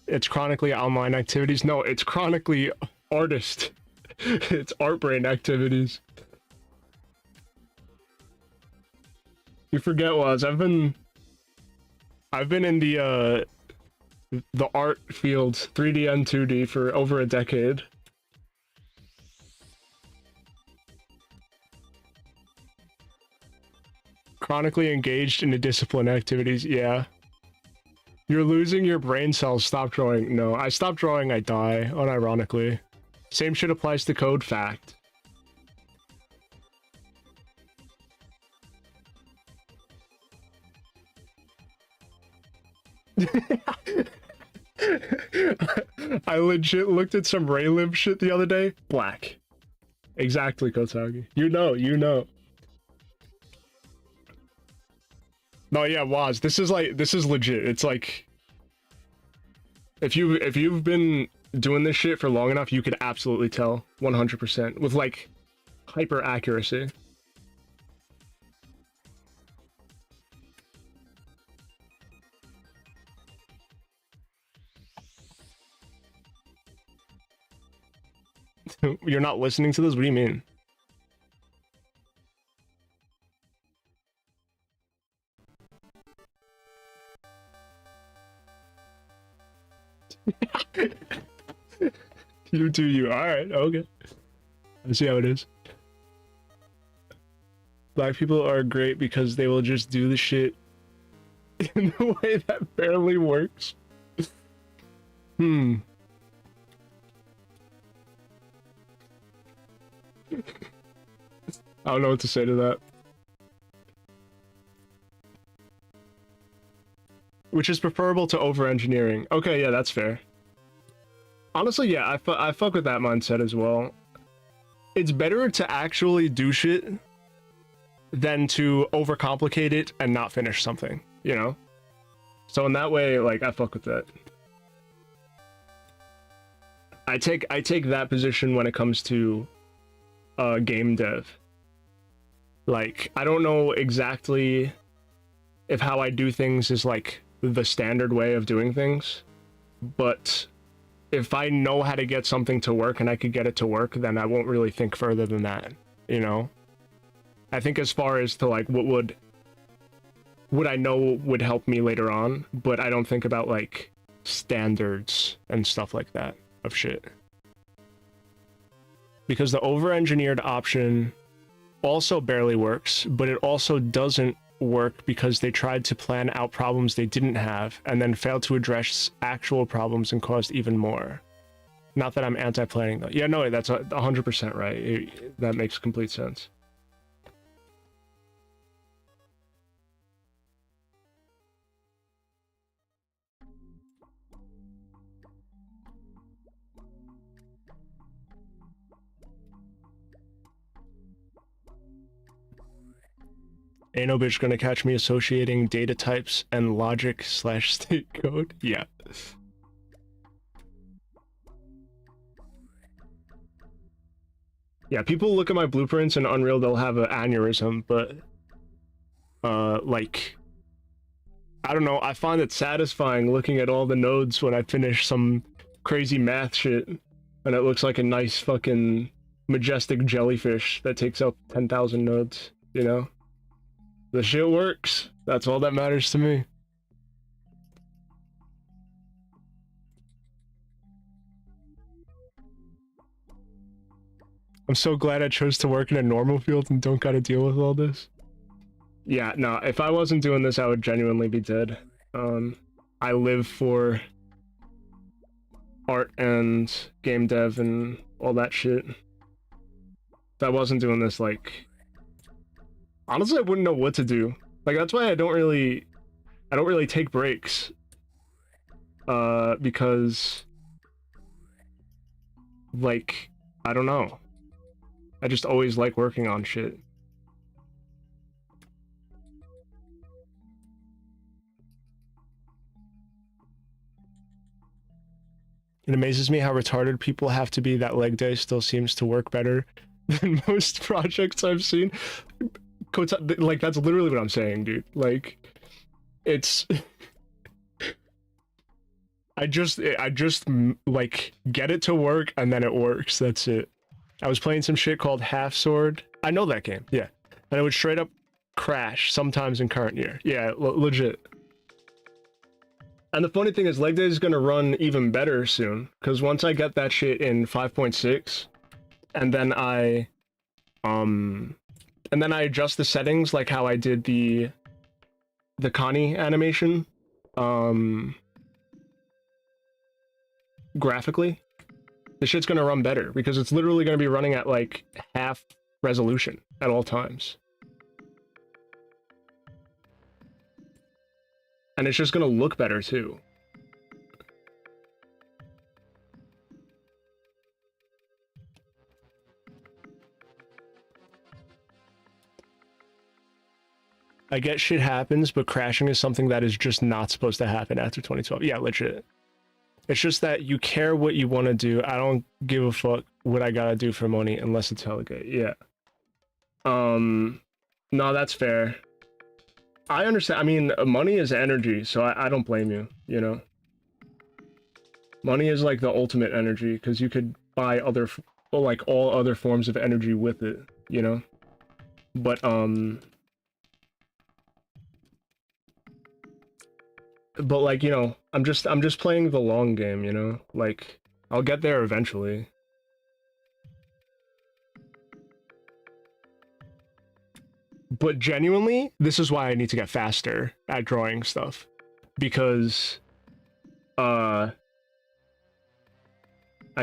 S1: It's chronically online activities. No, it's chronically artist. It's art brain activities. You forget, Waz, I've been I've been in the art field, 3D and 2D, for over a decade. Chronically engaged in the discipline activities, yeah. You're losing your brain cells, stop drawing. No, I stop drawing, I die, unironically. Same shit applies to code, fact. I legit looked at some Raylib shit the other day. Black. Exactly, Kotagi. You know, you know. No, yeah, Waz, this is legit. It's like, if you've been doing this shit for long enough, you could absolutely tell 100% with like hyper accuracy. You're not listening to this? What do you mean? You do you. Alright, okay. I see how it is. Black people are great because they will just do the shit in a way that barely works. I don't know what to say to that. Which is preferable to over-engineering. Okay, yeah, that's fair. Honestly, yeah, I fuck with that mindset as well. It's better to actually do shit than to overcomplicate it and not finish something, you know? So in that way, like, I fuck with that. I take that position when it comes to game dev. Like, I don't know exactly if how I do things is like the standard way of doing things, but if I know how to get something to work and I could get it to work, then I won't really think further than that, you know? I think as far as to like what would I know would help me later on, but I don't think about like standards and stuff like that of shit. Because the over-engineered option also barely works, but it also doesn't work because they tried to plan out problems they didn't have and then failed to address actual problems and caused even more. Not that I'm anti-planning though. Yeah, no, that's 100% right. That makes complete sense. Ain't no bitch gonna catch me associating data types and logic / state code. Yeah. Yeah, people look at my blueprints in Unreal, they'll have an aneurysm, but like, I don't know, I find it satisfying looking at all the nodes when I finish some crazy math shit and it looks like a nice fucking majestic jellyfish that takes up 10,000 nodes, you know? The shit works. That's all that matters to me. I'm so glad I chose to work in a normal field and don't gotta deal with all this. Yeah, no, if I wasn't doing this, I would genuinely be dead. I live for art and game dev and all that shit. If I wasn't doing this, like, honestly, I wouldn't know what to do. Like, that's why I don't really take breaks. Because, like, I don't know. I just always like working on shit. It amazes me how retarded people have to be that leg day still seems to work better than most projects I've seen. Like, that's literally what I'm saying, dude. Like, it's... I just like, get it to work, and then it works. That's it. I was playing some shit called Half Sword. I know that game, yeah. And it would straight up crash sometimes in current year. Yeah, legit. And the funny thing is, leg day is gonna run even better soon, because once I get that shit in 5.6, and then I adjust the settings like how I did the Connie animation, graphically, the shit's gonna run better because it's literally gonna be running at like half resolution at all times. And it's just gonna look better too. I get shit happens, but crashing is something that is just not supposed to happen after 2012. Yeah, legit. It's just that you care what you want to do. I don't give a fuck what I gotta do for money unless it's hella good. Yeah. No, that's fair. I understand. I mean, money is energy, so I don't blame you, you know? Money is like the ultimate energy, because you could buy other, like, all other forms of energy with it, you know? But, like, you know, I'm just playing the long game, you know? Like, I'll get there eventually. But genuinely, this is why I need to get faster at drawing stuff. Because, I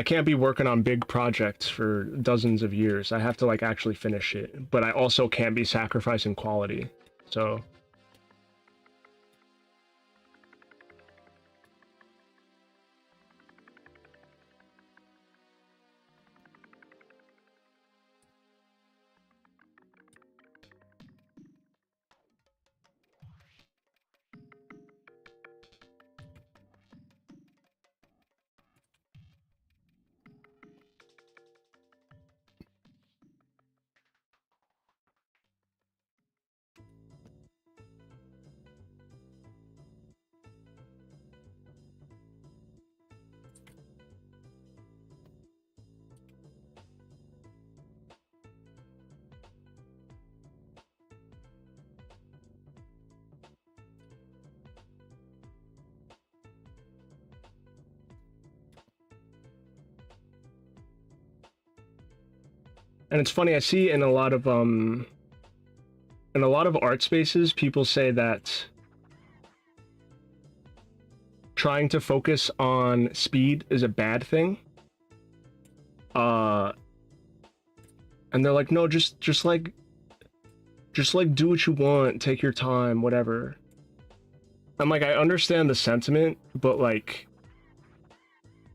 S1: can't be working on big projects for dozens of years. I have to, like, actually finish it. But I also can't be sacrificing quality. So... And it's funny, I see in a lot of art spaces, people say that trying to focus on speed is a bad thing. And they're like, no, just like do what you want, take your time, whatever. I'm like, I understand the sentiment, but like,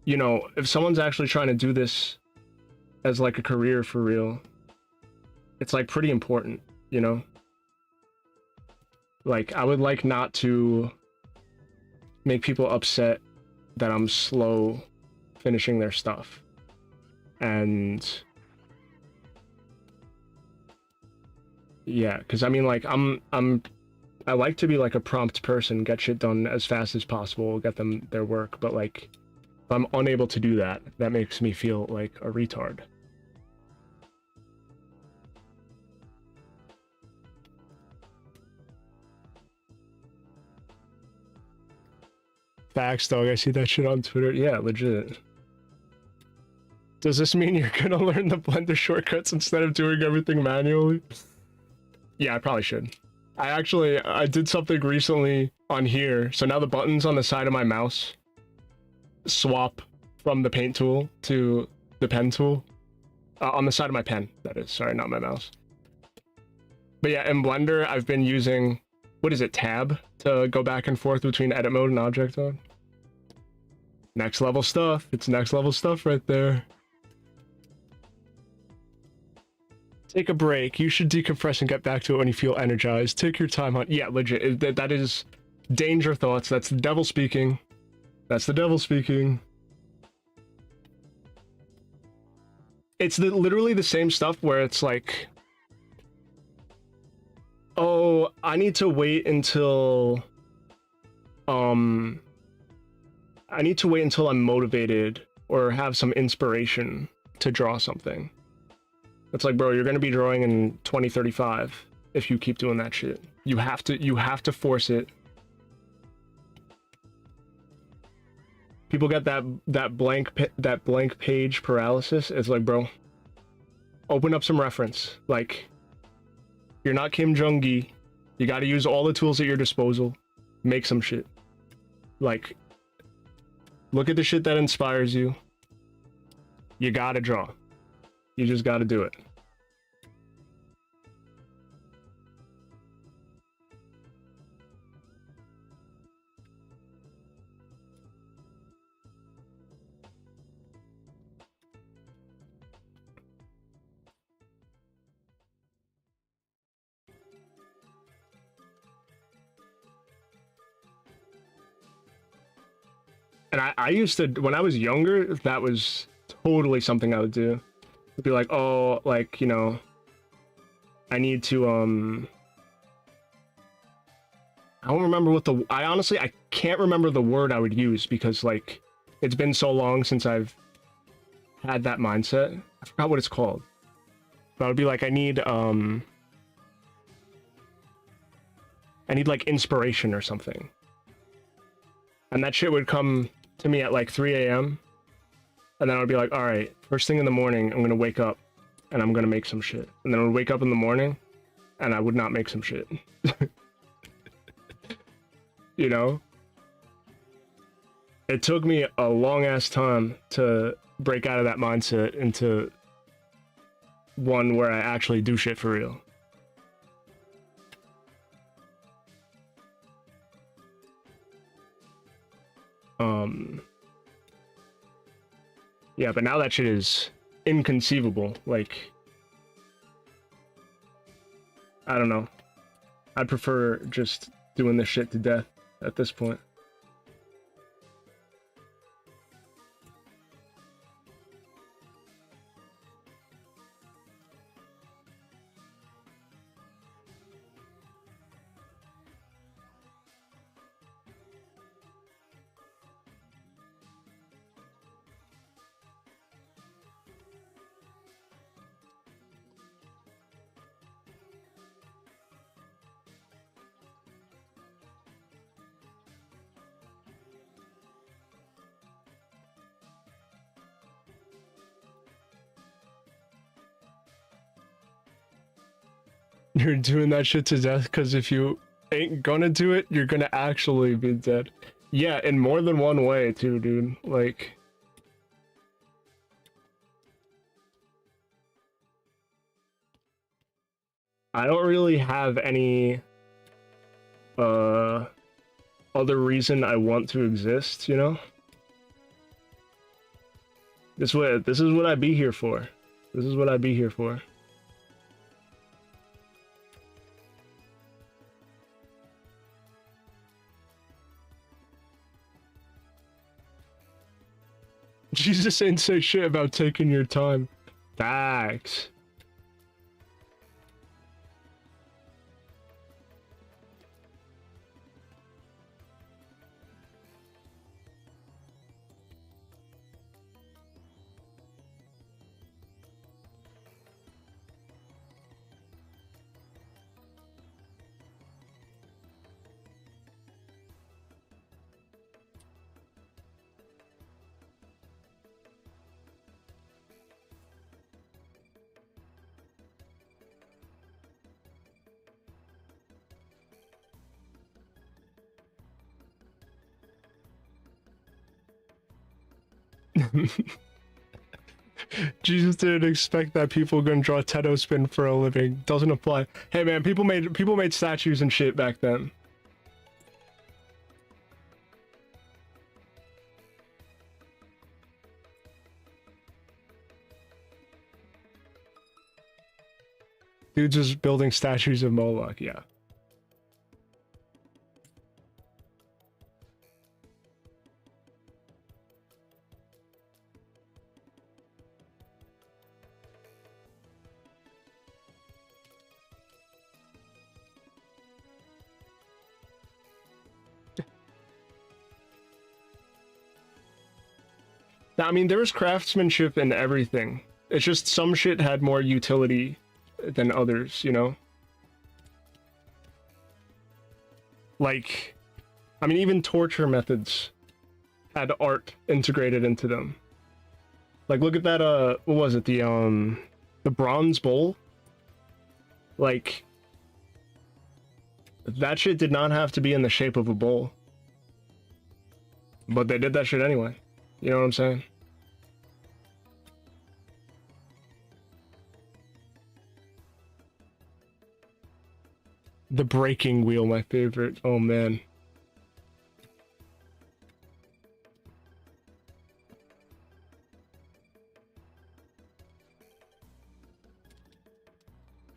S1: you know, if someone's actually trying to do this as like a career for real, it's like pretty important, you know? Like, I would like not to make people upset that I'm slow finishing their stuff. And yeah, because I mean, like, I like to be like a prompt person, get shit done as fast as possible, get them their work, but like, if I'm unable to do that, that makes me feel like a retard. Facts, dog. I see that shit on Twitter. Yeah, legit. Does this mean you're gonna learn the Blender shortcuts instead of doing everything manually? Yeah, I probably should. I did something recently on here, so now the buttons on the side of my mouse swap from the paint tool to the pen tool. On the side of my pen, that is. Sorry, not my mouse. But yeah, in Blender, I've been using, what is it, tab, to go back and forth between edit mode and object mode. Next level stuff. It's next level stuff right there. Take a break. You should decompress and get back to it when you feel energized. Take your time on... Yeah, legit. That is danger thoughts. That's the devil speaking. That's the devil speaking. It's literally the same stuff where it's like... Oh, I need to wait until... I need to wait until I'm motivated or have some inspiration to draw something. It's like, bro, you're gonna be drawing in 2035 if you keep doing that shit. You have to force it. People get that blank page paralysis. It's like, bro, open up some reference. Like, you're not Kim Jong-gi. You got to use all the tools at your disposal. Make some shit. Like, look at the shit that inspires you. You gotta draw. You just gotta do it. And I used to, when I was younger, that was totally something I would do. It'd be like, oh, like, you know, I need to, I don't remember what I can't remember the word I would use because, like, it's been so long since I've had that mindset. I forgot what it's called. But I would be like, I need, like, inspiration or something. And that shit would come to me at like 3 a.m. And then I would be like, all right, first thing in the morning, I'm going to wake up and I'm going to make some shit. And then I would wake up in the morning and I would not make some shit. You know? It took me a long ass time to break out of that mindset into one where I actually do shit for real. Yeah, but now that shit is inconceivable. Like, I don't know. I'd prefer just doing this shit to death at this point. You're doing that shit to death because if you ain't gonna do it, you're gonna actually be dead. Yeah, in more than one way too, dude. Like, I don't really have any other reason I want to exist, you know? This is what I be here for. This is what I be here for. Jesus ain't say shit about taking your time. Facts. Jesus didn't expect that people gonna draw Teto spin for a living. Doesn't apply. Hey man, people made statues and shit back then. Dude's just building statues of Moloch, yeah. I mean, there was craftsmanship in everything. It's just some shit had more utility than others, you know? Like, I mean, even torture methods had art integrated into them. Like, look at that, what was it, the bronze bowl? Like, that shit did not have to be in the shape of a bowl. But they did that shit anyway. You know what I'm saying? The breaking wheel, my favorite. Oh, man.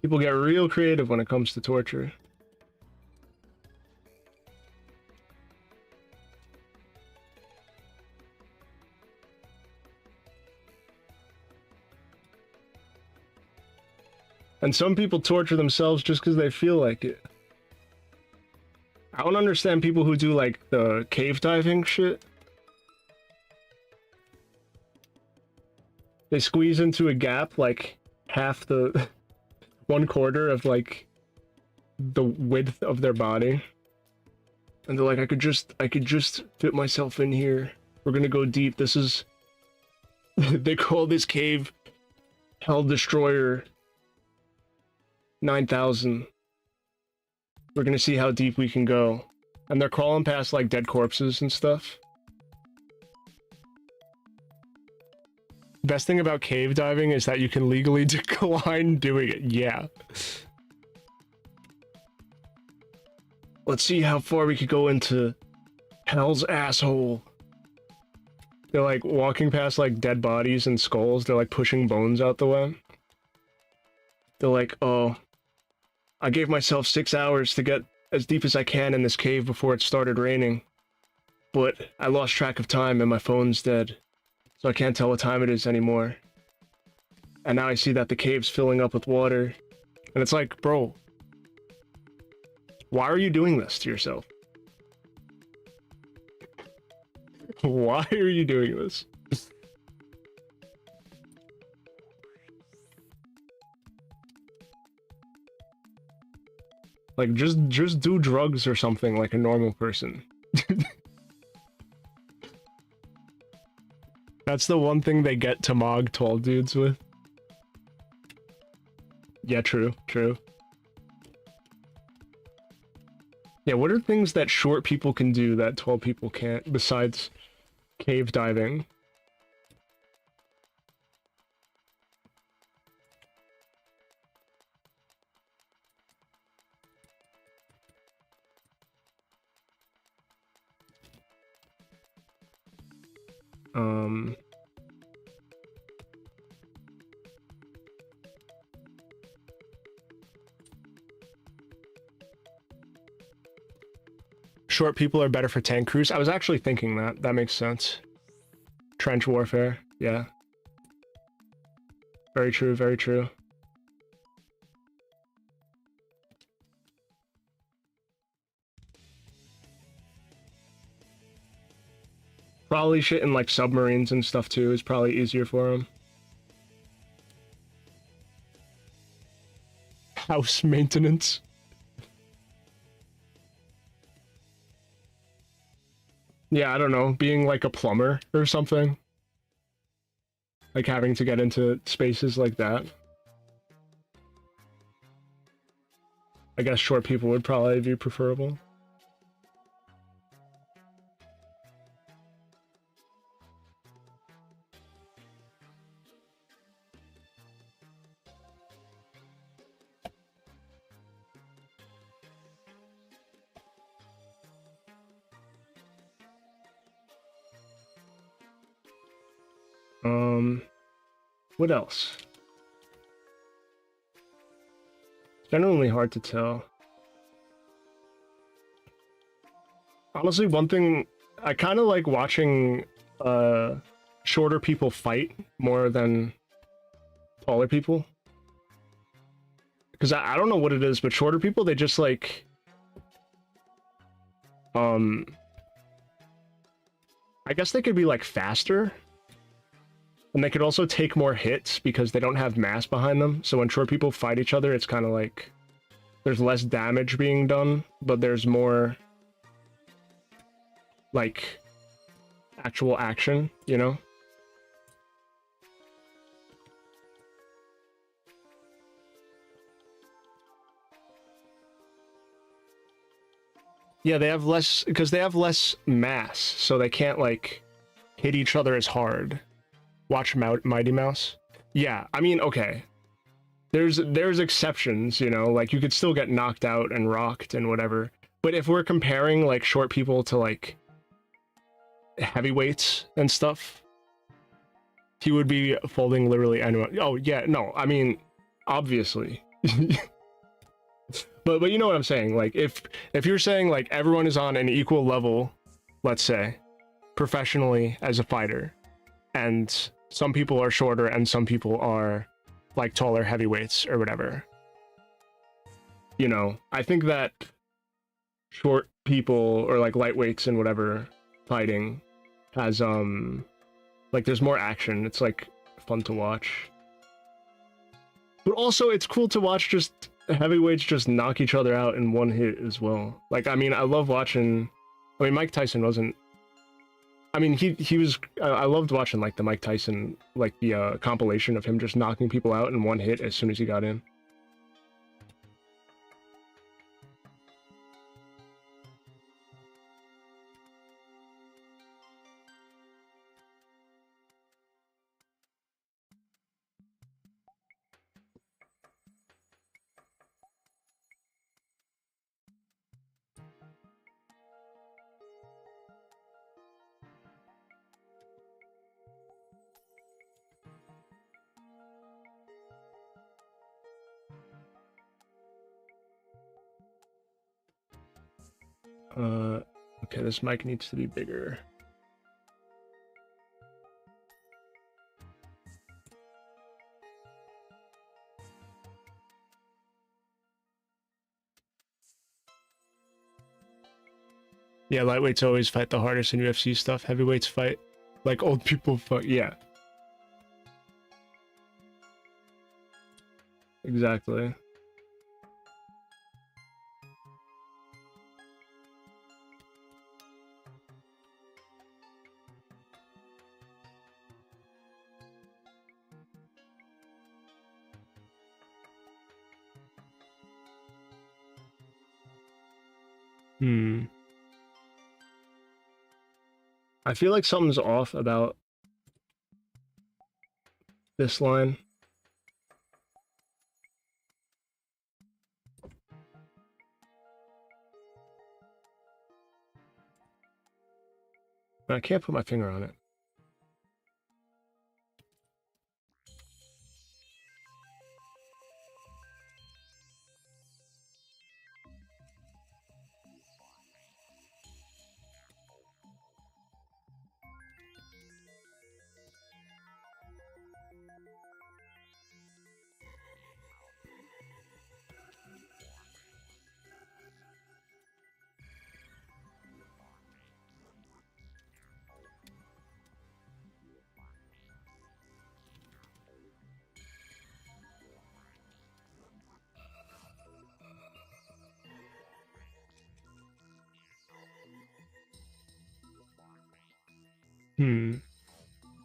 S1: People get real creative when it comes to torture. And some people torture themselves just because they feel like it. I don't understand people who do like the cave diving shit. They squeeze into a gap like half the 1/4 of like the width of their body. And they're like, I could just fit myself in here. We're gonna go deep. This is they call this cave Hell Destroyer 9000. We're gonna see how deep we can go. And they're crawling past like dead corpses and stuff. Best thing about cave diving is that you can legally decline doing it. Yeah. Let's see how far we could go into hell's asshole. They're like walking past like dead bodies and skulls. They're like pushing bones out the way. They're like, oh, I gave myself 6 hours to get as deep as I can in this cave before it started raining. But I lost track of time and my phone's dead. So I can't tell what time it is anymore. And now I see that the cave's filling up with water. And it's like, bro, why are you doing this to yourself? Why are you doing this? Like, just do drugs or something like a normal person. That's the one thing they get to mog tall dudes with. Yeah, true, true. Yeah, what are things that short people can do that tall people can't, besides cave diving? Short people are better for tank crews. I was actually thinking that. That makes sense. Trench warfare. Yeah. Very true, very true. Probably shit in like submarines and stuff too is probably easier for them. House maintenance. Yeah, I don't know, being like a plumber or something. Like having to get into spaces like that. I guess short people would probably be preferable. What else? It's generally hard to tell. Honestly, one thing, I kind of like watching shorter people fight more than taller people. Because I don't know what it is, but shorter people, they just like... I guess they could be like faster. And they could also take more hits because they don't have mass behind them. So when short people fight each other, it's kind of like there's less damage being done, but there's more like actual action, you know? Yeah, they have less because they have less mass, so they can't like hit each other as hard. Watch Mighty Mouse. Yeah, I mean, okay. There's exceptions, you know, like you could still get knocked out and rocked and whatever. But if we're comparing like short people to like heavyweights and stuff, he would be folding literally anyone. Oh yeah, no, I mean, obviously. But you know what I'm saying? Like if you're saying like everyone is on an equal level, let's say, professionally as a fighter, and some people are shorter and some people are like taller heavyweights or whatever. You know, I think that short people or like lightweights and whatever fighting has like there's more action. It's like fun to watch. But also it's cool to watch just heavyweights just knock each other out in one hit as well. Like I mean, I love watching Mike Tyson wasn't I mean, he was I loved watching like the Mike Tyson like the compilation of him just knocking people out in one hit as soon as he got in. Okay, this mic needs to be bigger. Yeah, lightweights always fight the hardest in UFC stuff. Heavyweights fight like old people fight. Yeah. Exactly. I feel like something's off about this line. I can't put my finger on it.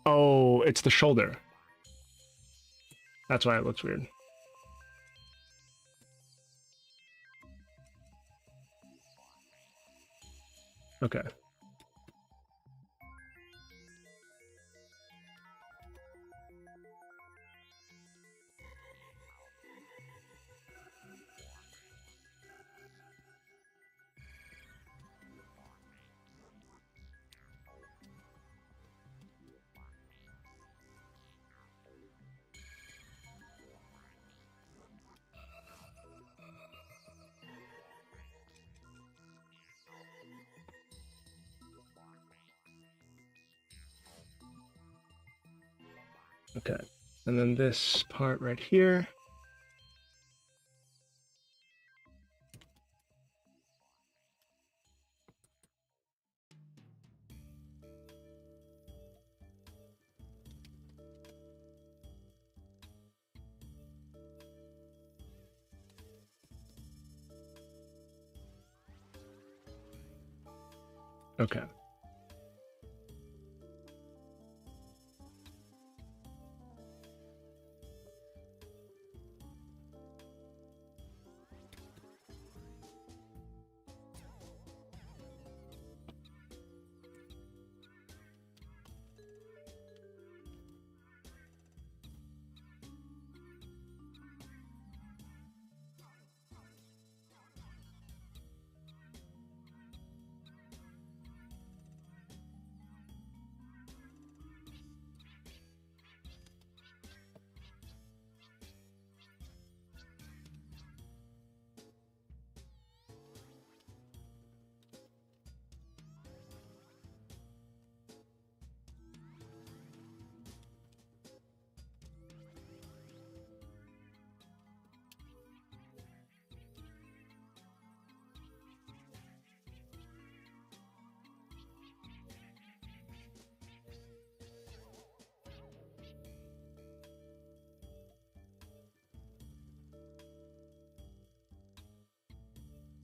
S1: Oh, it's the shoulder. That's why it looks weird. Okay. Okay. And then this part right here. Okay.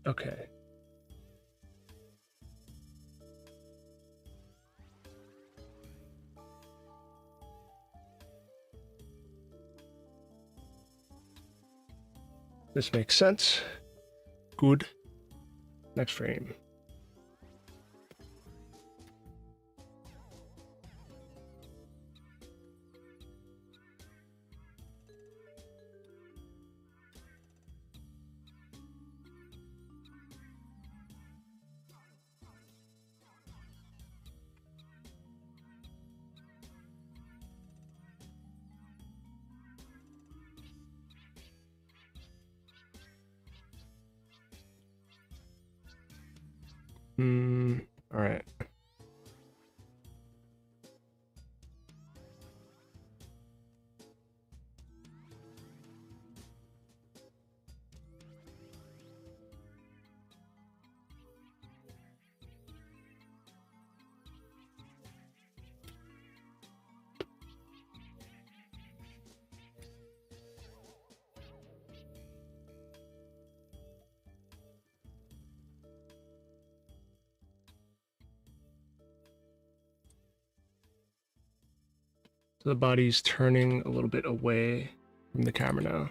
S1: Okay. This makes sense. Good. Next frame. All right. So the body's turning a little bit away from the camera now.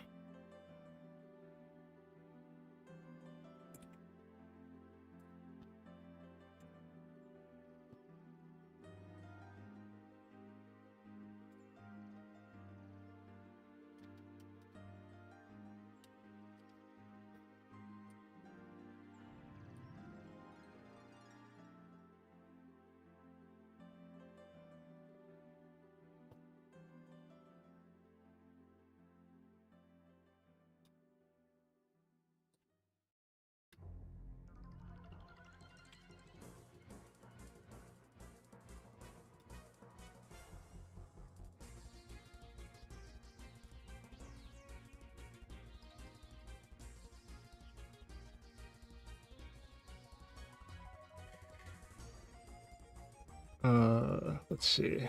S1: Let's see.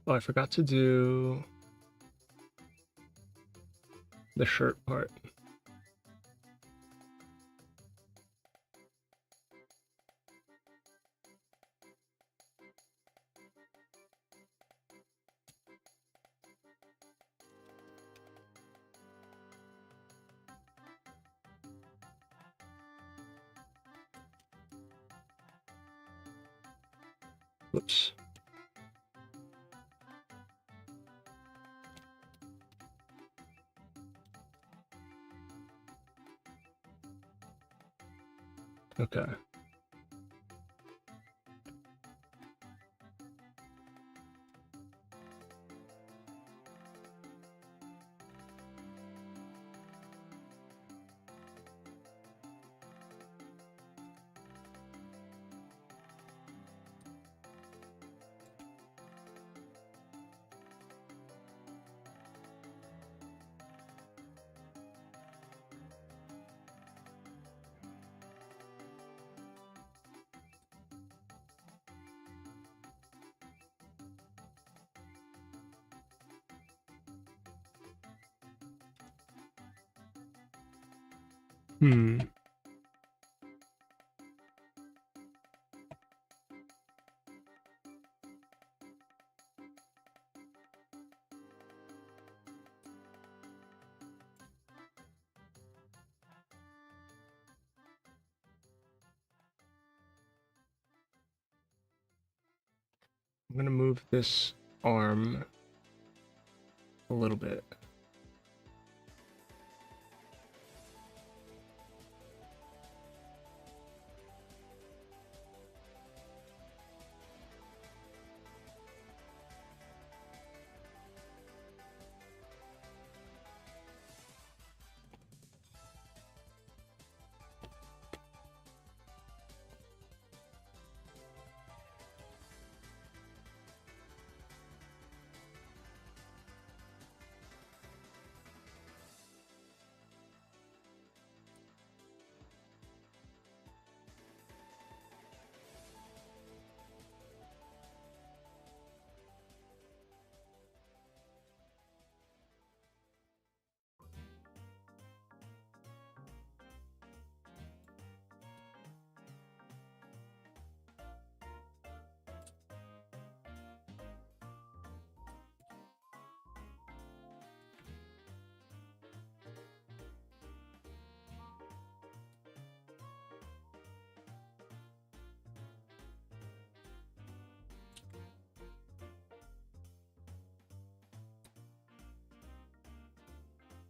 S1: Oh, I forgot to do the shirt part. Whoops. Okay. Hmm. I'm gonna move this arm a little bit.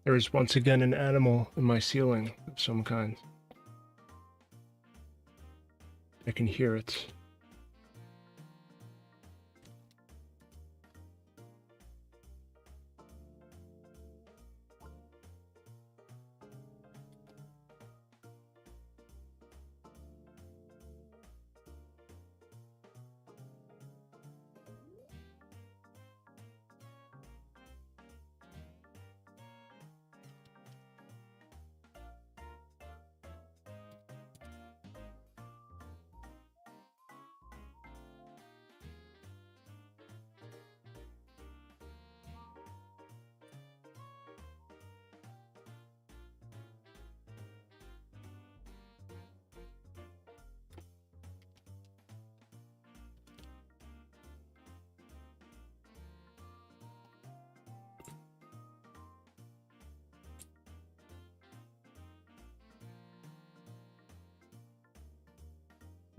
S1: There is once again an animal in my ceiling of some kind. I can hear it.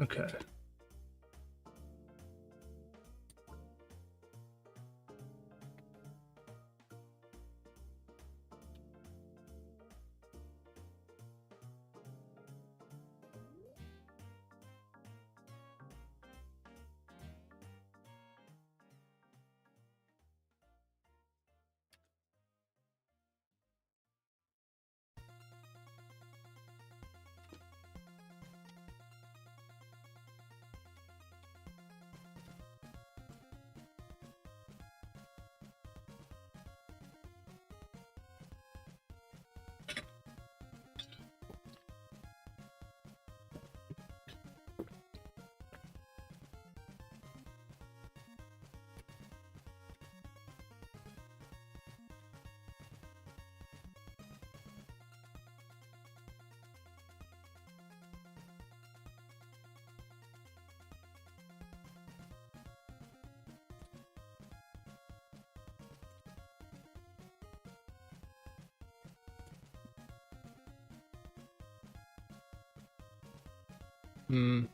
S1: Okay. Hmm.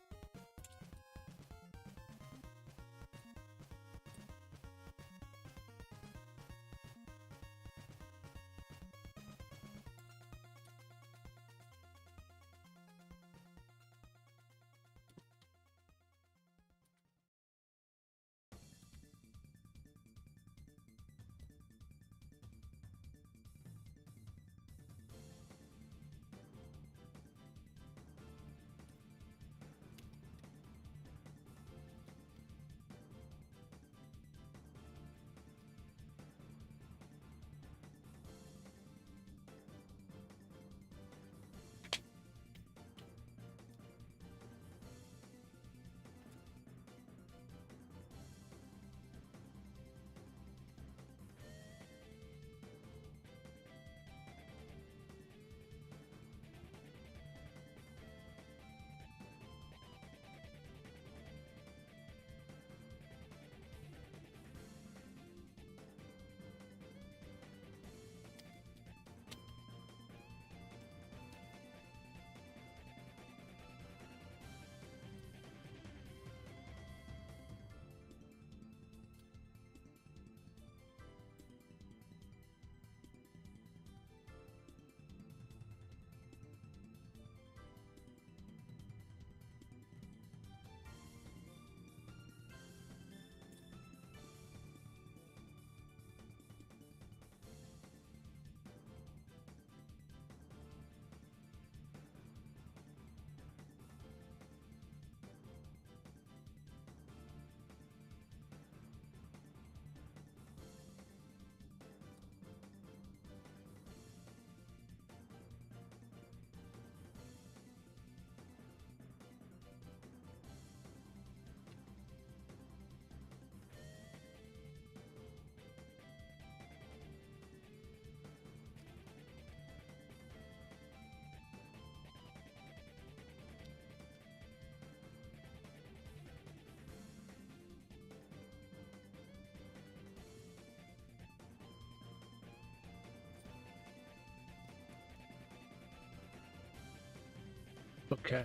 S1: Okay.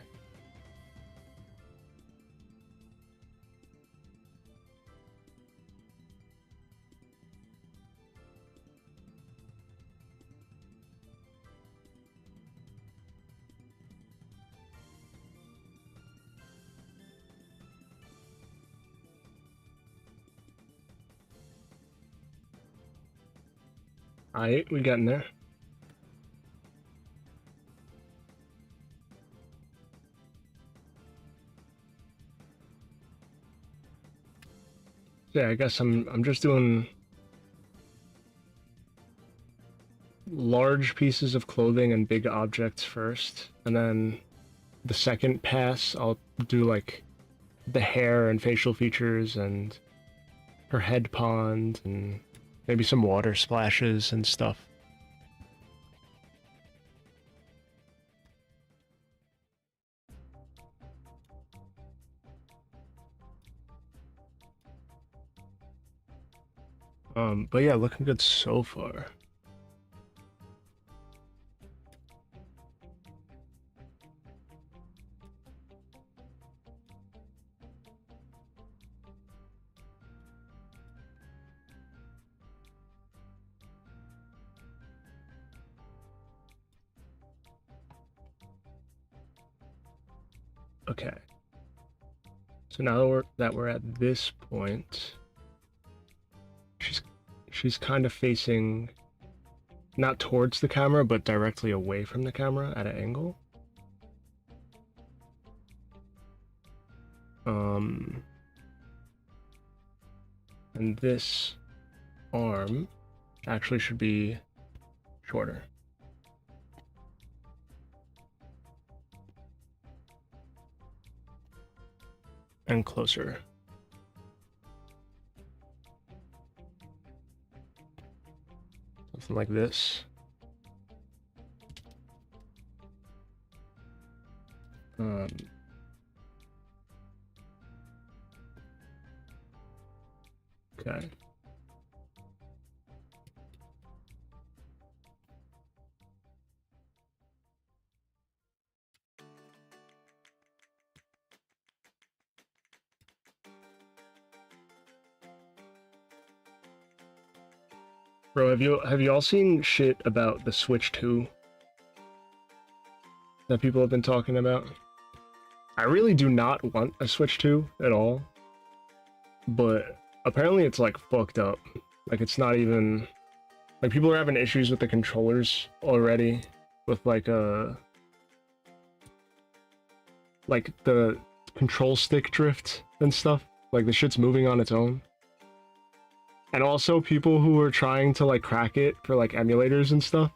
S1: Alright, we getting there. Yeah, I guess I'm just doing large pieces of clothing and big objects first, and then the second pass I'll do like the hair and facial features and her head pond and maybe some water splashes and stuff. But yeah, looking good so far. Okay. So now that we're at this point, she's kind of facing not towards the camera, but directly away from the camera at an angle. And this arm actually should be shorter. And closer. Something like this. Okay. Bro, have you all seen shit about the Switch 2 that people have been talking about? I really do not want a Switch 2 at all, but apparently it's like fucked up. Like it's not even like people are having issues with the controllers already with like the control stick drift and stuff. Like the shit's moving on its own. And also people who are trying to like crack it for like emulators and stuff,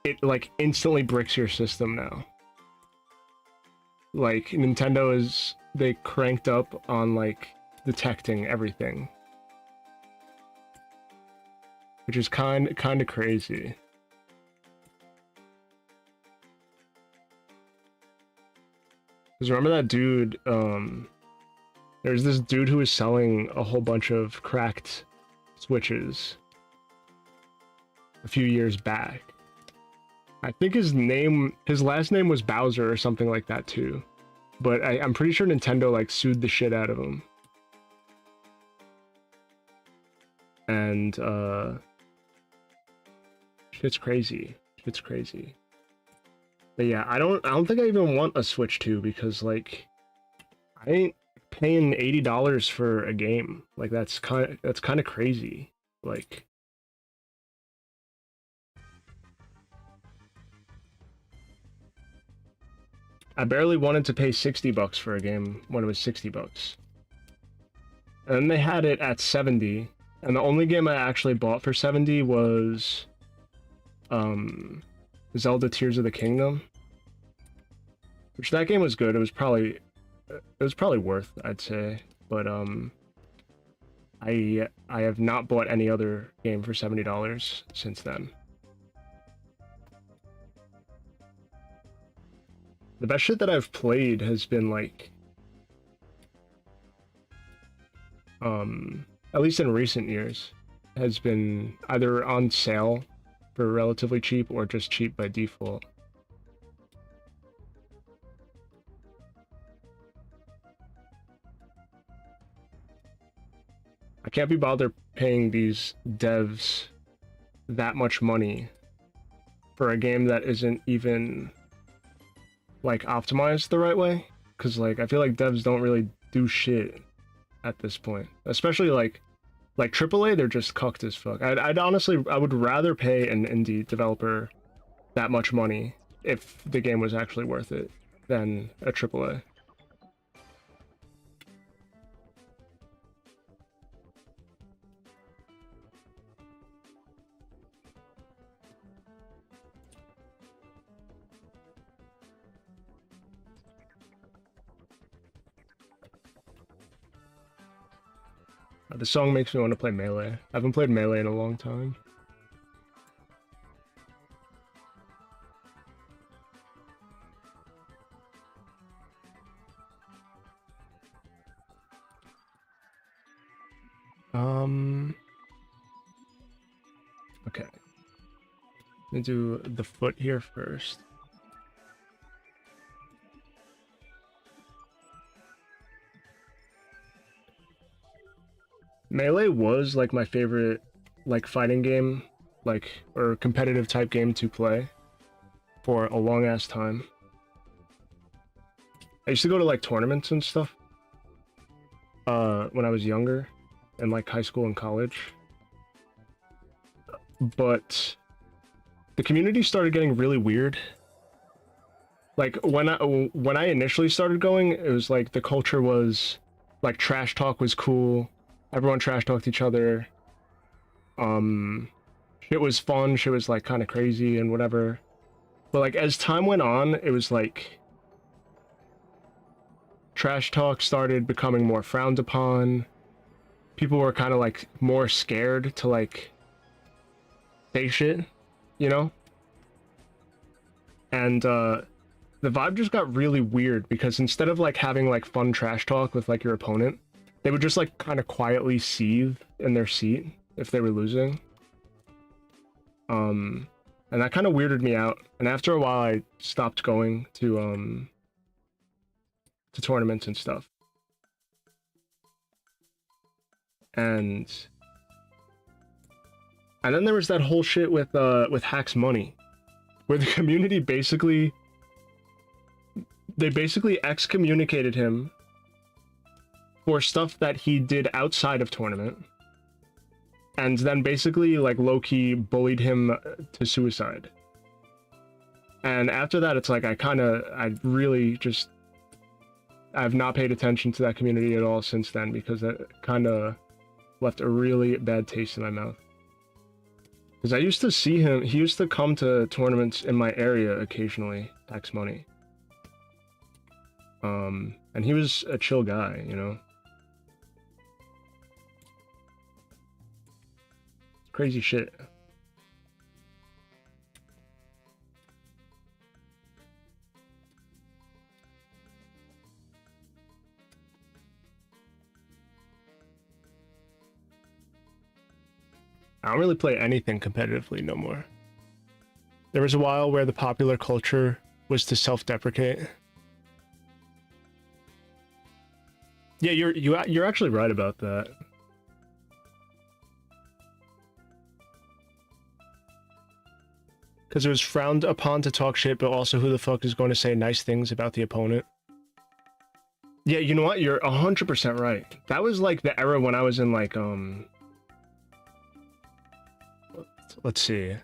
S1: it like instantly bricks your system now. Like Nintendo they cranked up on like detecting everything, which is kind of crazy. Because remember that dude, there's this dude who was selling a whole bunch of cracked Switches a few years back. I think his last name was Bowser or something like that too. But I'm pretty sure Nintendo like sued the shit out of him. And shit's crazy. Shit's crazy. But yeah, I don't think I even want a Switch 2 because like I ain't paying $80 for a game. Like that's kind of crazy. Like I barely wanted to pay $60 for a game when it was $60. And then they had it at 70, and the only game I actually bought for 70 was Zelda Tears of the Kingdom. Which that game was good. It was probably worth, I'd say. But I have not bought any other game for $70 since then. The best shit that I've played has been like at least in recent years, has been either on sale for relatively cheap or just cheap by default. I can't be bothered paying these devs that much money for a game that isn't even like optimized the right way, because like I feel like devs don't really do shit at this point, especially like AAA. They're just cucked as fuck. I'd honestly, I would rather pay an indie developer that much money if the game was actually worth it than a AAA. The song makes me want to play Melee. I haven't played Melee in a long time. Okay. Let me do the foot here first. Melee was like my favorite like fighting game, like, or competitive type game to play for a long ass time. I used to go to like tournaments and stuff when I was younger in like high school and college. But the community started getting really weird. Like when I initially started going, it was like the culture was like trash talk was cool. Everyone trash talked each other. Shit was fun. Shit was like kind of crazy and whatever. But like as time went on, it was like trash talk started becoming more frowned upon. People were kind of like more scared to like say shit, you know? And the vibe just got really weird because instead of like having like fun trash talk with like your opponent, they would just like kind of quietly seethe in their seat if they were losing. And that kind of weirded me out. And after a while, I stopped going to tournaments and stuff. And then there was that whole shit with Hack's Money, where the community basically excommunicated him for stuff that he did outside of tournament, and then basically like low-key bullied him to suicide. And after that, it's like I have not paid attention to that community at all since then, because it kind of left a really bad taste in my mouth. Because I used to see him, he used to come to tournaments in my area occasionally, Hack's Money. And he was a chill guy, you know? Crazy shit. I don't really play anything competitively no more. There was a while where the popular culture was to self-deprecate. Yeah, you're actually right about that. Because it was frowned upon to talk shit, but also who the fuck is going to say nice things about the opponent? Yeah, you know what? You're 100% right. That was like the era when I was in like, let's see,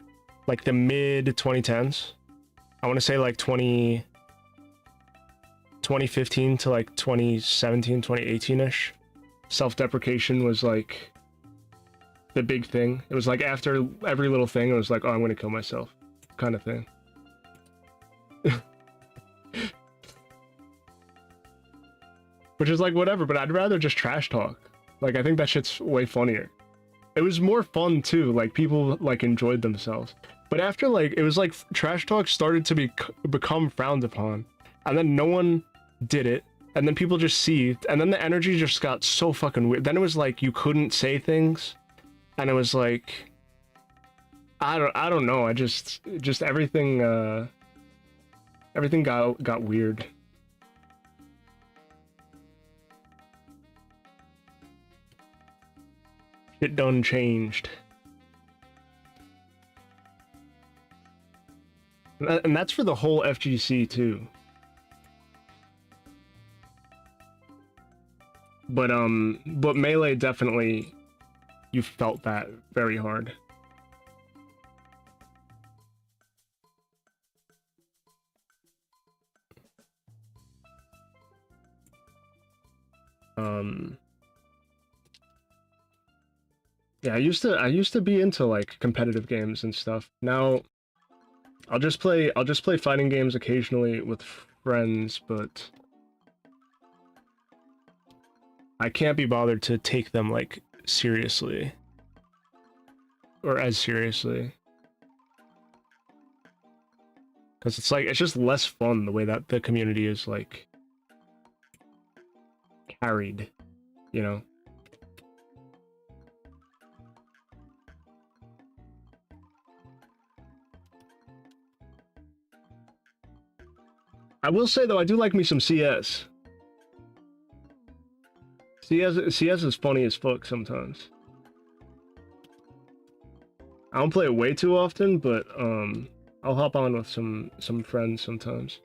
S1: like the mid 2010s. I want to say like 2015 to like 2017, 2018-ish. Self-deprecation was like the big thing. It was like after every little thing, it was like, oh, I'm gonna kill myself kind of thing. Which is like whatever, but I'd rather just trash talk. Like I think that shit's way funnier. It was more fun too, like people like enjoyed themselves. But after like, it was like trash talk started to become frowned upon, and then no one did it, and then people just seethed, and then the energy just got so fucking weird. Then it was like you couldn't say things, and it was like I don't know. I just everything got weird. Shit done changed. And that's for the whole FGC too. But Melee definitely, you felt that very hard. Yeah, I used to be into like competitive games and stuff. Now I'll just play fighting games occasionally with friends, but I can't be bothered to take them like seriously or as seriously. Cuz it's like it's just less fun the way that the community is like carried, you know. I will say though, I do like me some CS. CS is funny as fuck sometimes. I don't play it way too often, but I'll hop on with some friends sometimes.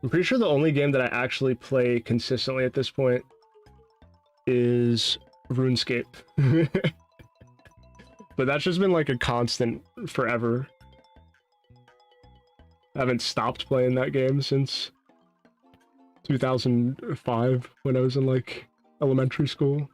S1: I'm pretty sure the only game that I actually play consistently at this point is RuneScape. But that's just been like a constant forever. I haven't stopped playing that game since 2005 when I was in like elementary school.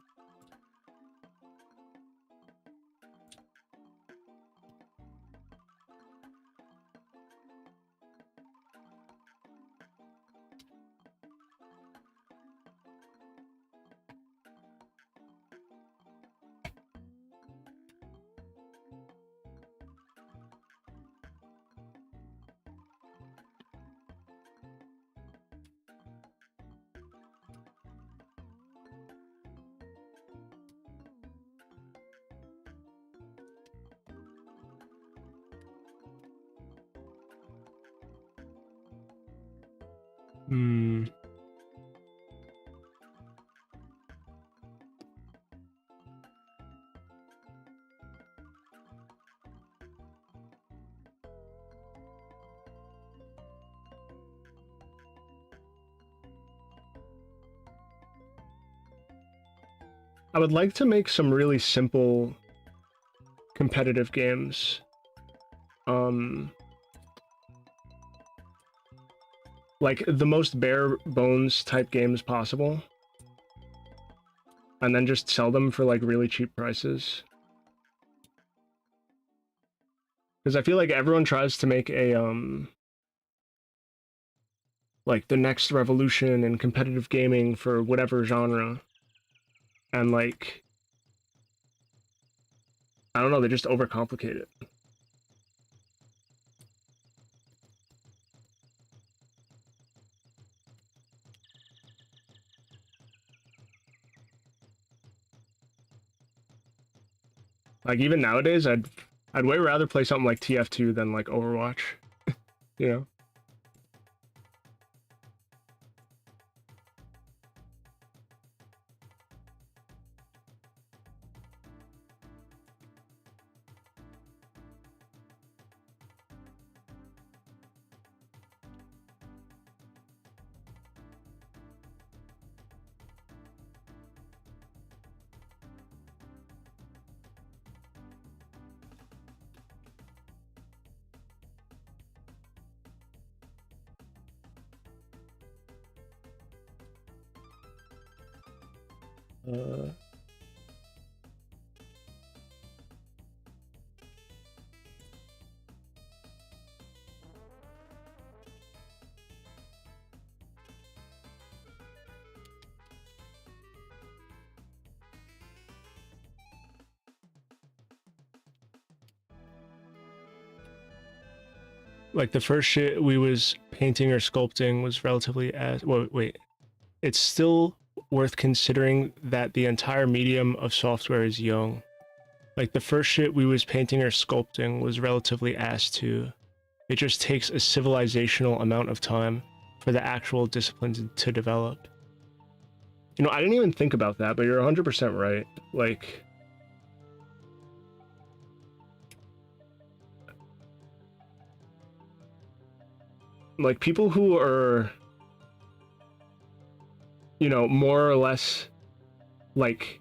S1: Hmm. I would like to make some really simple competitive games. Like the most bare bones type games possible. And then just sell them for like really cheap prices. Because I feel like everyone tries to make a like the next revolution in competitive gaming for whatever genre. And like I don't know, they just overcomplicate it. Like even nowadays I'd way rather play something like TF2 than like Overwatch. You know? Like the first shit we was painting or sculpting was relatively as wait, it's still worth considering that the entire medium of software is young. Like, the first shit we was painting or sculpting was relatively ass too. It just takes a civilizational amount of time for the actual disciplines to develop. You know, I didn't even think about that, but you're 100% right. Like people who are, you know, more or less like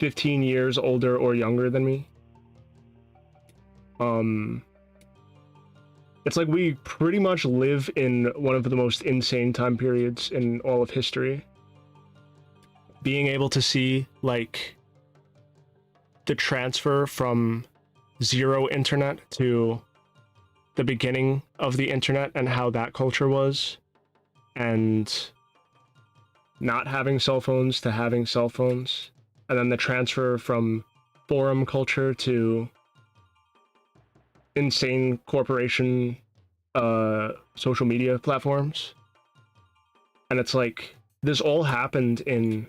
S1: 15 years older or younger than me. It's like we pretty much live in one of the most insane time periods in all of history. Being able to see like the transfer from zero internet to the beginning of the internet and how that culture was, and not having cell phones to having cell phones, and then the transfer from forum culture to insane corporation social media platforms. And it's like this all happened in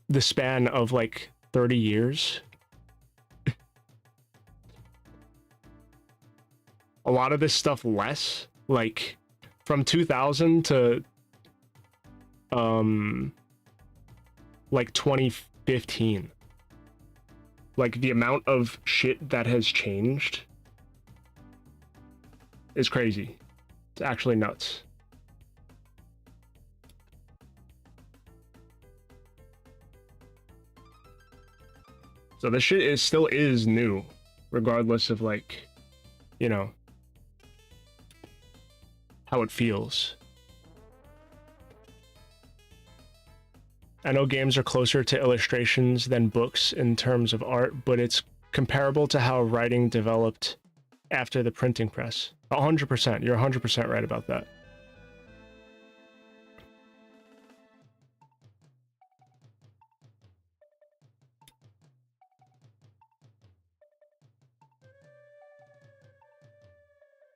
S1: the span of like 30 years. A lot of this stuff less, like from 2000 to like 2015. Like the amount of shit that has changed is crazy. It's actually nuts. So this shit still is new, regardless of like, you know, how it feels. I know games are closer to illustrations than books in terms of art, but it's comparable to how writing developed after the printing press. 100%. You're 100% right about that.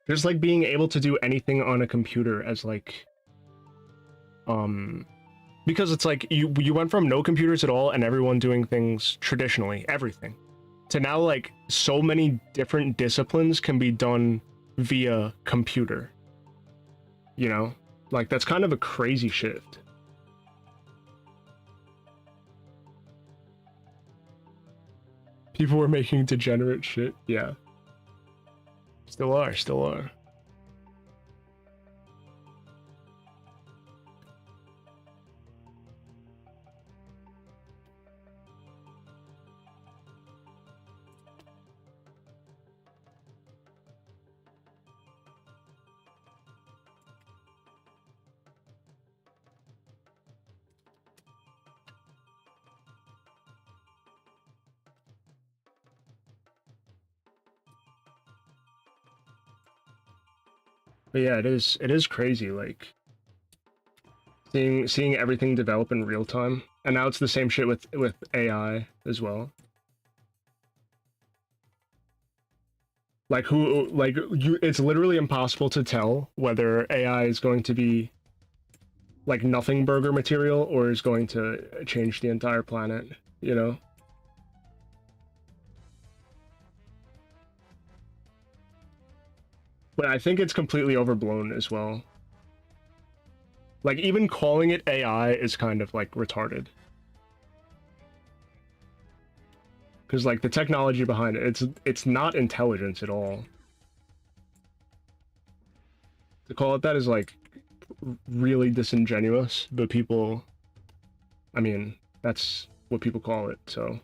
S1: Just like being able to do anything on a computer as like, because it's like you went from no computers at all and everyone doing things traditionally, everything, to now like so many different disciplines can be done via computer. You know, like that's kind of a crazy shift. People were making degenerate shit. Yeah. Still are, still are. But yeah, it is crazy, like seeing everything develop in real time. And now it's the same shit with AI as well. Like it's literally impossible to tell whether AI is going to be like nothing burger material or is going to change the entire planet, you know? But I think it's completely overblown as well. Like, even calling it AI is kind of, like, retarded. Because, like, the technology behind it, it's not intelligence at all. To call it that is, like, really disingenuous, but people... I mean, that's what people call it, so...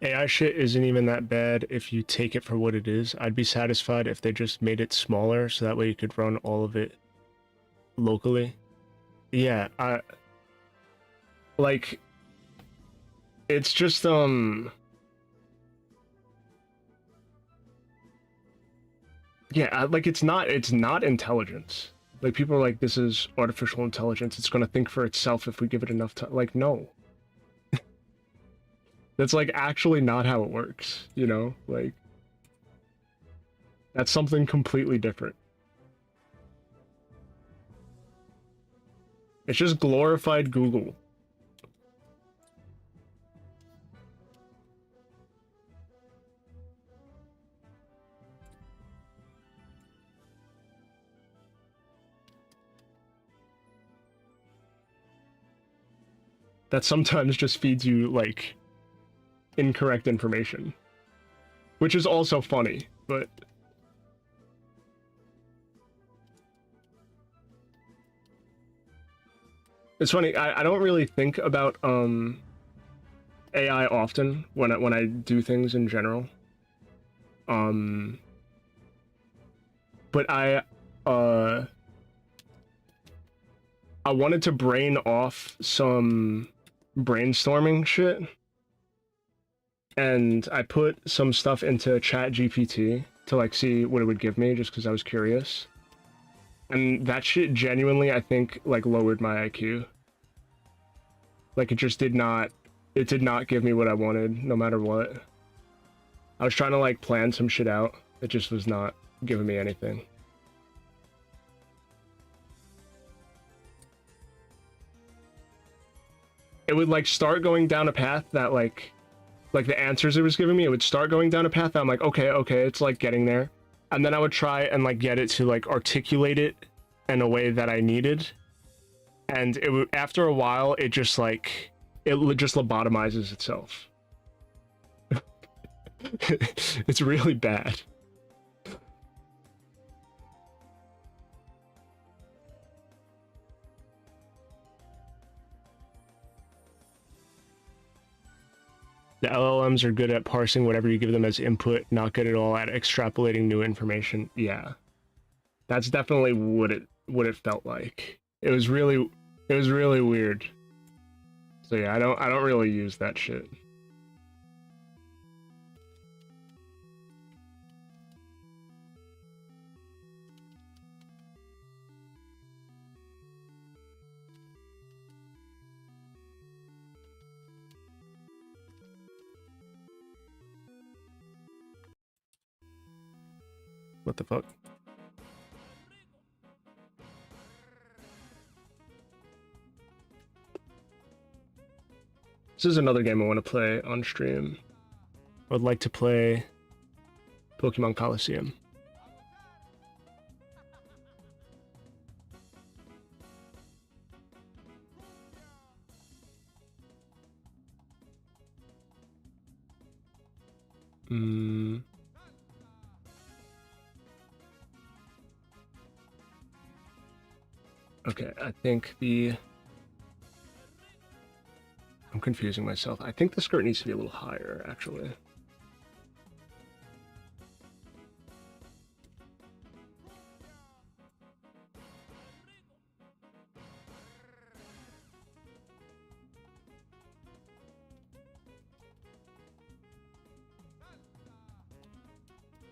S1: AI shit isn't even that bad if you take it for what it is. I'd be satisfied if they just made it smaller so that way you could run all of it locally. Yeah, like it's just yeah, like it's not intelligence. Like people are like, this is artificial intelligence, it's gonna think for itself if we give it enough time. Like, no. That's like actually not how it works, you know? Like that's something completely different. It's just glorified Google. That sometimes just feeds you like incorrect information, which is also funny, but it's funny. I don't really think about AI often when I do things in general. But I wanted to brain off some brainstorming shit, and I put some stuff into Chat GPT to like see what it would give me just because I was curious. And that shit genuinely, I think, like lowered my IQ. Like it did not give me what I wanted, no matter what. I was trying to like plan some shit out. It just was not giving me anything. It would like start going down a path that like the answers it was giving me, it would start going down a path that I'm like, okay, it's like getting there. And then I would try and like get it to like articulate it in a way that I needed. And it would, after a while, it just like, it just lobotomizes itself. It's really bad. The LLMs are good at parsing whatever you give them as input, not good at all at extrapolating new information. Yeah. That's definitely what it felt like. It was really weird. So yeah, I don't really use that shit. What the fuck? This is another game I want to play on stream. I would like to play Pokemon Coliseum. Okay, I think I'm confusing myself. I think the skirt needs to be a little higher, actually.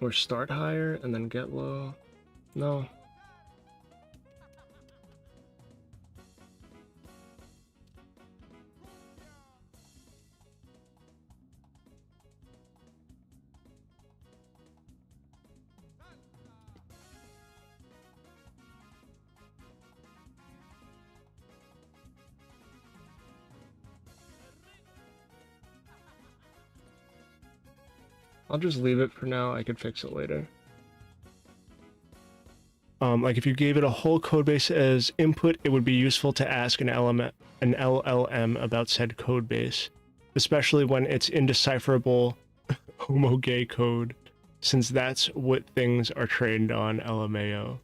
S1: Or start higher and then get low. No. I'll just leave it for now. I could fix it later. Like if you gave it a whole codebase as input, it would be useful to ask an LLM about said codebase, especially when it's indecipherable homo-gay code, since that's what things are trained on, LMAO.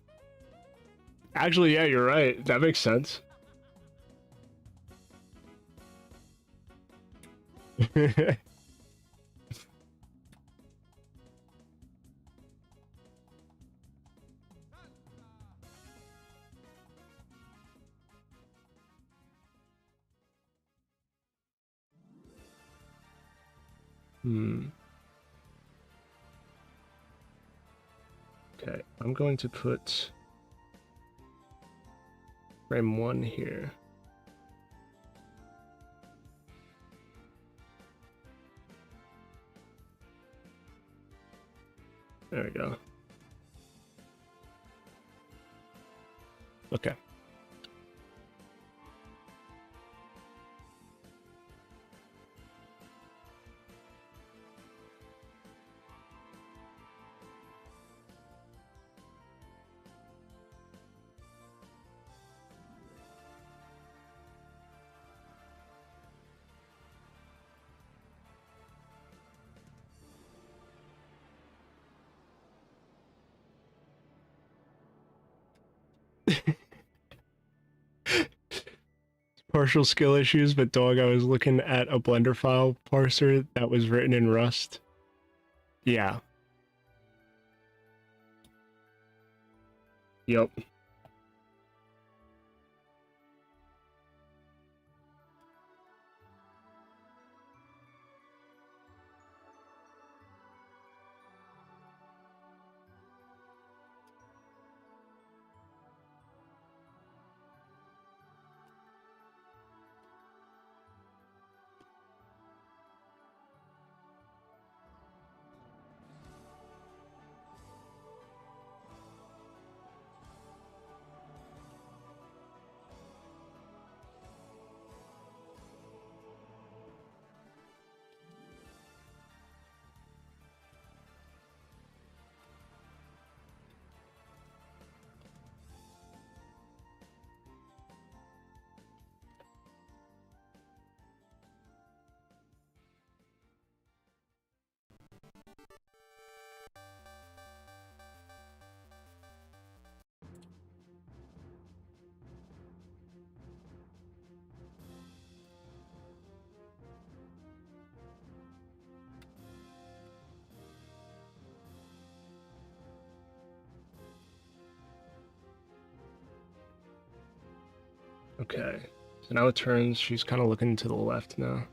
S1: Actually, yeah, you're right. That makes sense. Okay, I'm going to put frame 1 here. There we go. Okay. Partial skill issues, but dog, I was looking at a Blender file parser that was written in Rust. Yeah. Yep. Okay. So now it turns, she's kind of looking to the left now.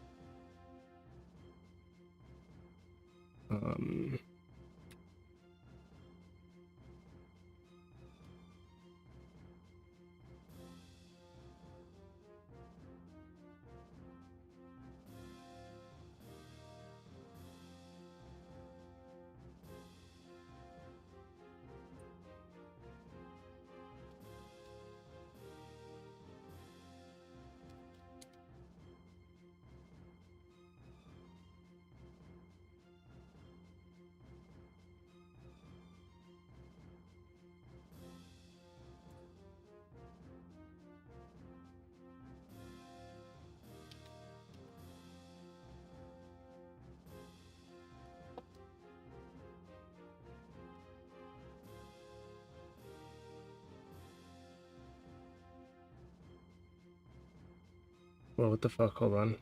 S1: Well, what the fuck? Hold on.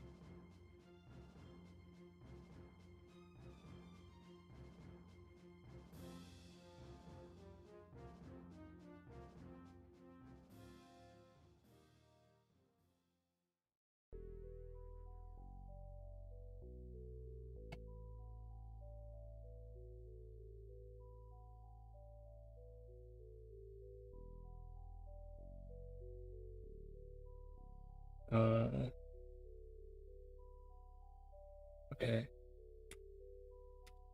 S1: Okay.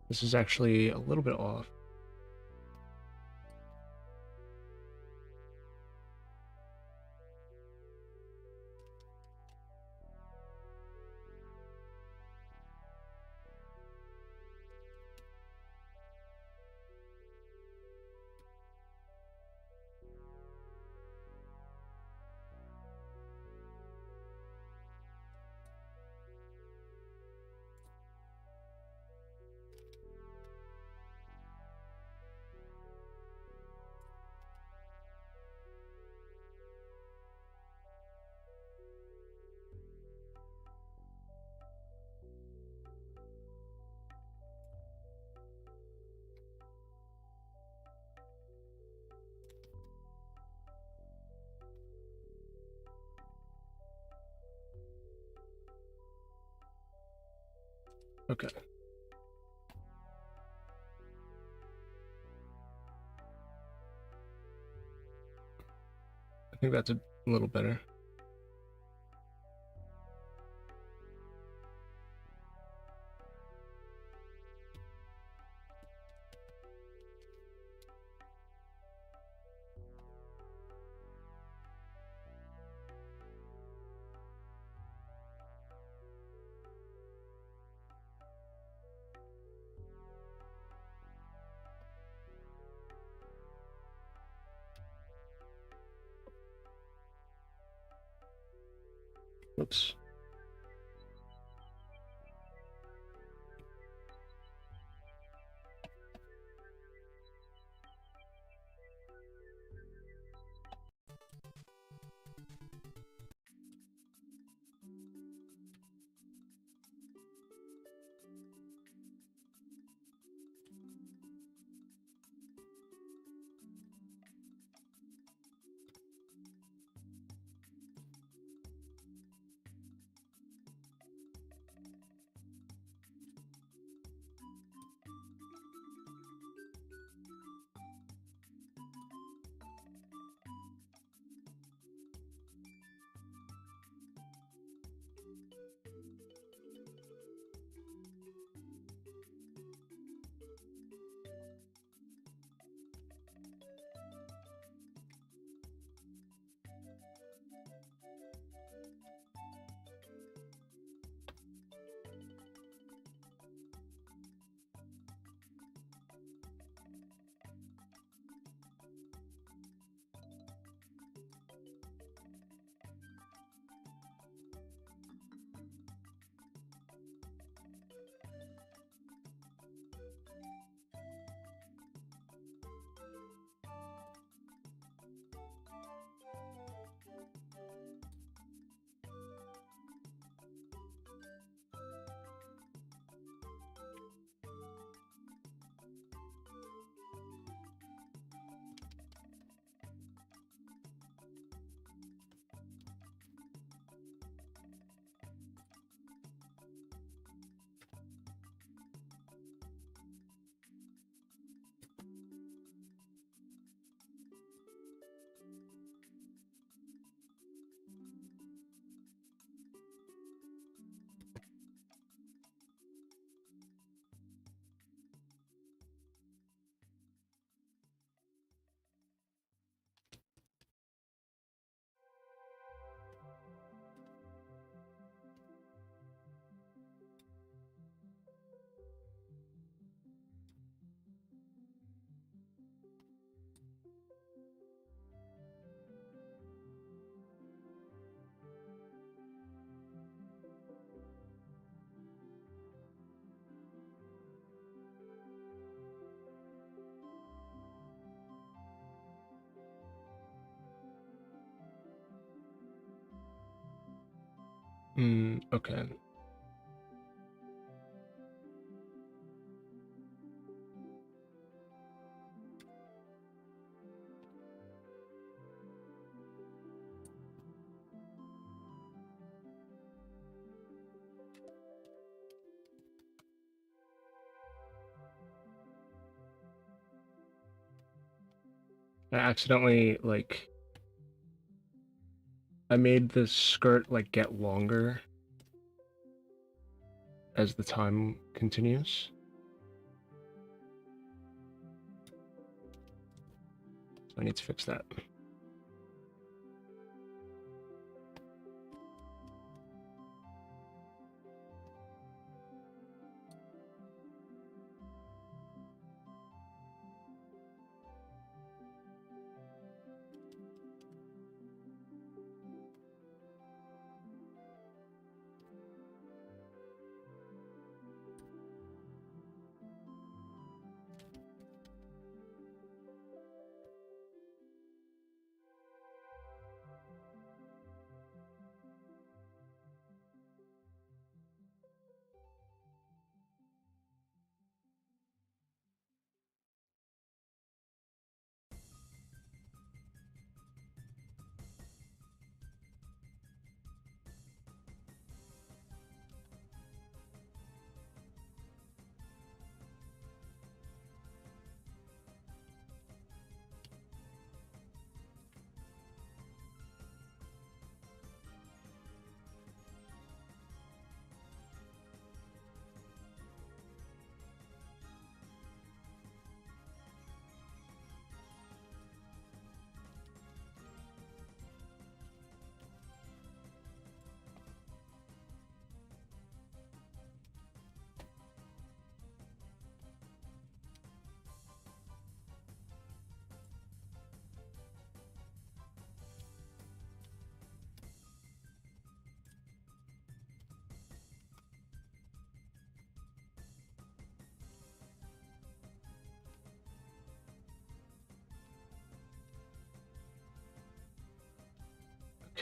S1: This is actually a little bit off. Okay. I think that's a little better. Oops. Okay. I accidentally, like, I made the skirt, like, get longer as the time continues. So I need to fix that.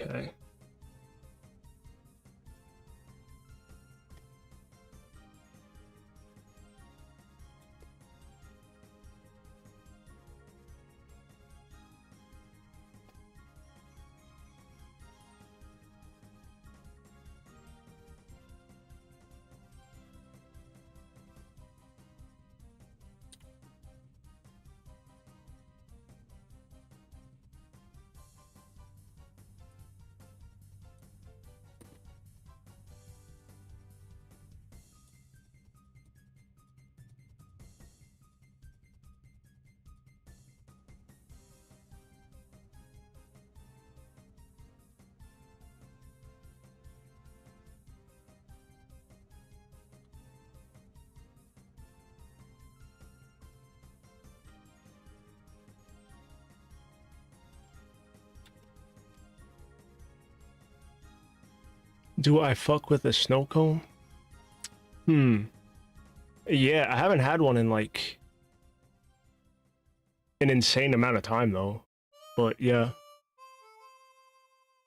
S1: Okay. Do I fuck with a snow cone? Yeah, I haven't had one in like an insane amount of time though. But yeah.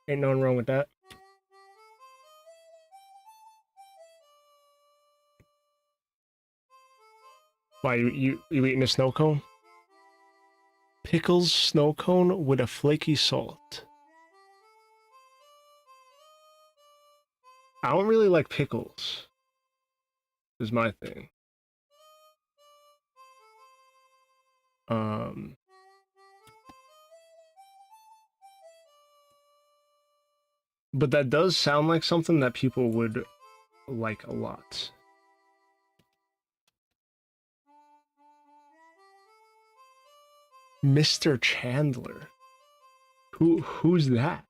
S1: Ain't nothing wrong with that. Why you eating a snow cone? Pickles snow cone with a flaky salt. I don't really like pickles. Is my thing. But that does sound like something that people would like a lot. Mr. Chandler. Who's that?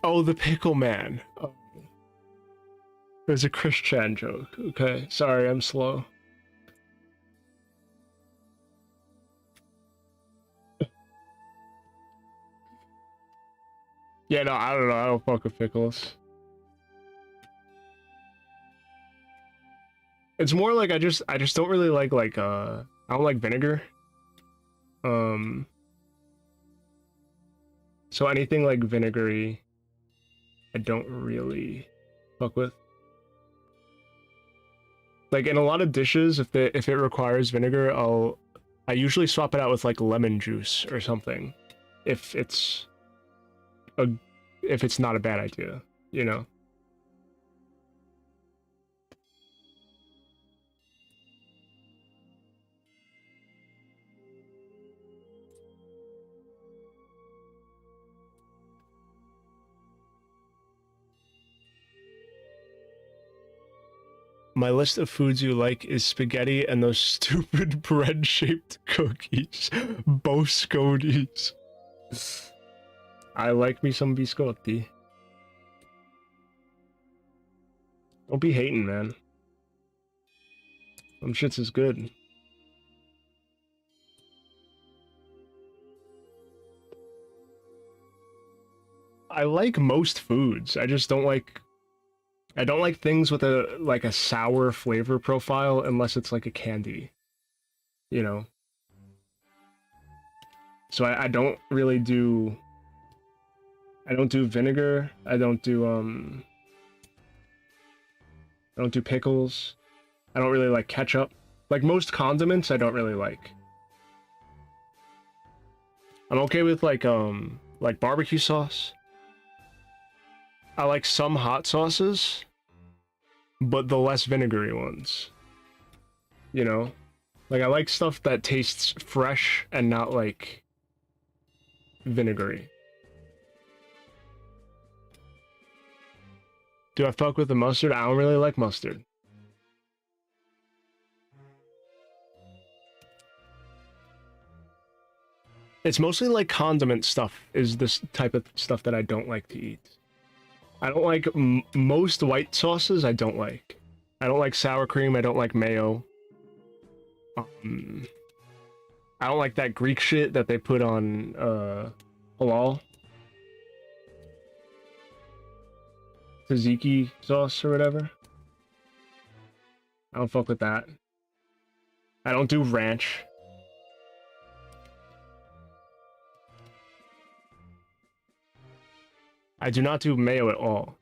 S1: Oh, the pickle man. Oh. It was a Chris Chan joke. Okay, sorry, I'm slow. Yeah, no, I don't know. I don't fuck with pickles. It's more like I just don't really like I don't like vinegar. So anything like vinegary, I don't really fuck with. Like in a lot of dishes, if it requires vinegar, I usually swap it out with like lemon juice or something. If it's not a bad idea, you know. My list of foods you like is spaghetti and those stupid bread-shaped cookies. Boscottis. I like me some biscotti. Don't be hating, man. Them shits is good. I like most foods. I just don't like things with a sour flavor profile unless it's like a candy. You know? So I don't really do vinegar. I don't do pickles. I don't really like ketchup. Like most condiments I don't really like. I'm okay with like barbecue sauce. I like some hot sauces, but the less vinegary ones. You know? Like I like stuff that tastes fresh and not like vinegary. Do I fuck with the mustard? I don't really like mustard. It's mostly like condiment stuff is this type of stuff that I don't like to eat. I don't like most white sauces. I don't like. I don't like sour cream. I don't like mayo. I don't like that Greek shit that they put on halal. Tzatziki sauce or whatever. I don't fuck with that. I don't do ranch. I do not do mayo at all.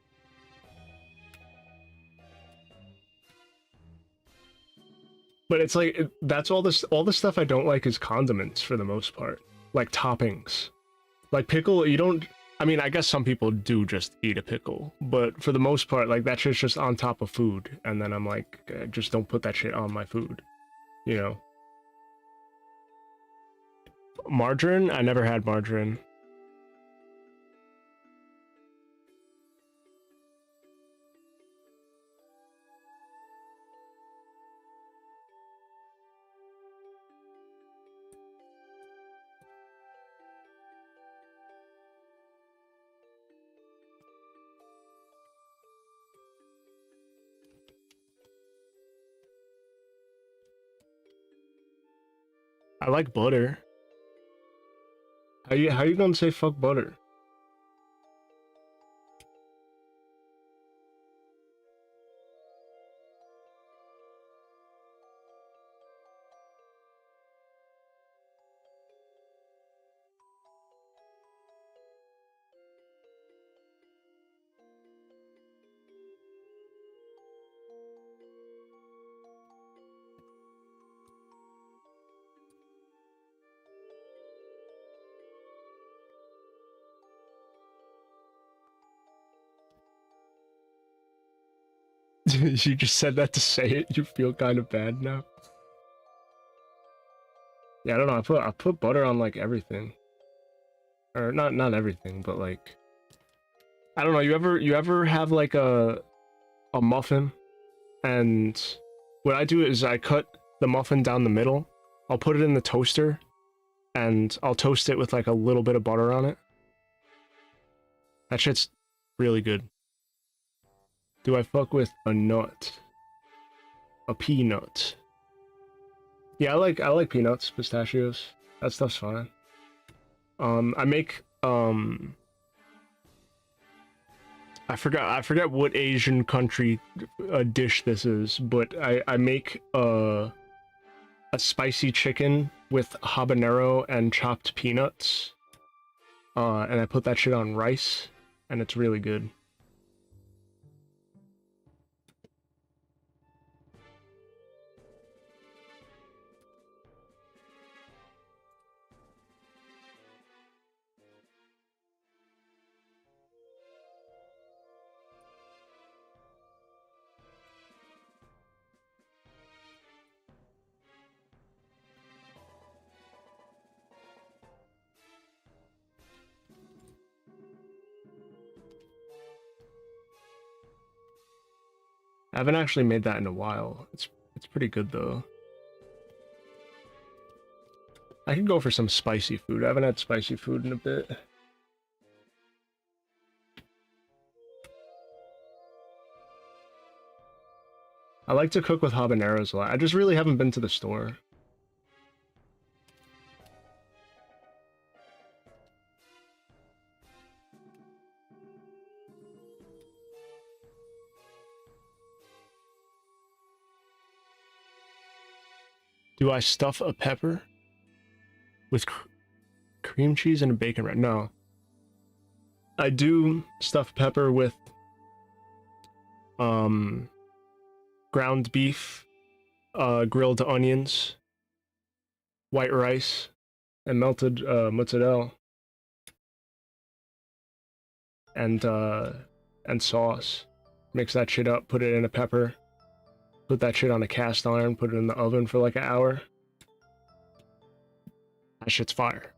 S1: But it's like that's all the stuff I don't like is condiments for the most part. Like toppings. Like pickle, you don't I mean, I guess some people do just eat a pickle, but for the most part, like that shit's just on top of food, and then I'm like, just don't put that shit on my food, you know? Margarine? I never had margarine. I like butter. How you gonna say fuck butter? You just said that to say it. You feel kind of bad now. Yeah, I don't know. I put butter on like everything, or not everything, but like I don't know. You ever have like a muffin, and what I do is I cut the muffin down the middle. I'll put it in the toaster, and I'll toast it with like a little bit of butter on it. That shit's really good. Do I fuck with a nut? A peanut? Yeah, I like peanuts, pistachios. That stuff's fine. I make I forget what Asian country dish this is, but I make a spicy chicken with habanero and chopped peanuts. And I put that shit on rice, and it's really good. I haven't actually made that in a while. It's pretty good though. I could go for some spicy food. I haven't had spicy food in a bit. I like to cook with habaneros a lot. I just really haven't been to the store. Do I stuff a pepper with cream cheese and a bacon wrap? No. I do stuff pepper with um ground beef, grilled onions, white rice, and melted mozzarella and sauce. Mix that shit up, put it in a pepper, put that shit on a cast iron, put it in the oven for like an hour. That shit's fire.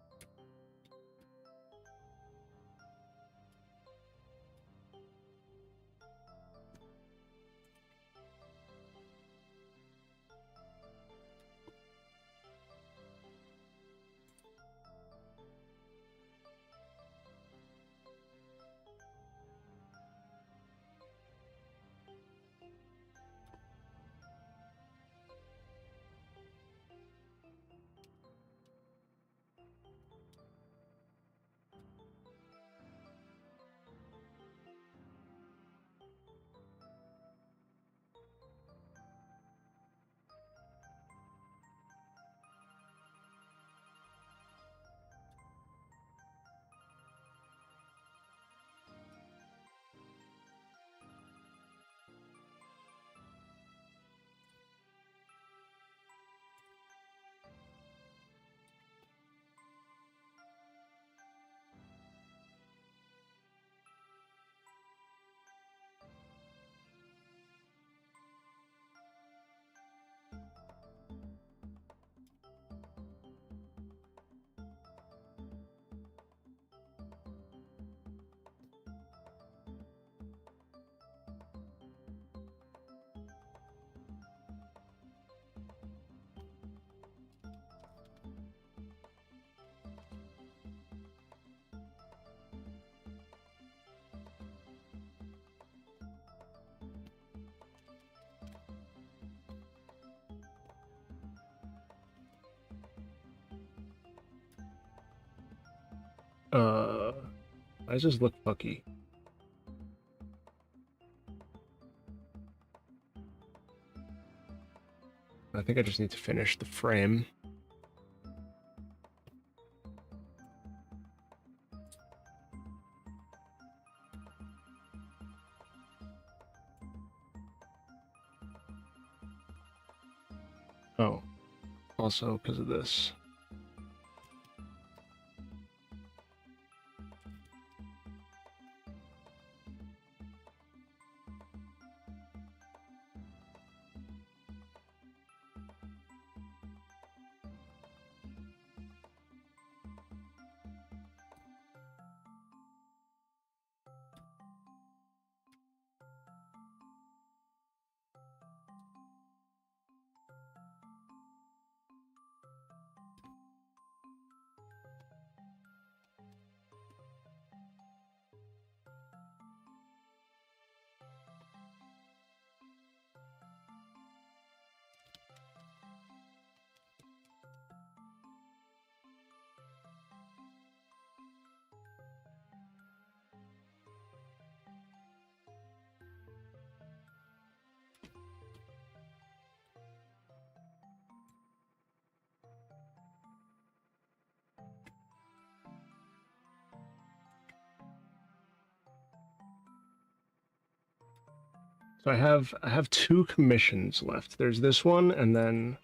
S1: Why does this look fucky? I think I just need to finish the frame. Oh, also because of this. So I have two commissions left. There's this one, and then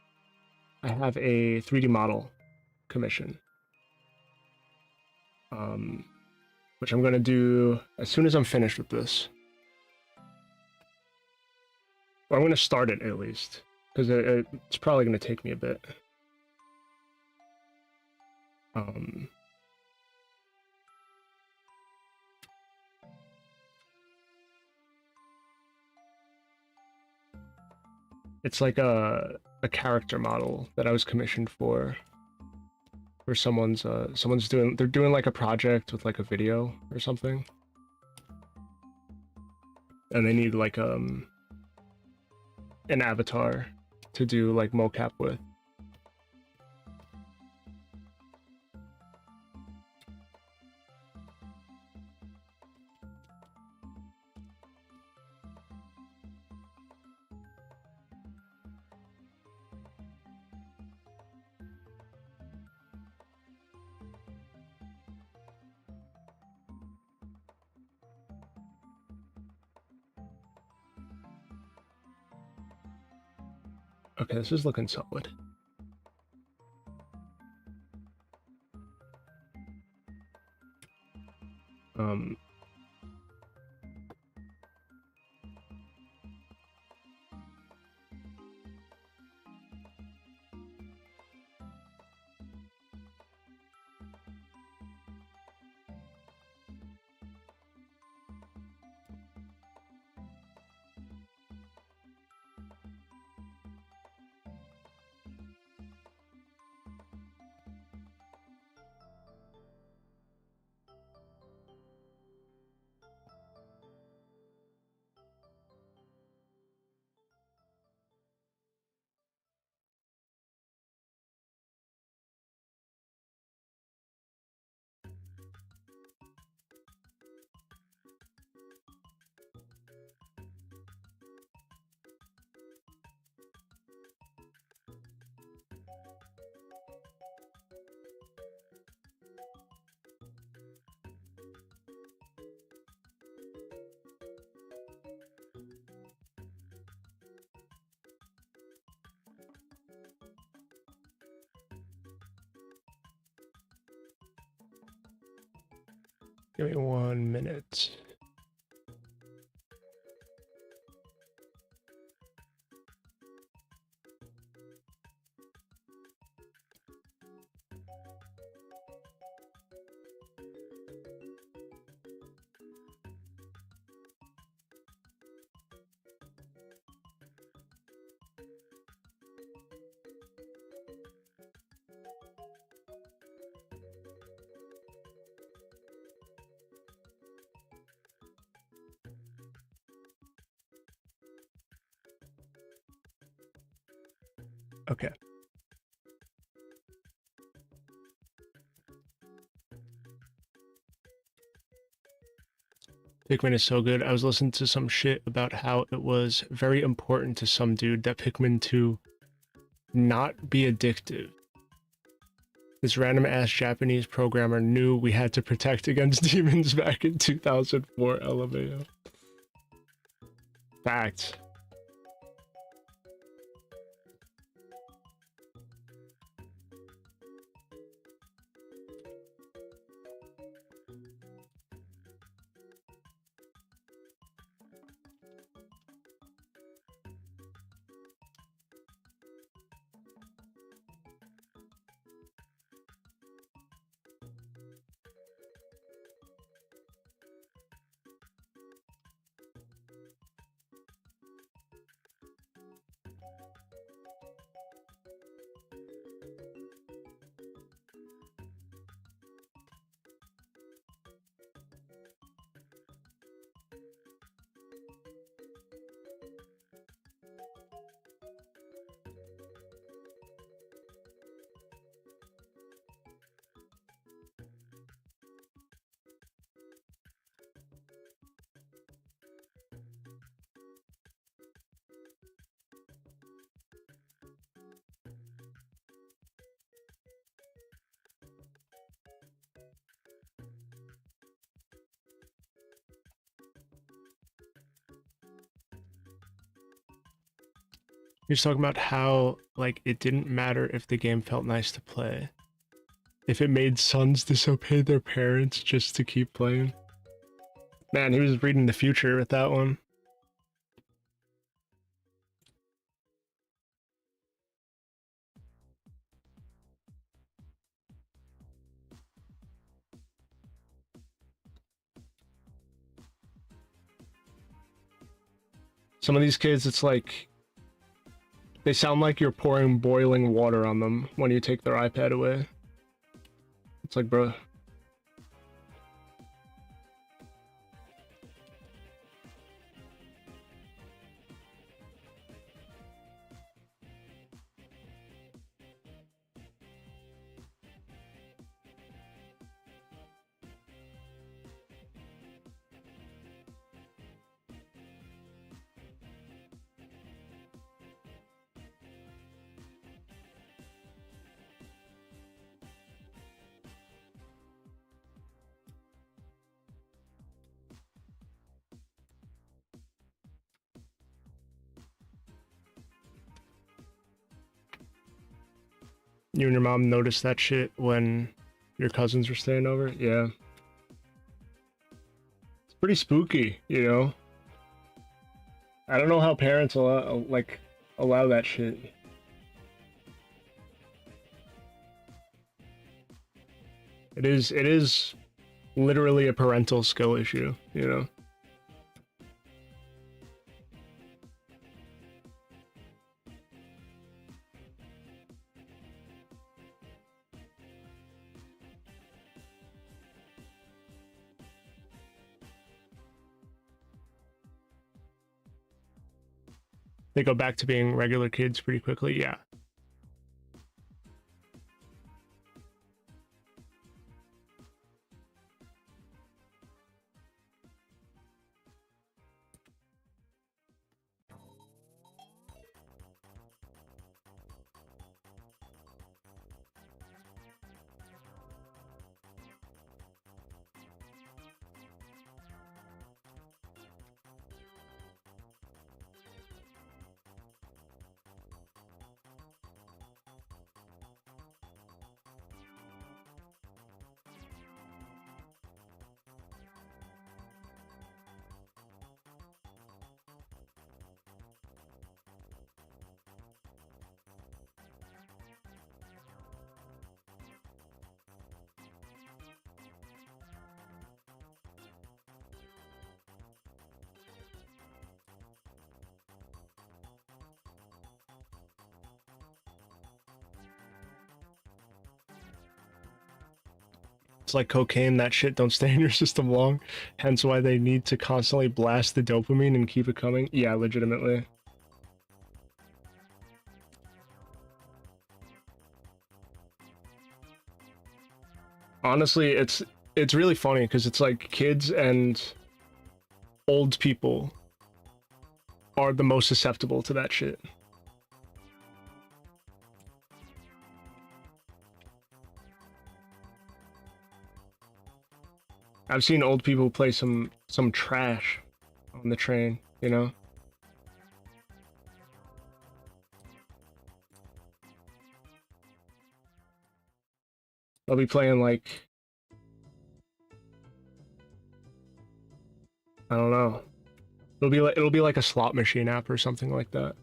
S1: I have a 3D model commission. Which I'm gonna do as soon as I'm finished with this. Or I'm gonna start it at least, because it's probably gonna take me a bit. It's like a character model that I was commissioned for someone's they're doing like a project with like a video or something, and they need like an avatar to do like mocap with. Okay, this is looking solid. Give me 1 minute. Okay. Pikmin is so good. I was listening to some shit about how it was very important to some dude that Pikmin 2 not be addictive. This random ass Japanese programmer knew we had to protect against demons back in 2004. LMAO. Facts. You're just talking about how, like, it didn't matter if the game felt nice to play. If it made sons disobey their parents just to keep playing. Man, he was reading the future with that one. Some of these kids, it's like, they sound like you're pouring boiling water on them when you take their iPad away. It's like, bro. You and your mom noticed that shit when your cousins were staying over? Yeah. It's pretty spooky, you know? I don't know how parents allow that shit. It is literally a parental skill issue, you know? They go back to being regular kids pretty quickly, yeah. It's like cocaine, that shit don't stay in your system long, hence why they need to constantly blast the dopamine and keep it coming. Yeah, legitimately. Honestly, it's really funny because it's like kids and old people are the most susceptible to that shit. I've seen old people play some trash on the train, you know? They'll be playing like, I don't know. It'll be like a slot machine app or something like that.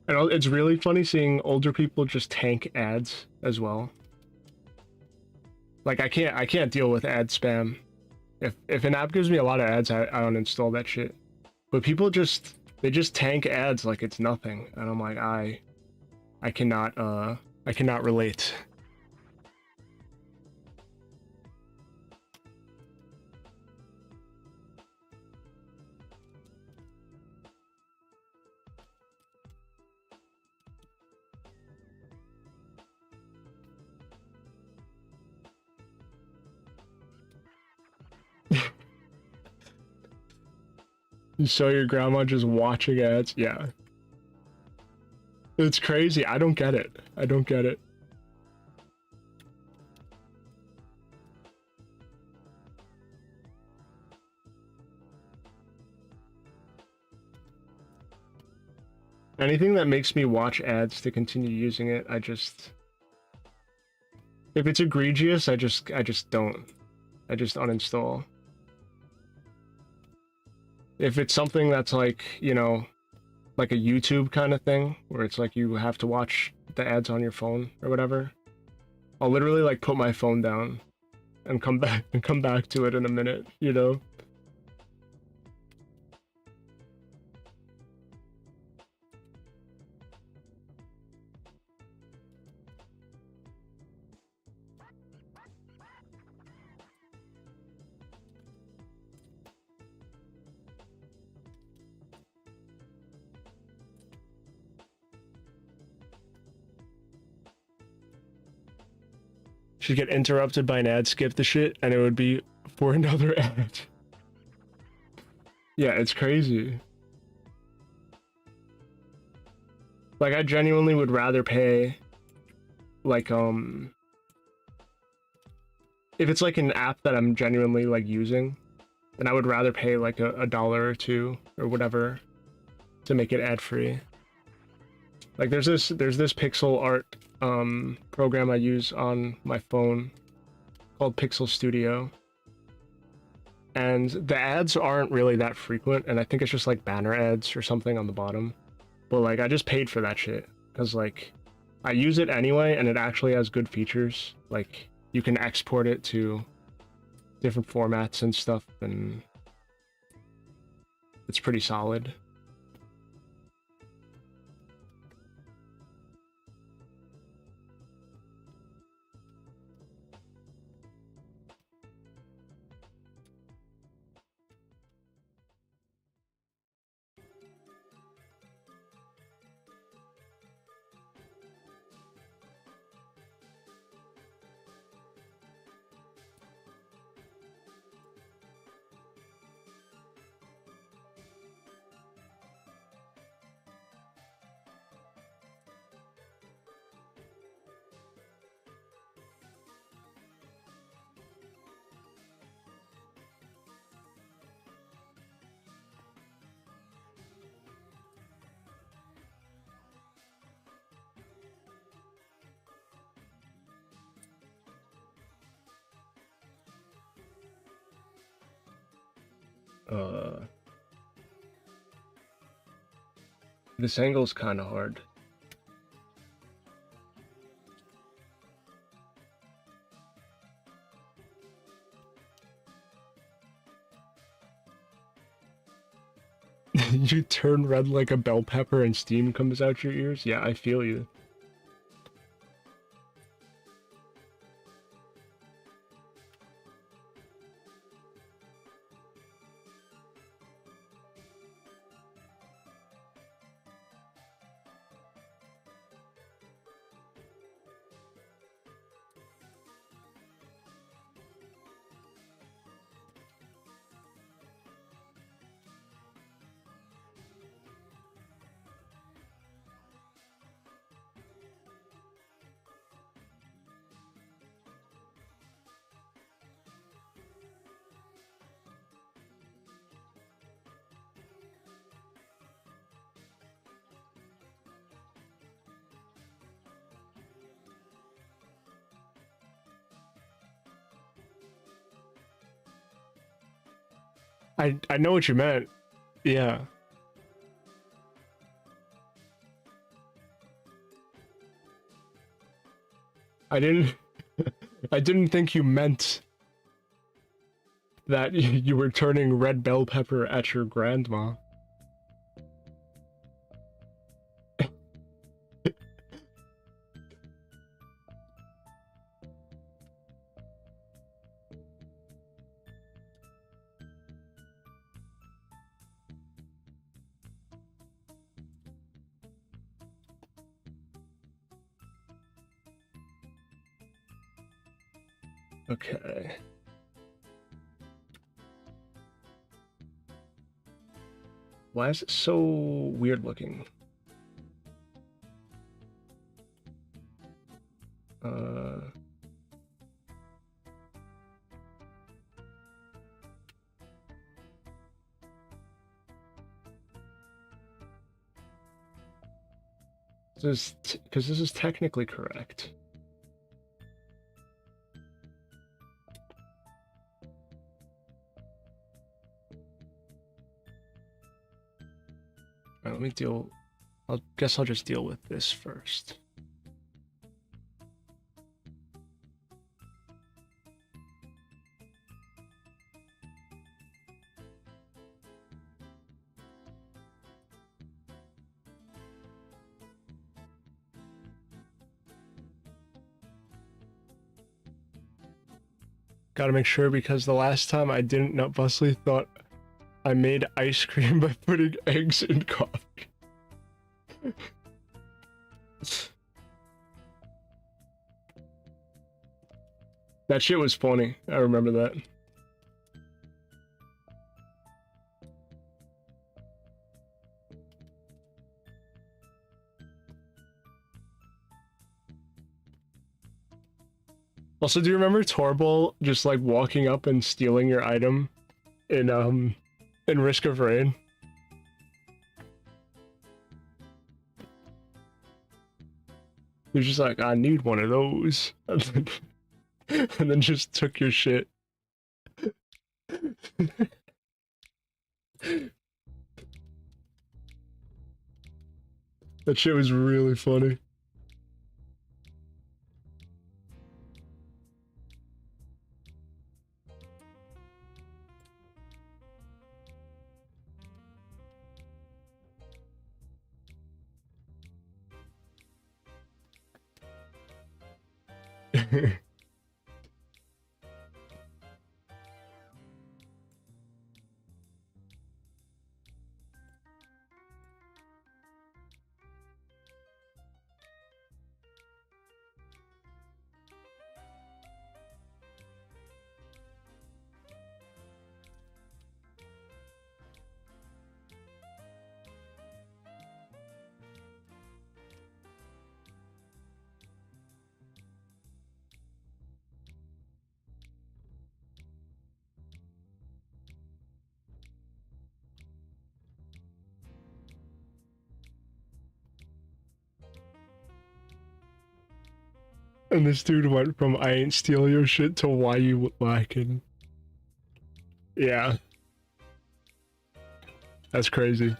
S1: And it's really funny seeing older people just tank ads as well. Like I can't deal with ad spam. If an app gives me a lot of ads, I uninstall that shit. But people just tank ads like it's nothing, and I'm like I cannot relate. You saw your grandma just watching ads? Yeah. It's crazy. I don't get it. I don't get it. Anything that makes me watch ads to continue using it, I just... If it's egregious, I just don't. I just uninstall. If it's something that's like, you know, like a YouTube kind of thing, where it's like you have to watch the ads on your phone or whatever, I'll literally like put my phone down and come back to it in a minute, you know? She'd get interrupted by an ad, skip the shit, and it would be for another ad. Yeah, it's crazy. Like, I genuinely would rather pay, like, if it's like an app that I'm genuinely, like, using, then I would rather pay, like, a dollar or two, or whatever, to make it ad-free. Like, there's this pixel art, program I use on my phone called Pixel Studio. And the ads aren't really that frequent, and I think it's just like banner ads or something on the bottom. But like, I just paid for that shit, because like, I use it anyway, and it actually has good features. Like, you can export it to different formats and stuff, and it's pretty solid. This angle's kind of hard. You turn red like a bell pepper and steam comes out your ears? Yeah, I feel you. I know what you meant. Yeah. I didn't I didn't think you meant that you were turning red bell pepper at your grandma. Okay. Why is it so weird looking? This because this is technically correct. All right, let me deal. I guess I'll just deal with this first. Gotta make sure because the last time I didn't know, Busley thought I made ice cream by putting eggs in coffee. That shit was funny. I remember that. Also, do you remember Torbol just like walking up and stealing your item in Risk of Rain? You're just like, I need one of those. And then just took your shit. That shit was really funny. And this dude went from I ain't steal your shit to why you lacking. Yeah. That's crazy.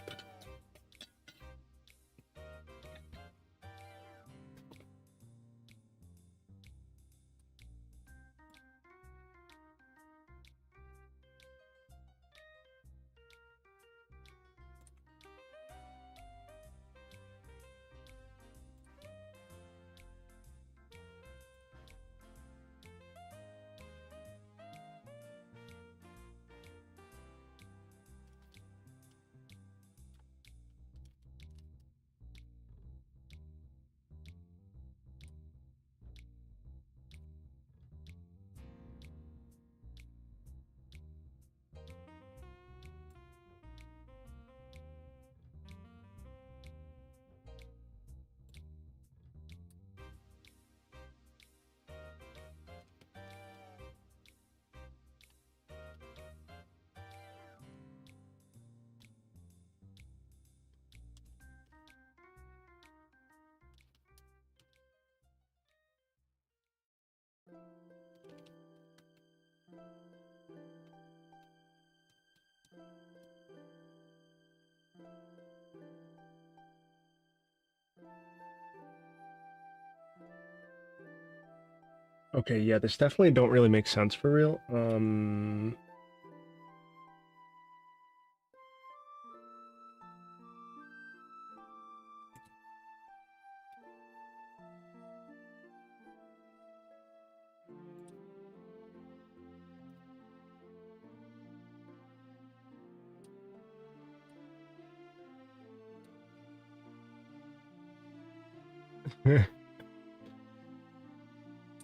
S1: Okay, yeah, this definitely don't really make sense for real.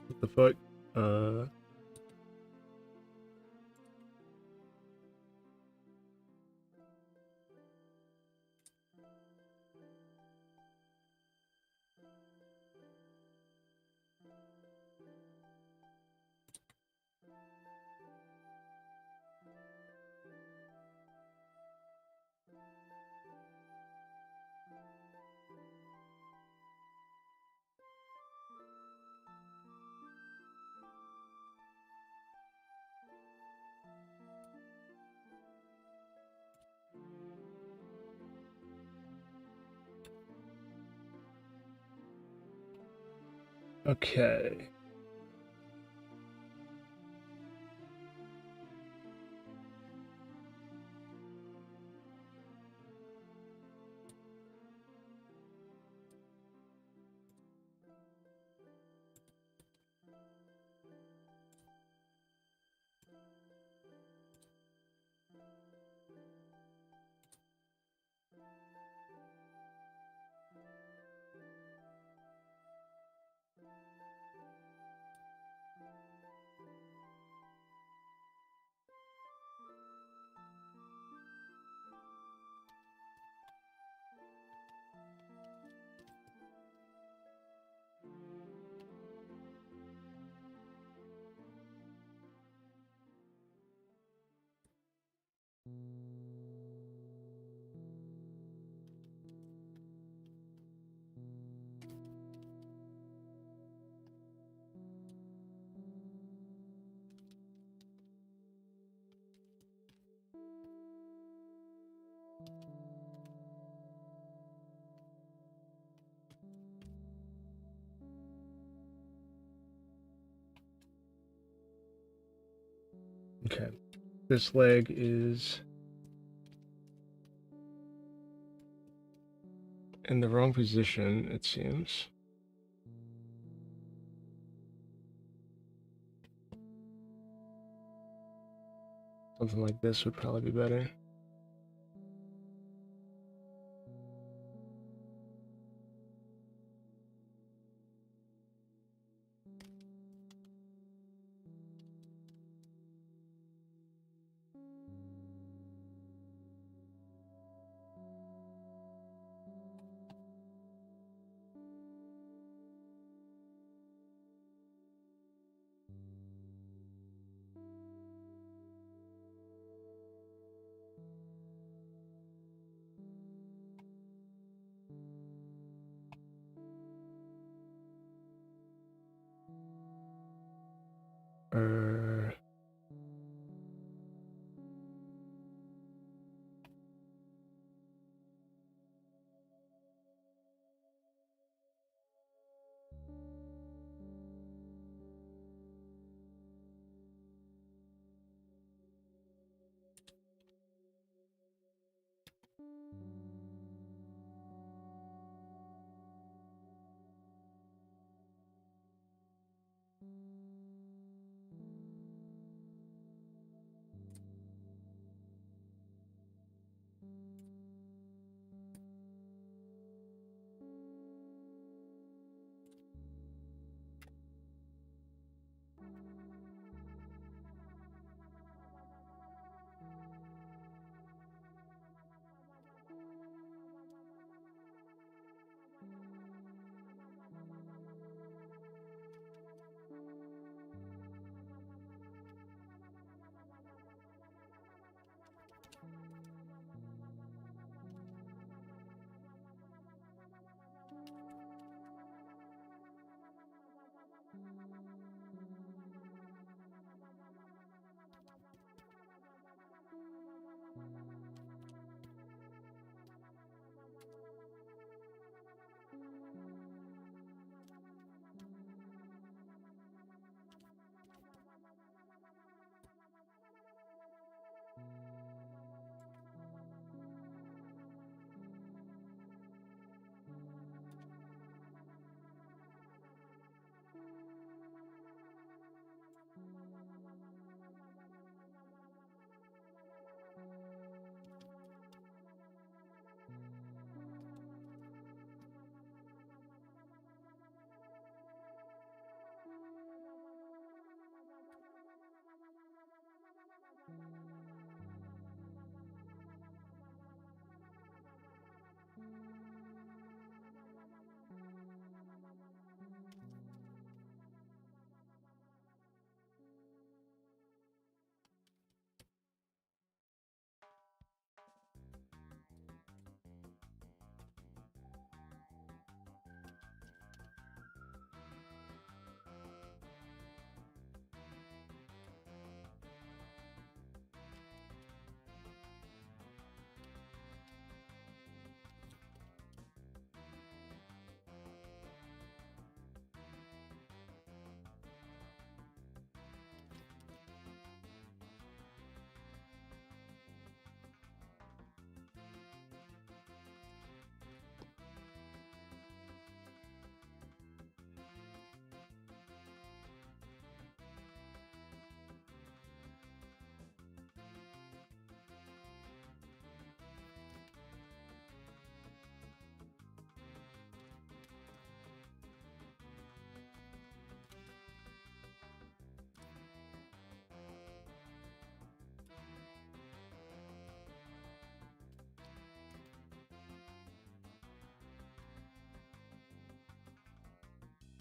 S1: What the fuck? Okay. Okay. This leg is in the wrong position, it seems. Something like this would probably be better. Uh,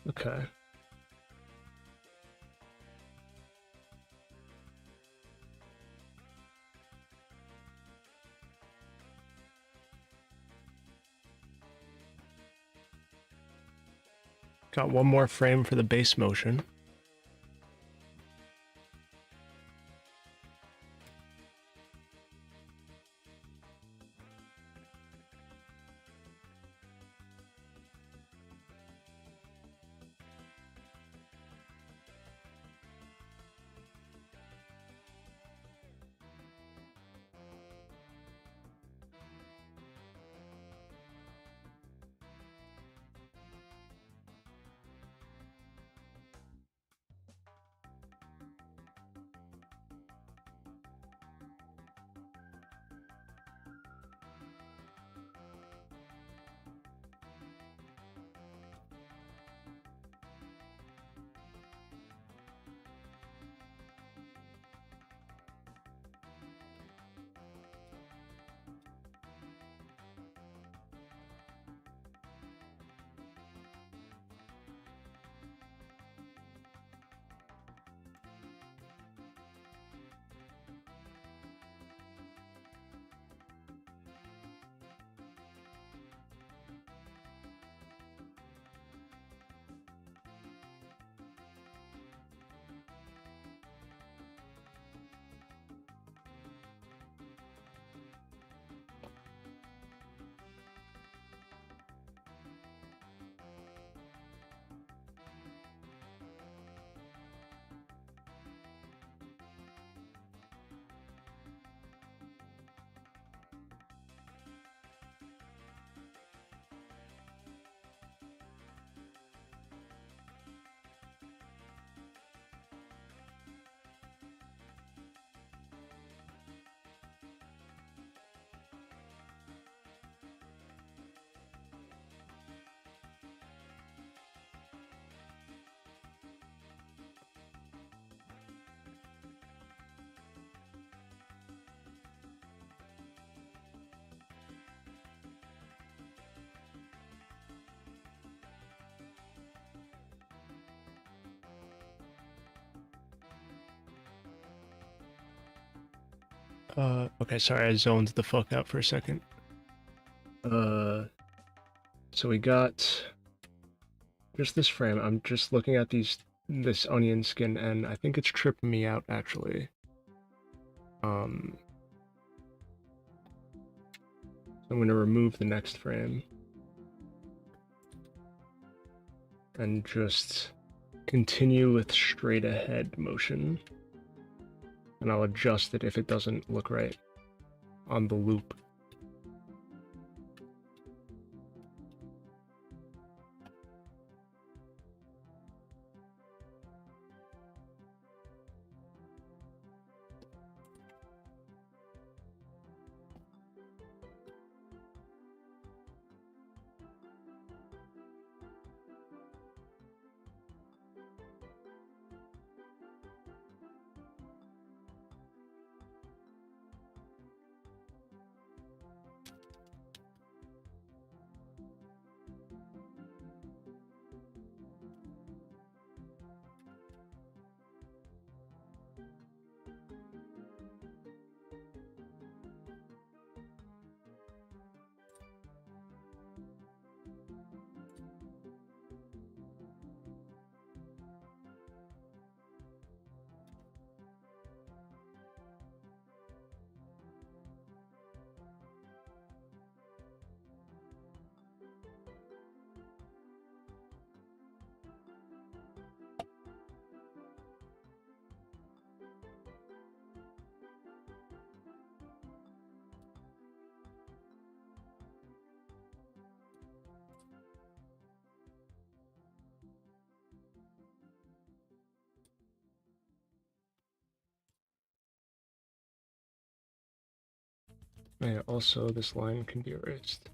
S1: Okay. Got one more frame for the base motion. Okay, sorry, I zoned the fuck out for a second. So we got just this frame. I'm just looking at this onion skin, and I think it's tripping me out, actually. I'm gonna remove the next frame. And just continue with straight ahead motion. And I'll adjust it if it doesn't look right on the loop. Yeah, also this line can be erased.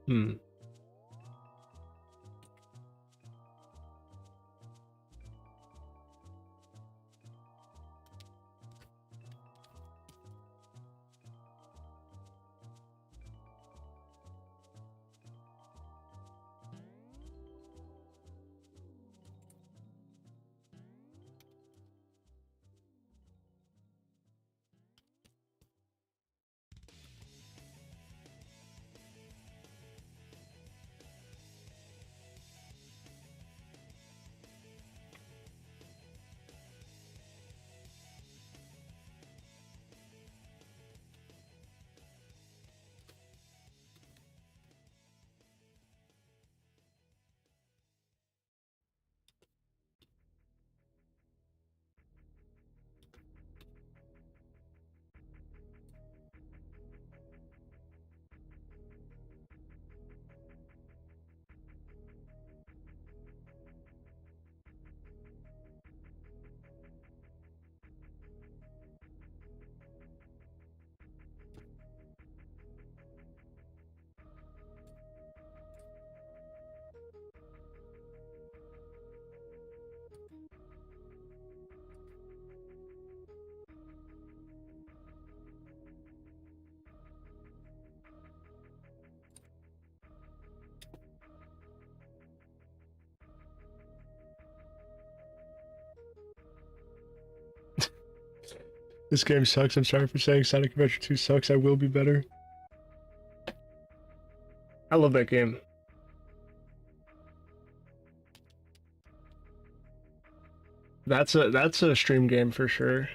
S1: Hmm. This game sucks. I'm sorry for saying Sonic Adventure 2 sucks. I will be better. I love that game. That's a stream game for sure.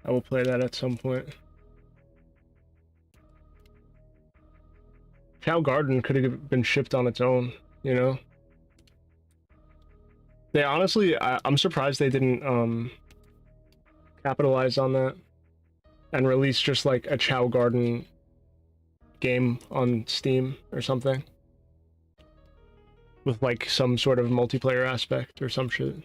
S1: I will play that at some point. Cow Garden could have been shipped on its own, you know? They honestly, I'm surprised they didn't capitalize on that and release just like a Chow Garden game on Steam or something with like some sort of multiplayer aspect or some shit.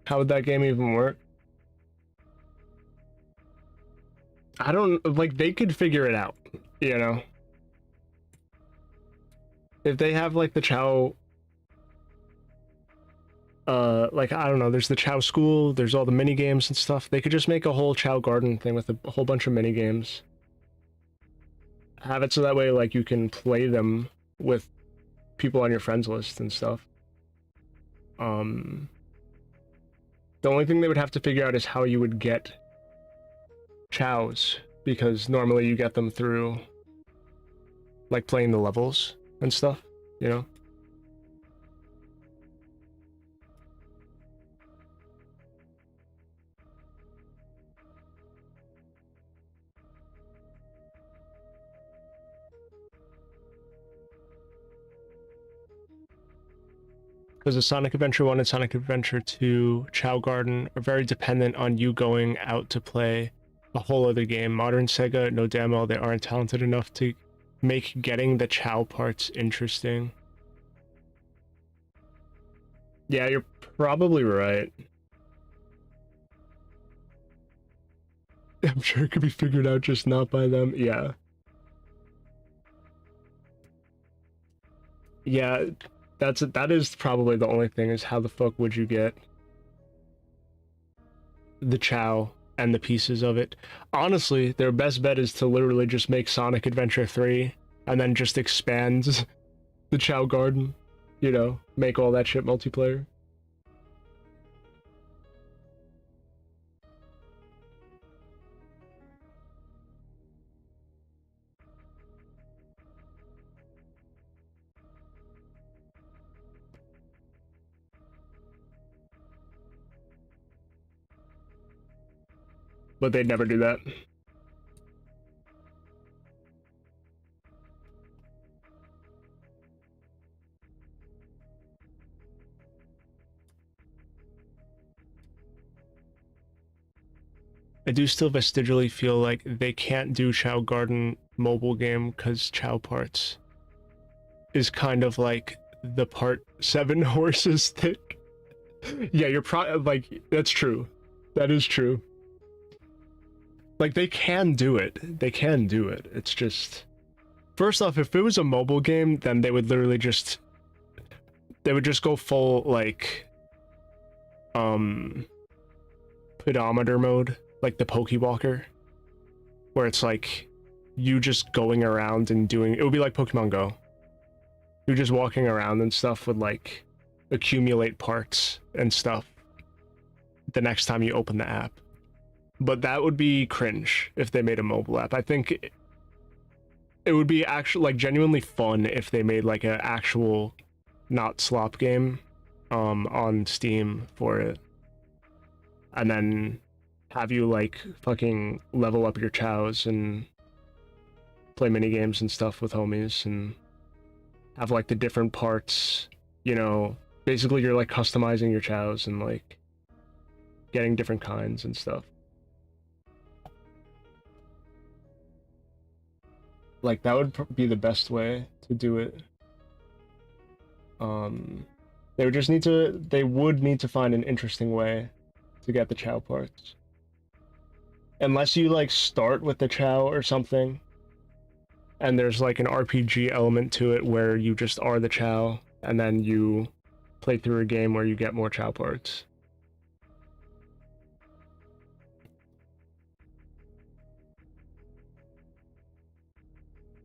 S1: How would that game even work? I don't, like, they could figure it out, you know? If they have like the Chow, like, I don't know, there's the Chow School, there's all the mini games and stuff. They could just make a whole Chow Garden thing with a whole bunch of mini games. Have it so that way, like, you can play them with people on your friends list and stuff. The only thing they would have to figure out is how you would get chows, because normally you get them through like playing the levels and stuff, you know? Because the Sonic Adventure 1 and Sonic Adventure 2 Chow Garden are very dependent on you going out to play a whole other game. Modern Sega, no demo, they aren't talented enough to make getting the Chow parts interesting. Yeah, you're probably right. I'm sure it could be figured out, just not by them. Yeah. Yeah, that is probably the only thing, is how the fuck would you get the Chow and the pieces of it? Honestly, their best bet is to literally just make Sonic Adventure 3 and then just expand the Chow Garden, you know, make all that shit multiplayer. But they'd never do that. I do still vestigially feel like they can't do Chow Garden mobile game because Chow parts. is kind of like the part 7 horses thick. Yeah, you're like, that's true. That is true. Like, they can do it. They can do it. It's just... First off, if it was a mobile game, then they would literally just... They would just go full, like... Pedometer mode. Like the Pokewalker. Where it's like... You just going around and doing... It would be like Pokemon Go. You're just walking around and stuff would, like... accumulate parts and stuff. The next time you open the app. But that would be cringe if they made a mobile app. I think it would be actually like genuinely fun if they made like an actual not slop game on Steam for it. And then have you like fucking level up your chows and play mini games and stuff with homies and have like the different parts, you know, basically you're like customizing your chows and like getting different kinds and stuff. Like, that would be the best way to do it. They would just need to... They would need to find an interesting way to get the Chow parts. Unless you, like, start with the Chow or something, and there's, like, an RPG element to it where you just are the Chow, and then you play through a game where you get more Chow parts.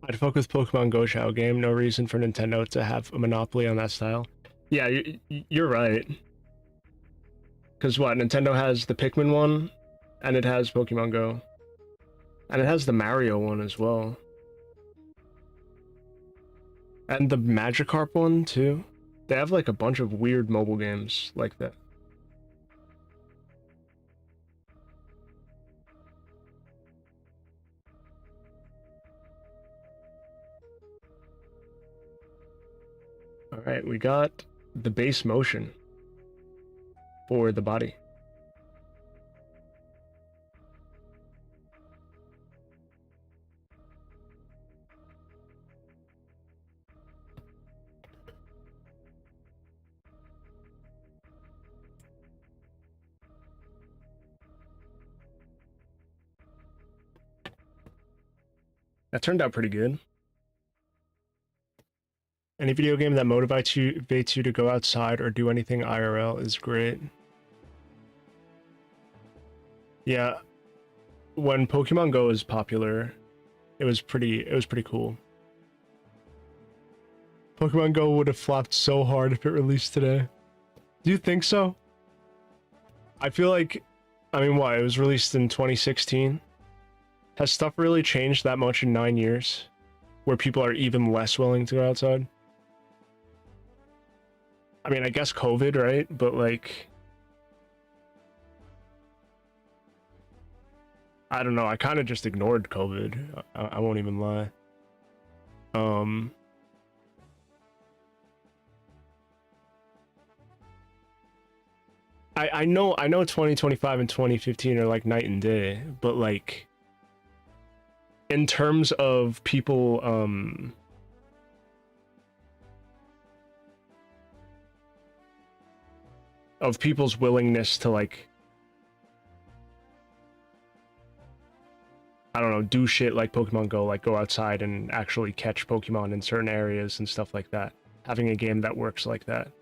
S1: I'd fuck with Pokemon Go Chow game. No reason for Nintendo to have a monopoly on that style. Yeah, you're right. Because what? Nintendo has the Pikmin one, and it has Pokemon Go. And it has the Mario one as well. And the Magikarp one, too. They have, like, a bunch of weird mobile games like that. Alright, we got the base motion for the body. That turned out pretty good. Any video game that motivates you to go outside or do anything IRL is great. Yeah, when Pokemon Go was popular, it was pretty cool. Pokemon Go would have flopped so hard if it released today. Do you think so? I feel like, I mean, what? It was released in 2016. Has stuff really changed that much in 9 years? Where people are even less willing to go outside? I mean, I guess COVID, right? But like... I don't know, I kind of just ignored COVID. I won't even lie. I know 2025 and 2015 are like night and day, but like... In terms of people, of people's willingness to like, I don't know, do shit like Pokemon Go, like go outside and actually catch Pokemon in certain areas and stuff like that. Having a game that works like that.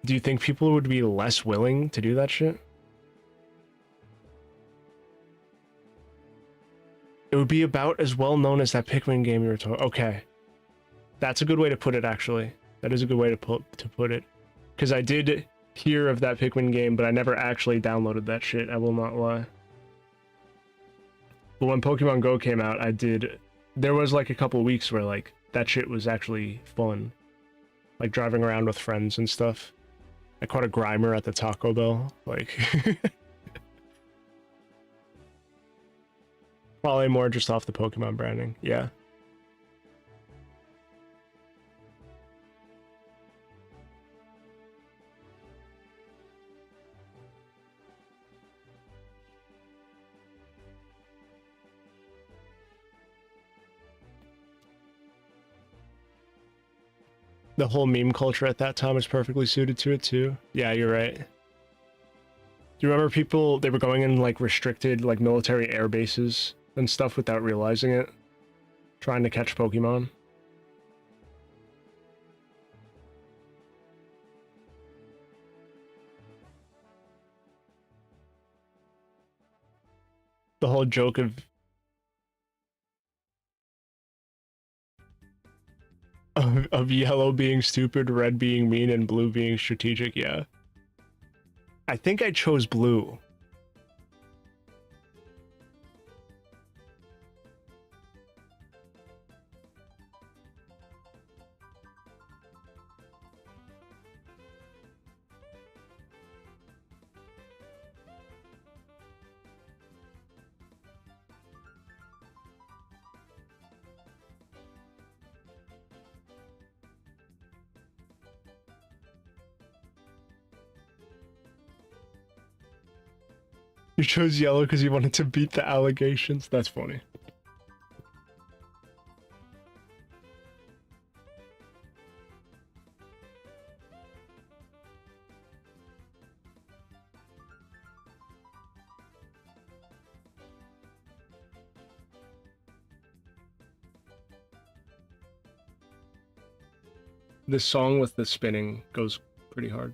S1: Do you think people would be less willing to do that shit? It would be about as well known as that Pikmin game you were talking. Okay, that's a good way to put it. Actually, that is a good way to put it. Because I did hear of that Pikmin game, but I never actually downloaded that shit. I will not lie. But when Pokemon Go came out, I did. There was like a couple weeks where like that shit was actually fun, like driving around with friends and stuff. I caught a Grimer at the Taco Bell, like. Probably more just off the Pokemon branding, yeah. The whole meme culture at that time was perfectly suited to it too. Yeah, you're right. Do you remember people, they were going in like restricted like military air bases and stuff without realizing it? Trying to catch Pokemon? The whole joke of yellow being stupid, red being mean, and blue being strategic, yeah. I think I chose blue. You chose yellow because you wanted to beat the allegations? That's funny. This song with the spinning goes pretty hard.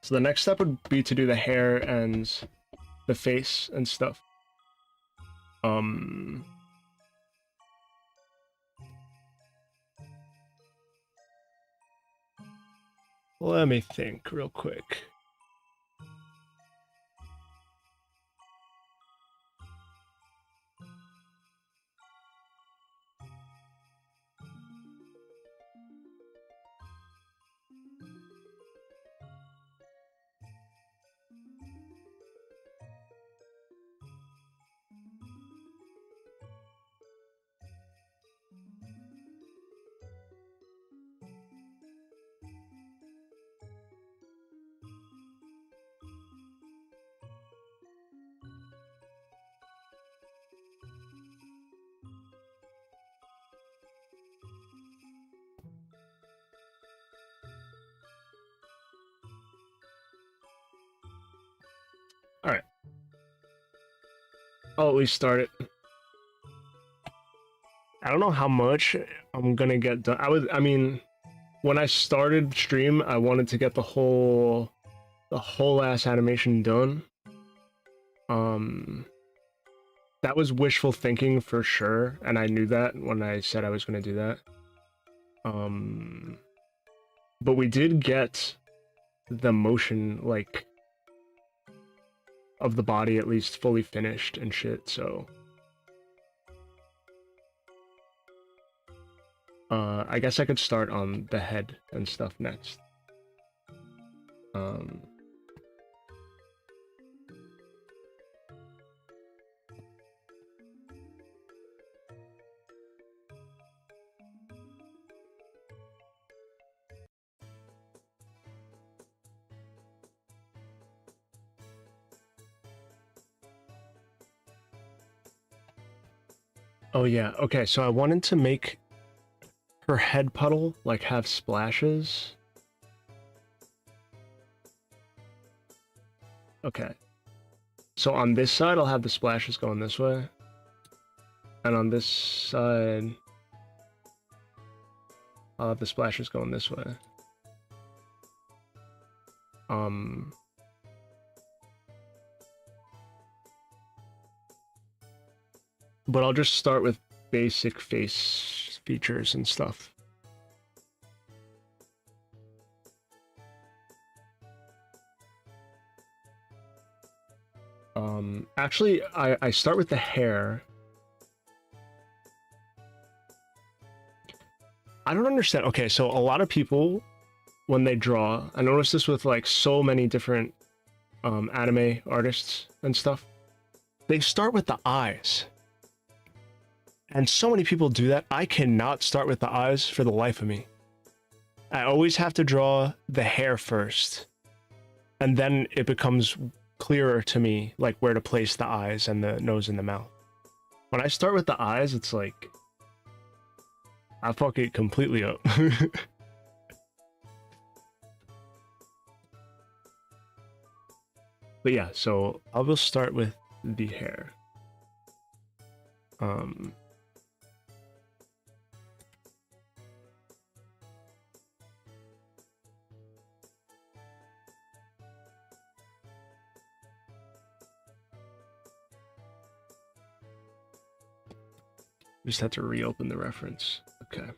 S1: So the next step would be to do the hair and the face and stuff. Let me think real quick. Alright. I'll at least start it. I don't know how much I'm gonna get done. I mean, when I started stream, I wanted to get the whole ass animation done. That was wishful thinking for sure, and I knew that when I said I was gonna do that. But we did get the motion, like, of the body at least fully finished and shit, so I guess I could start on the head and stuff next. Oh yeah, okay, so I wanted to make her head puddle like have splashes. Okay. So on this side I'll have the splashes going this way. And on this side I'll have the splashes going this way. But I'll just start with basic face features and stuff. Actually, I start with the hair. I don't understand. Okay, so a lot of people when they draw, I noticed this with like so many different anime artists and stuff, they start with the eyes. And so many people do that. I cannot start with the eyes for the life of me. I always have to draw the hair first. And then it becomes clearer to me, like where to place the eyes and the nose and the mouth. When I start with the eyes, it's like, I fuck it completely up. But yeah, so I will start with the hair. Just have to reopen the reference. Okay.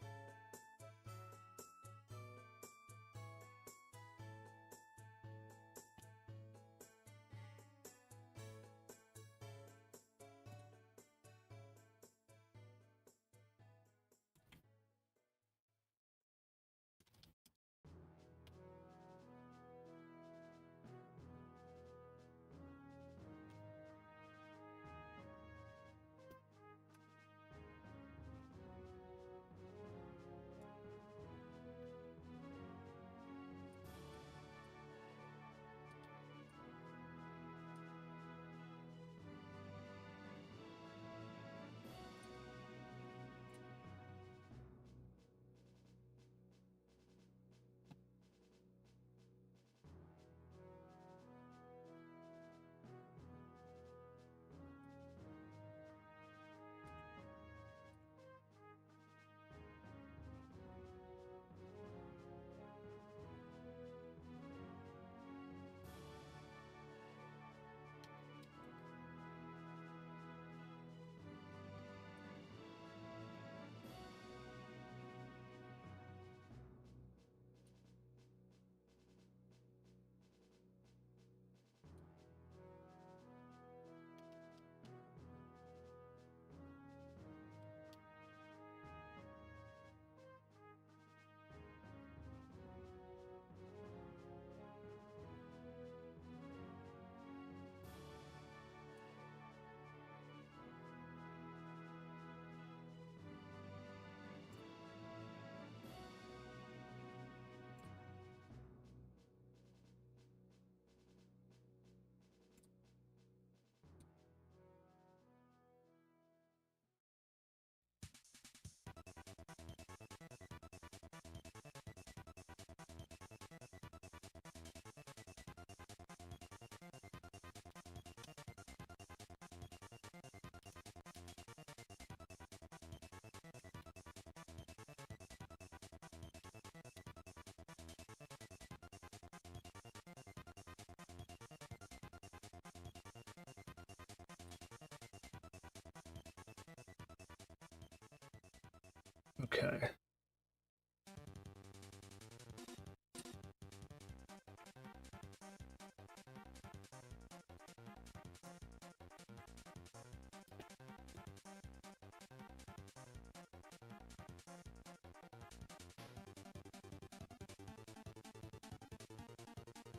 S1: Okay. I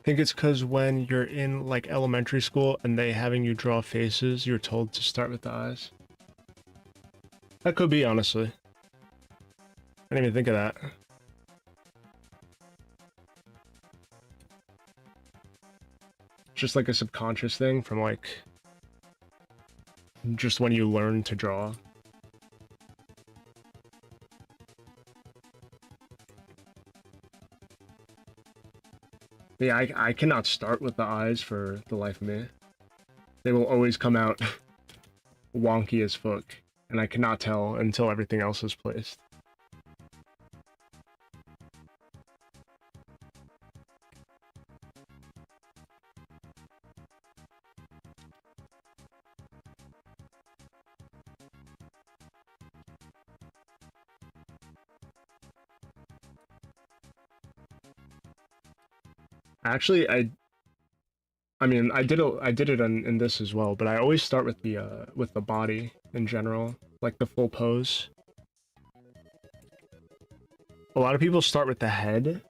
S1: think it's because when you're in like elementary school and they having you draw faces, you're told to start with the eyes. That could be, honestly. I didn't even think of that. Just like a subconscious thing from like just when you learn to draw. Yeah, I cannot start with the eyes for the life of me. They will always come out wonky as fuck, and I cannot tell until everything else is placed. Actually, I mean, I did it in this as well, but I always start with the body in general, like the full pose. A lot of people start with the head,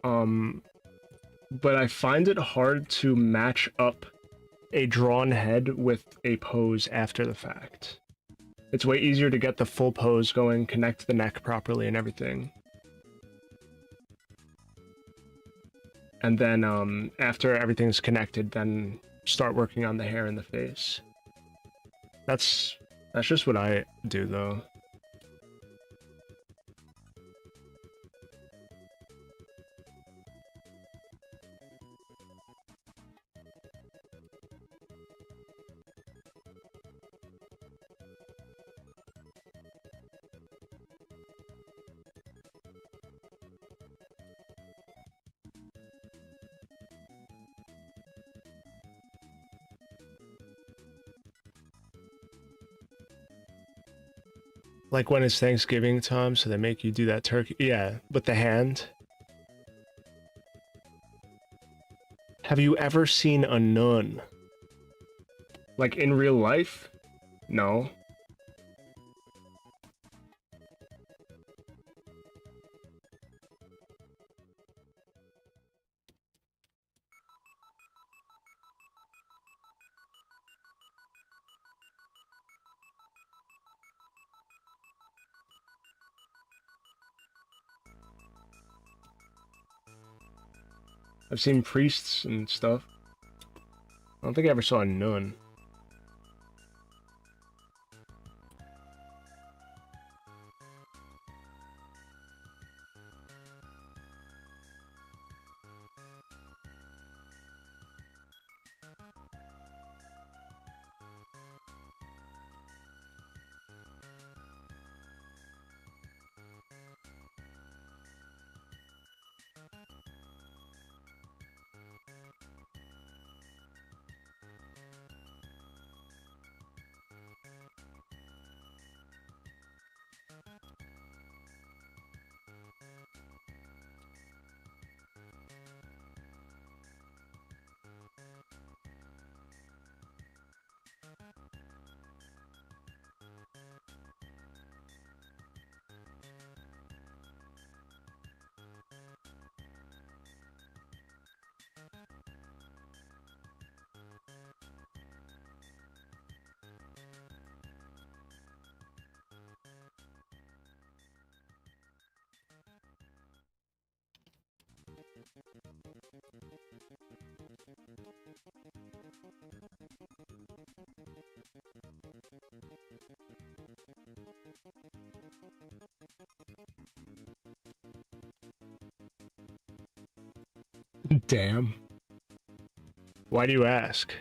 S1: But I find it hard to match up a drawn head with a pose after the fact. It's way easier to get the full pose going, connect the neck properly and everything. And then, after everything's connected, then start working on the hair and the face. That's just what I do, though. Like when it's Thanksgiving time, so they make you do that turkey. Yeah, with the hand. Have you ever seen a nun? Like in real life? No. I've seen priests and stuff. I don't think I ever saw a nun. Damn. Why do you ask?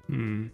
S1: Hmm.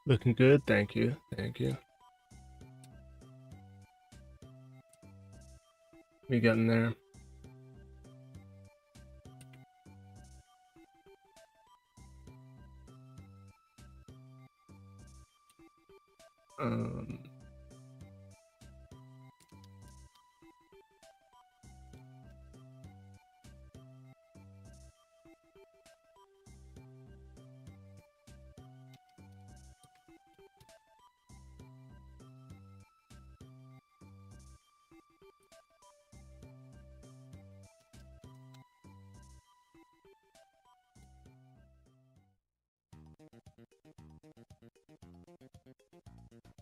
S1: Looking good, thank you, thank you. We getting there. Um,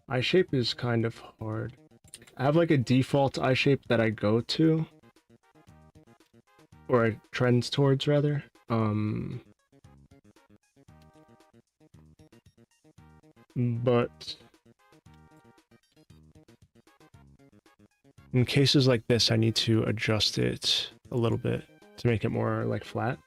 S1: eye shape is kind of hard. I have like a default eye shape that I go to, or it trends towards rather. But in cases like this, I need to adjust it a little bit to make it more like flat.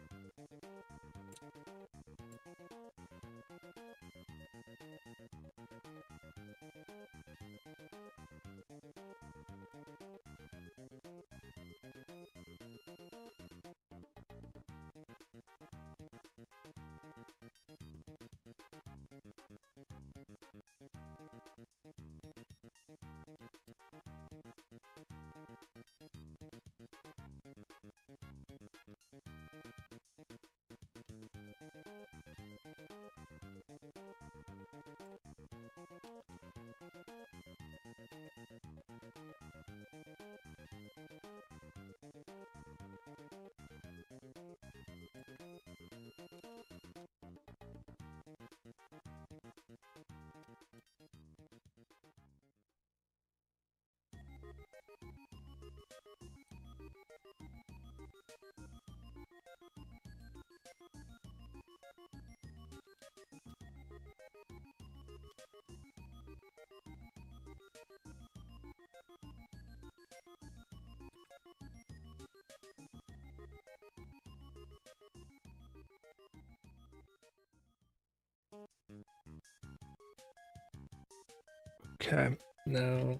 S1: Okay, now.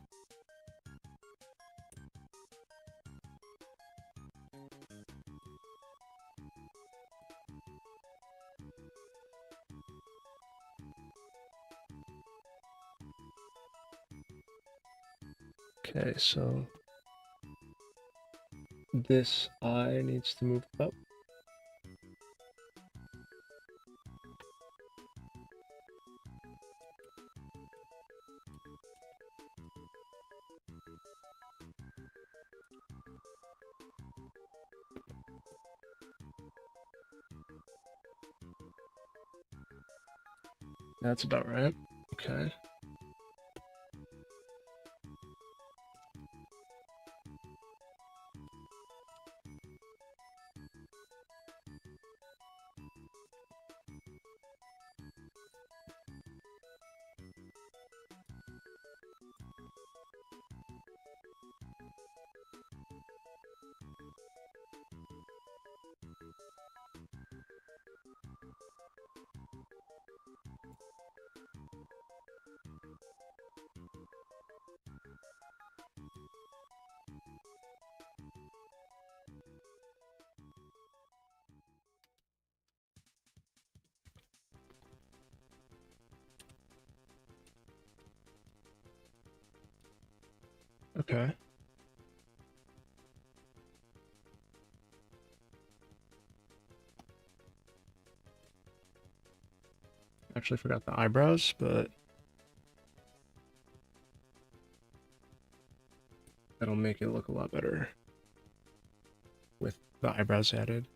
S1: Okay, so this eye needs to move up. That's about right. Okay. Okay. Actually forgot the eyebrows, but that'll make it look a lot better with the eyebrows added.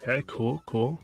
S1: Okay, cool, cool.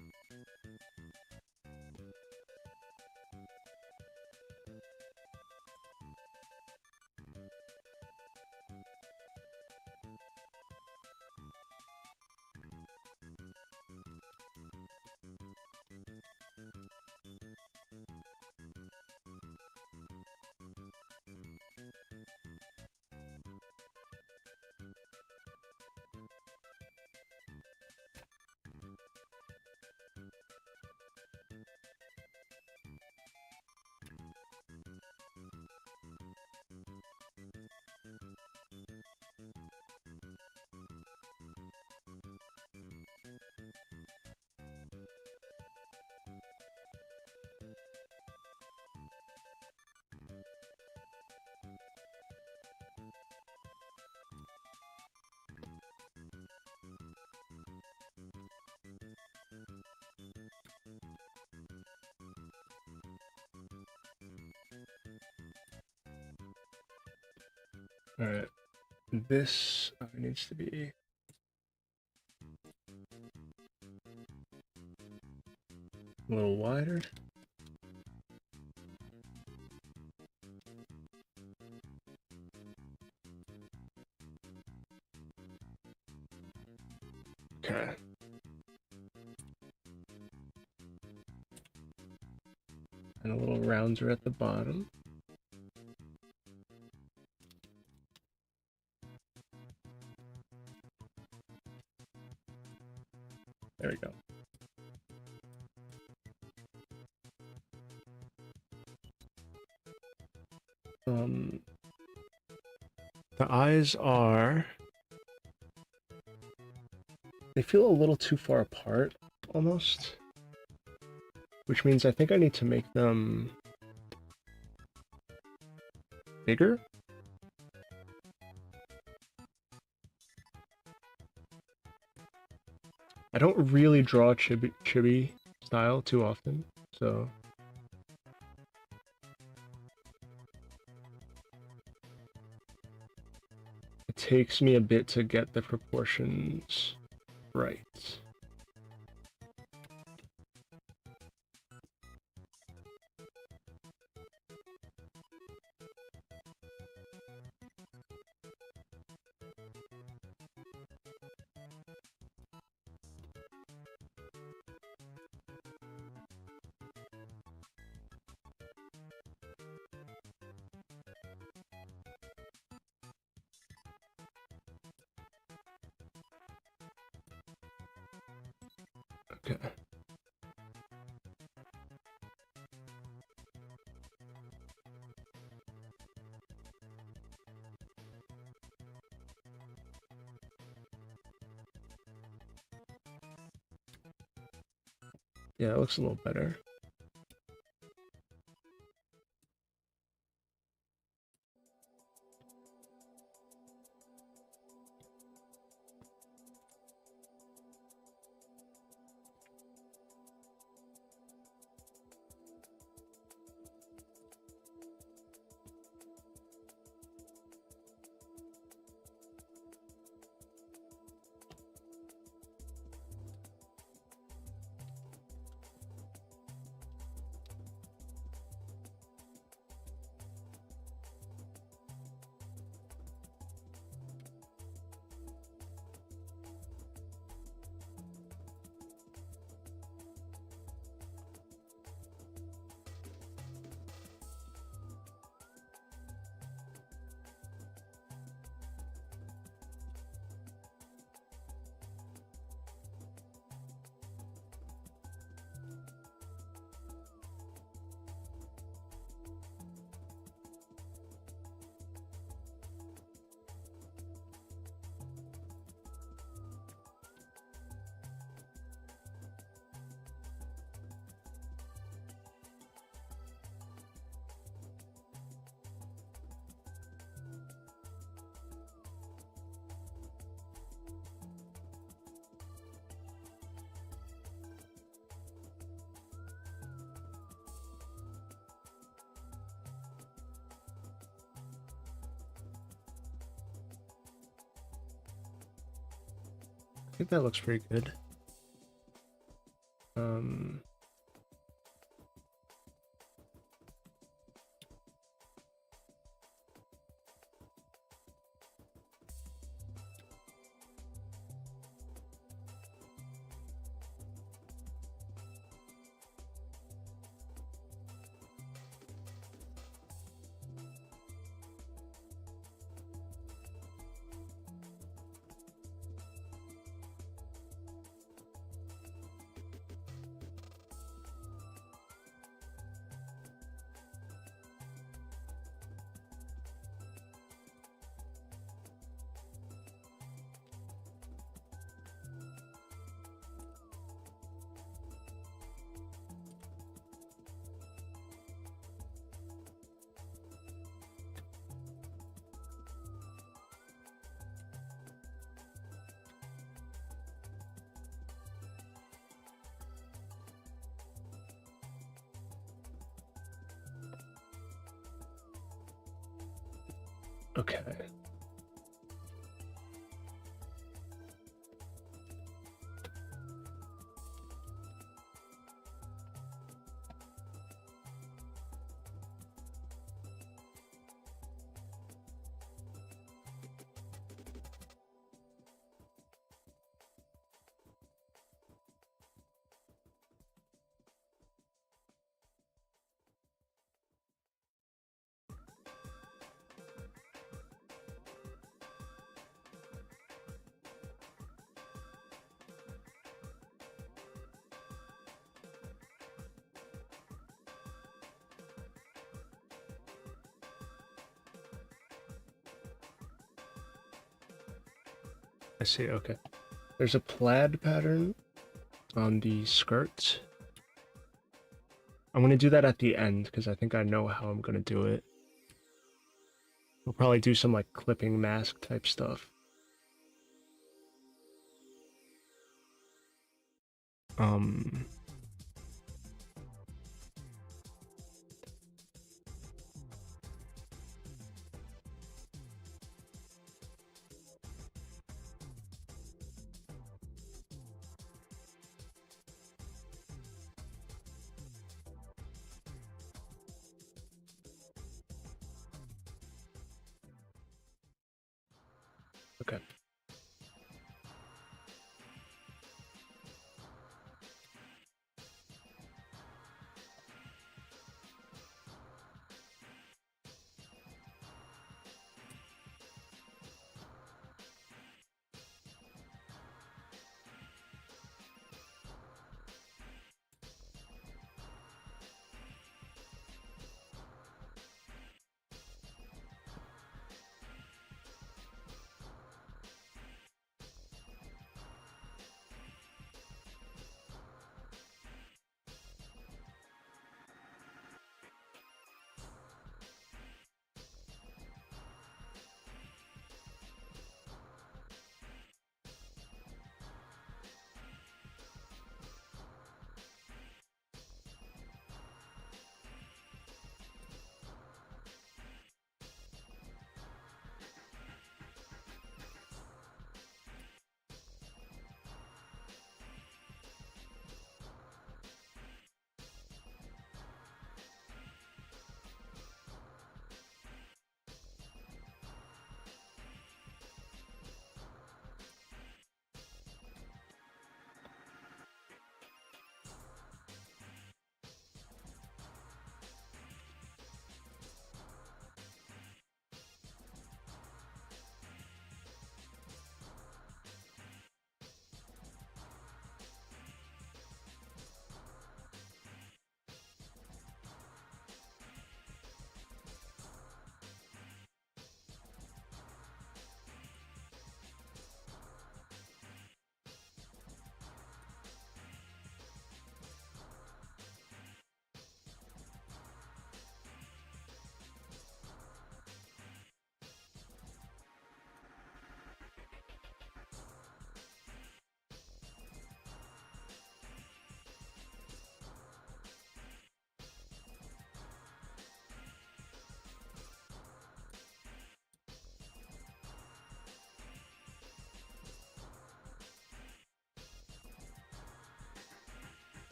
S1: All right, this needs to be a little wider. Okay. And a little rounder at the bottom. The eyes are... They feel a little too far apart, almost. Which means I think I need to make them... bigger? I don't really draw chibi style too often, so... It takes me a bit to get the proportions right. Okay. Yeah, it looks a little better. I think that looks pretty good. Okay. I see, okay. There's a plaid pattern on the skirt. I'm gonna do that at the end because I think I know how I'm gonna do it. We'll probably do some like clipping mask type stuff. Okay.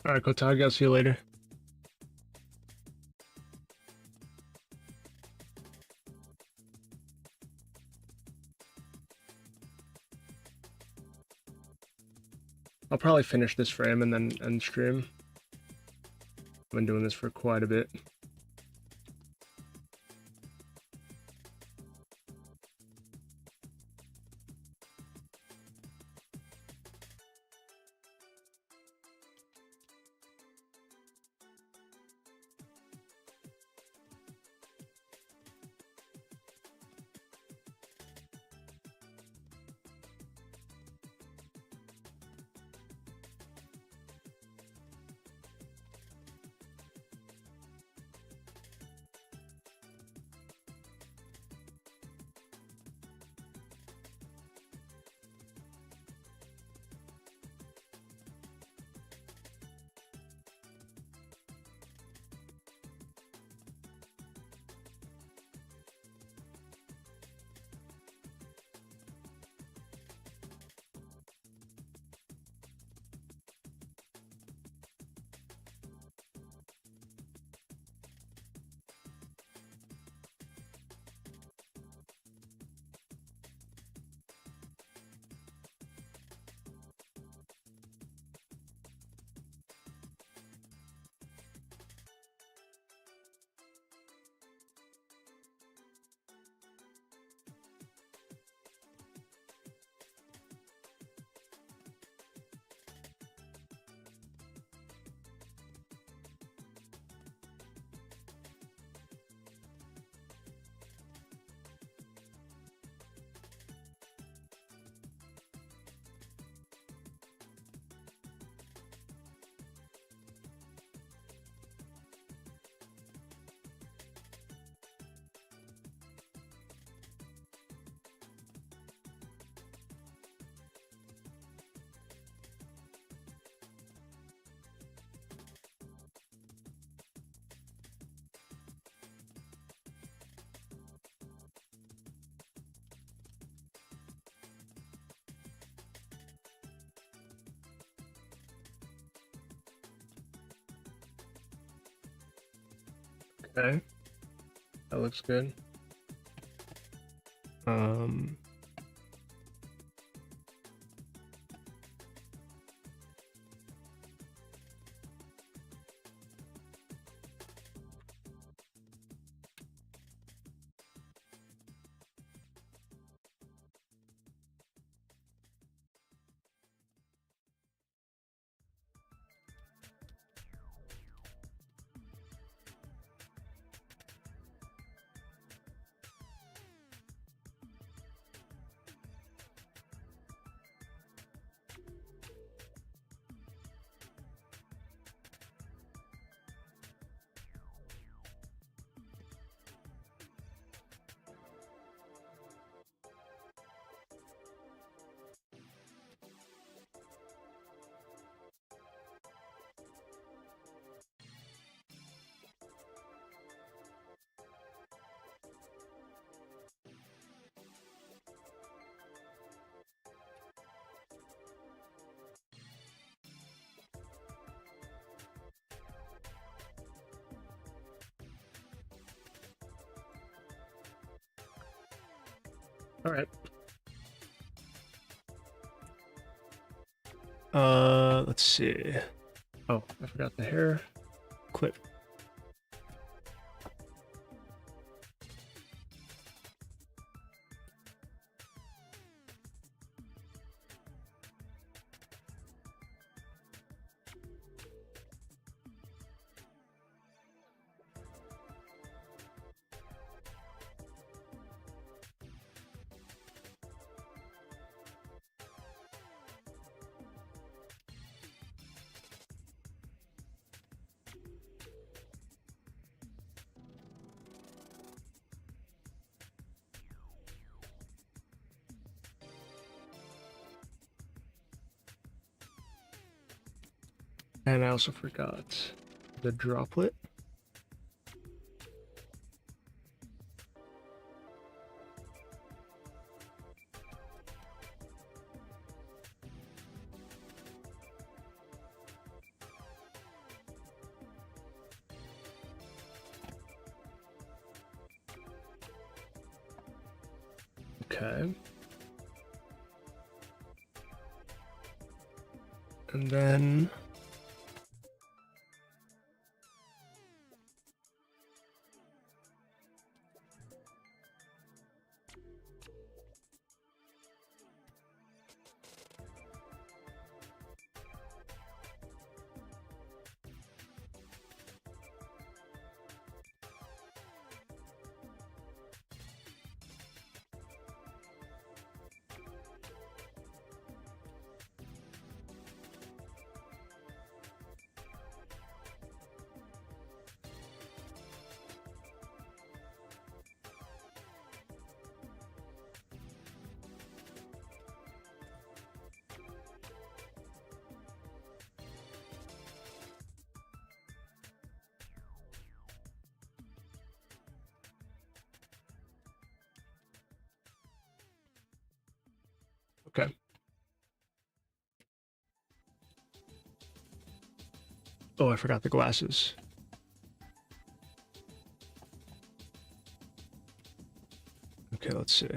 S1: Alright, Kotagi, I'll see you later. I'll probably finish this frame and then end stream. I've been doing this for quite a bit. Okay. That looks good. All right. Let's see. Oh, I forgot the hair clip. And I also forgot the droplet. Okay. And then okay. Oh, I forgot the glasses. Okay, let's see.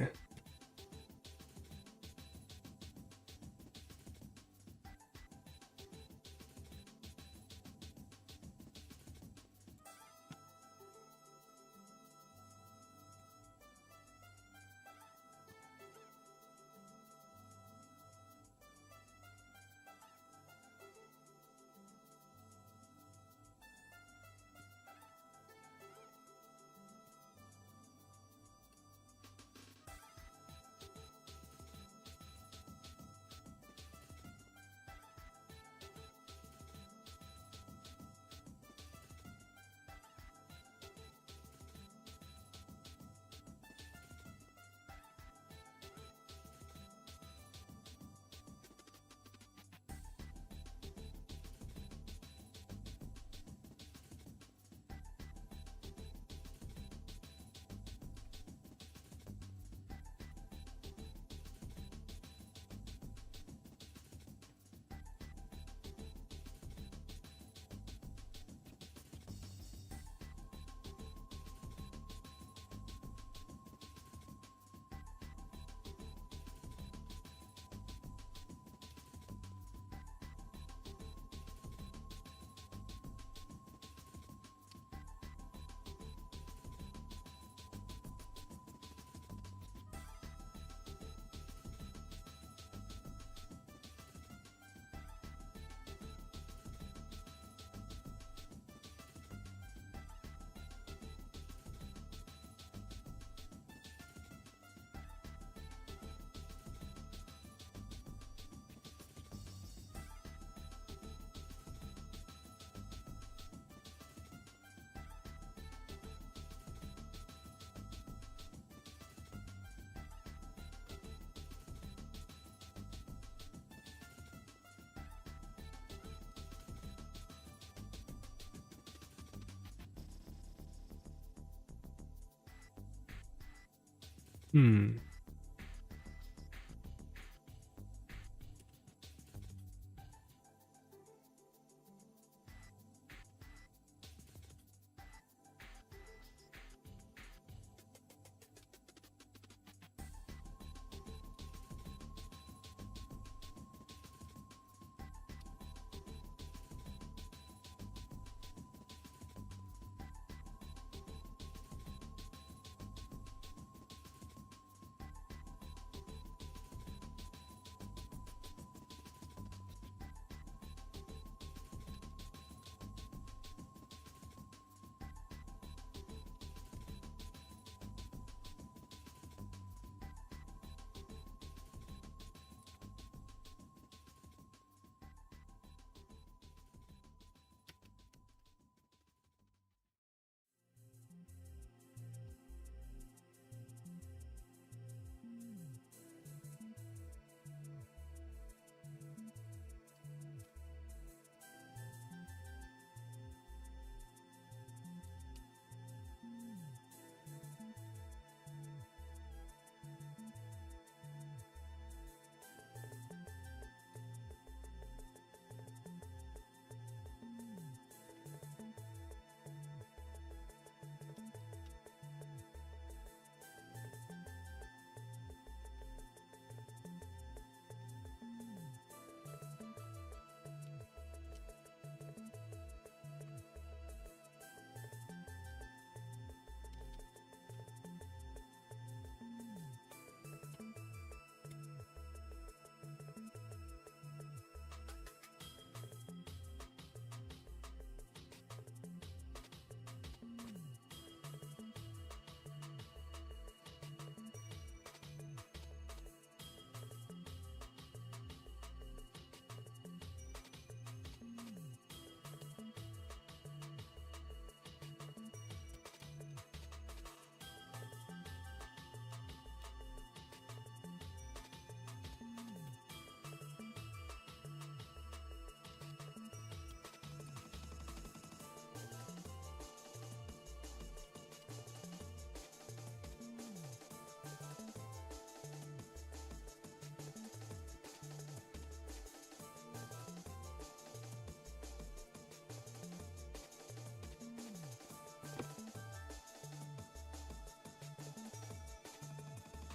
S1: Hmm.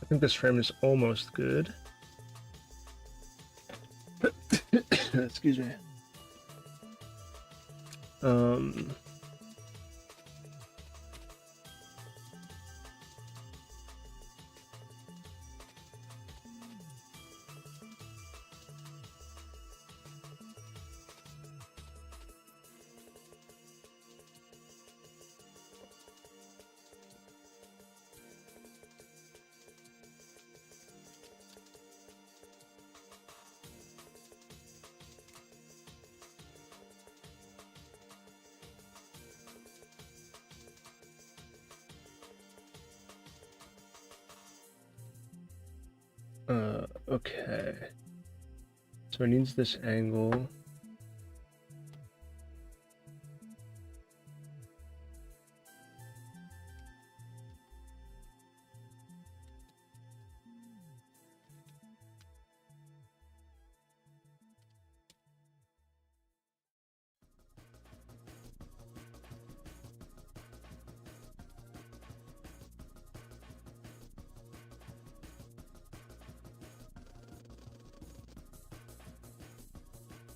S1: I think this frame is almost good. Excuse me. Okay. So it needs this angle.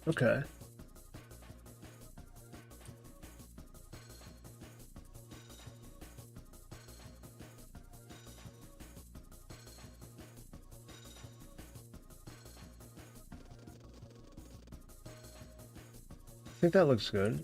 S1: Okay. I think that looks good.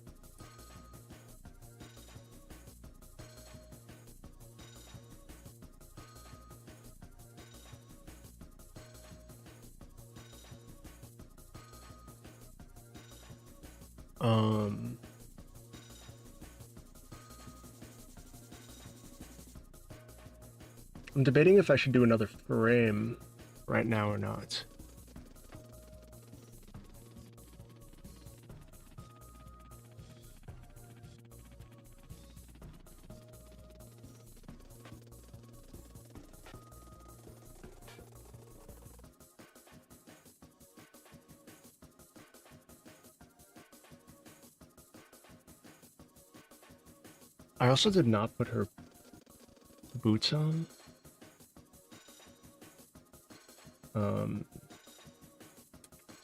S1: I'm debating if I should do another frame right now or not. I also did not put her boots on.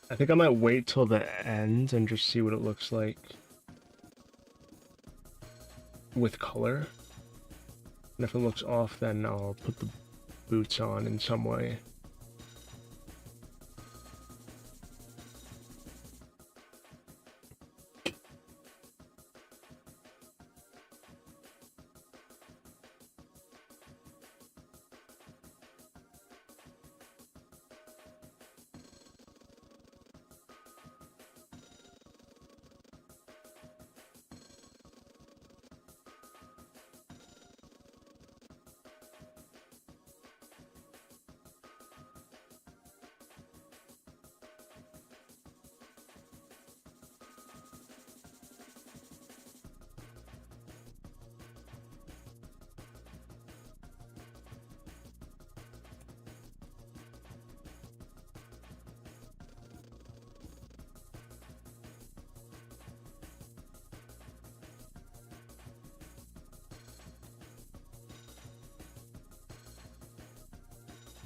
S1: I think I might wait till the end and just see what it looks like with color. And if it looks off, then I'll put the boots on in some way.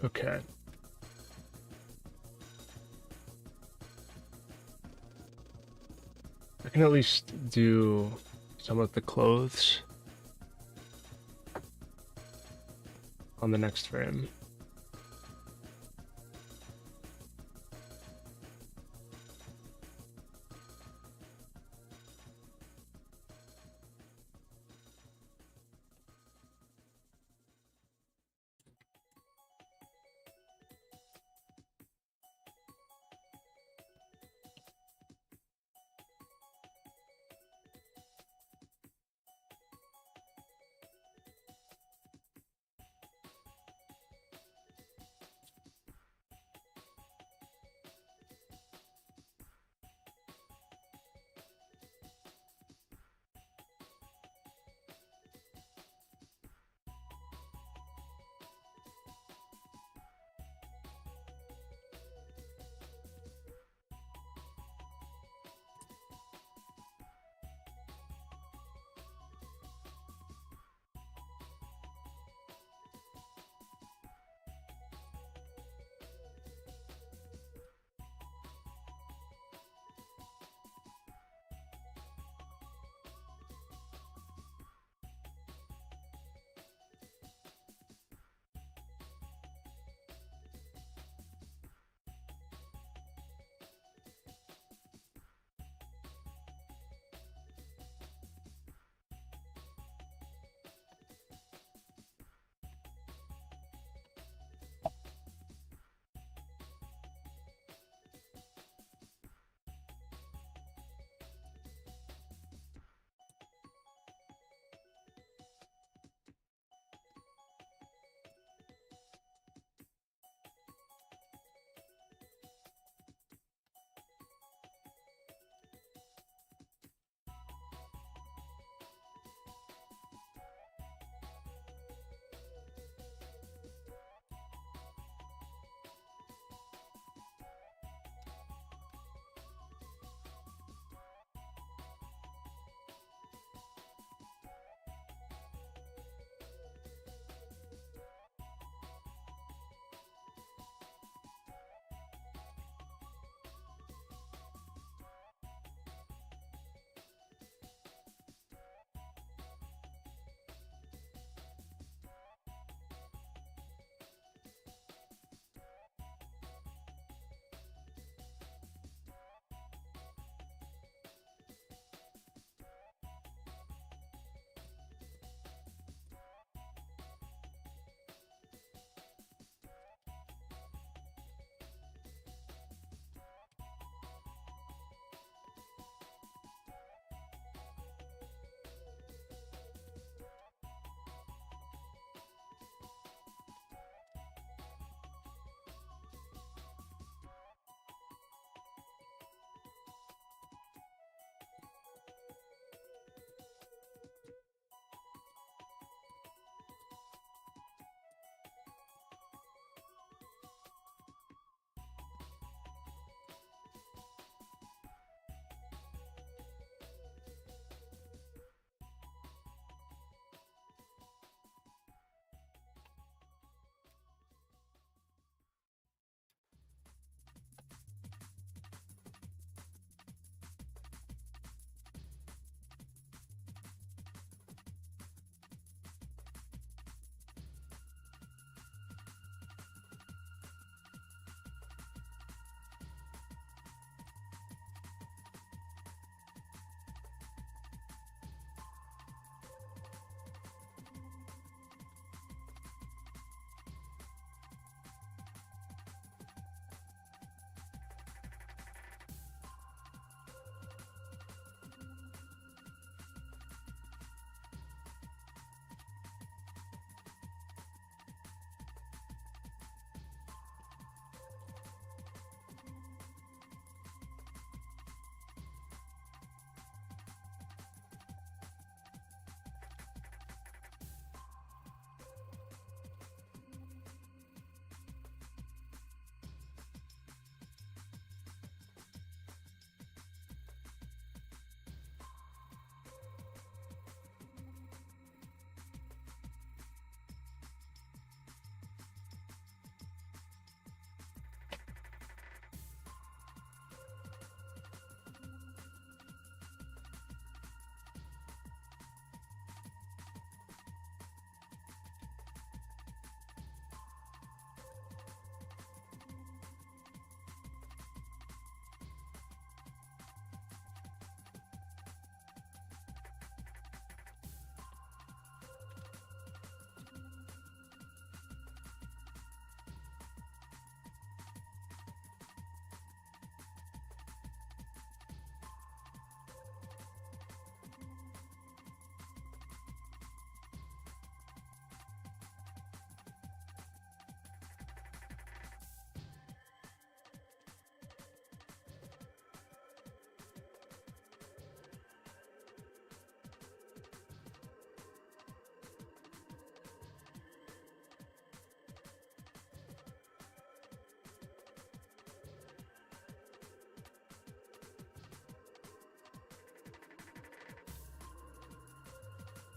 S1: Okay. I can at least do some of the clothes on the next frame.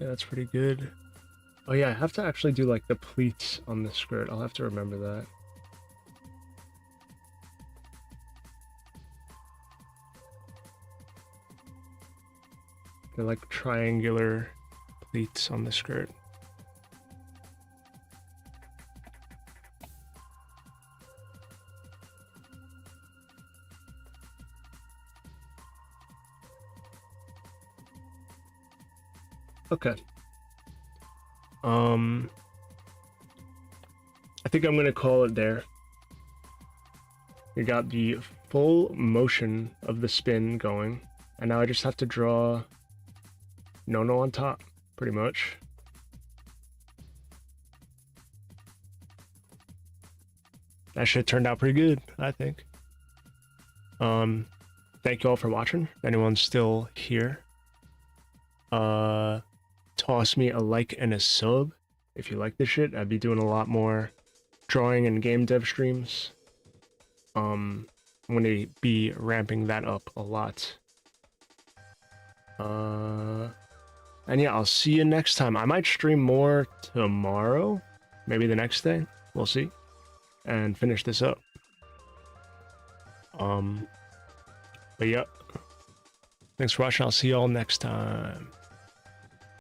S1: Yeah, that's pretty good. Oh yeah, I have to actually do like the pleats on the skirt. I'll have to remember that. They're like triangular pleats on the skirt. Okay. I think I'm gonna call it there. We got the full motion of the spin going, and now I just have to draw Nono on top, pretty much. That shit turned out pretty good, I think. Thank you all for watching. If anyone's still here, toss me a like and a sub if you like this shit. I'd be doing a lot more drawing and game dev streams. I'm gonna be ramping that up a lot. And yeah, I'll see you next time. I might stream more tomorrow, maybe the next day. We'll see. And finish this up. But yeah. Thanks for watching. I'll see y'all next time.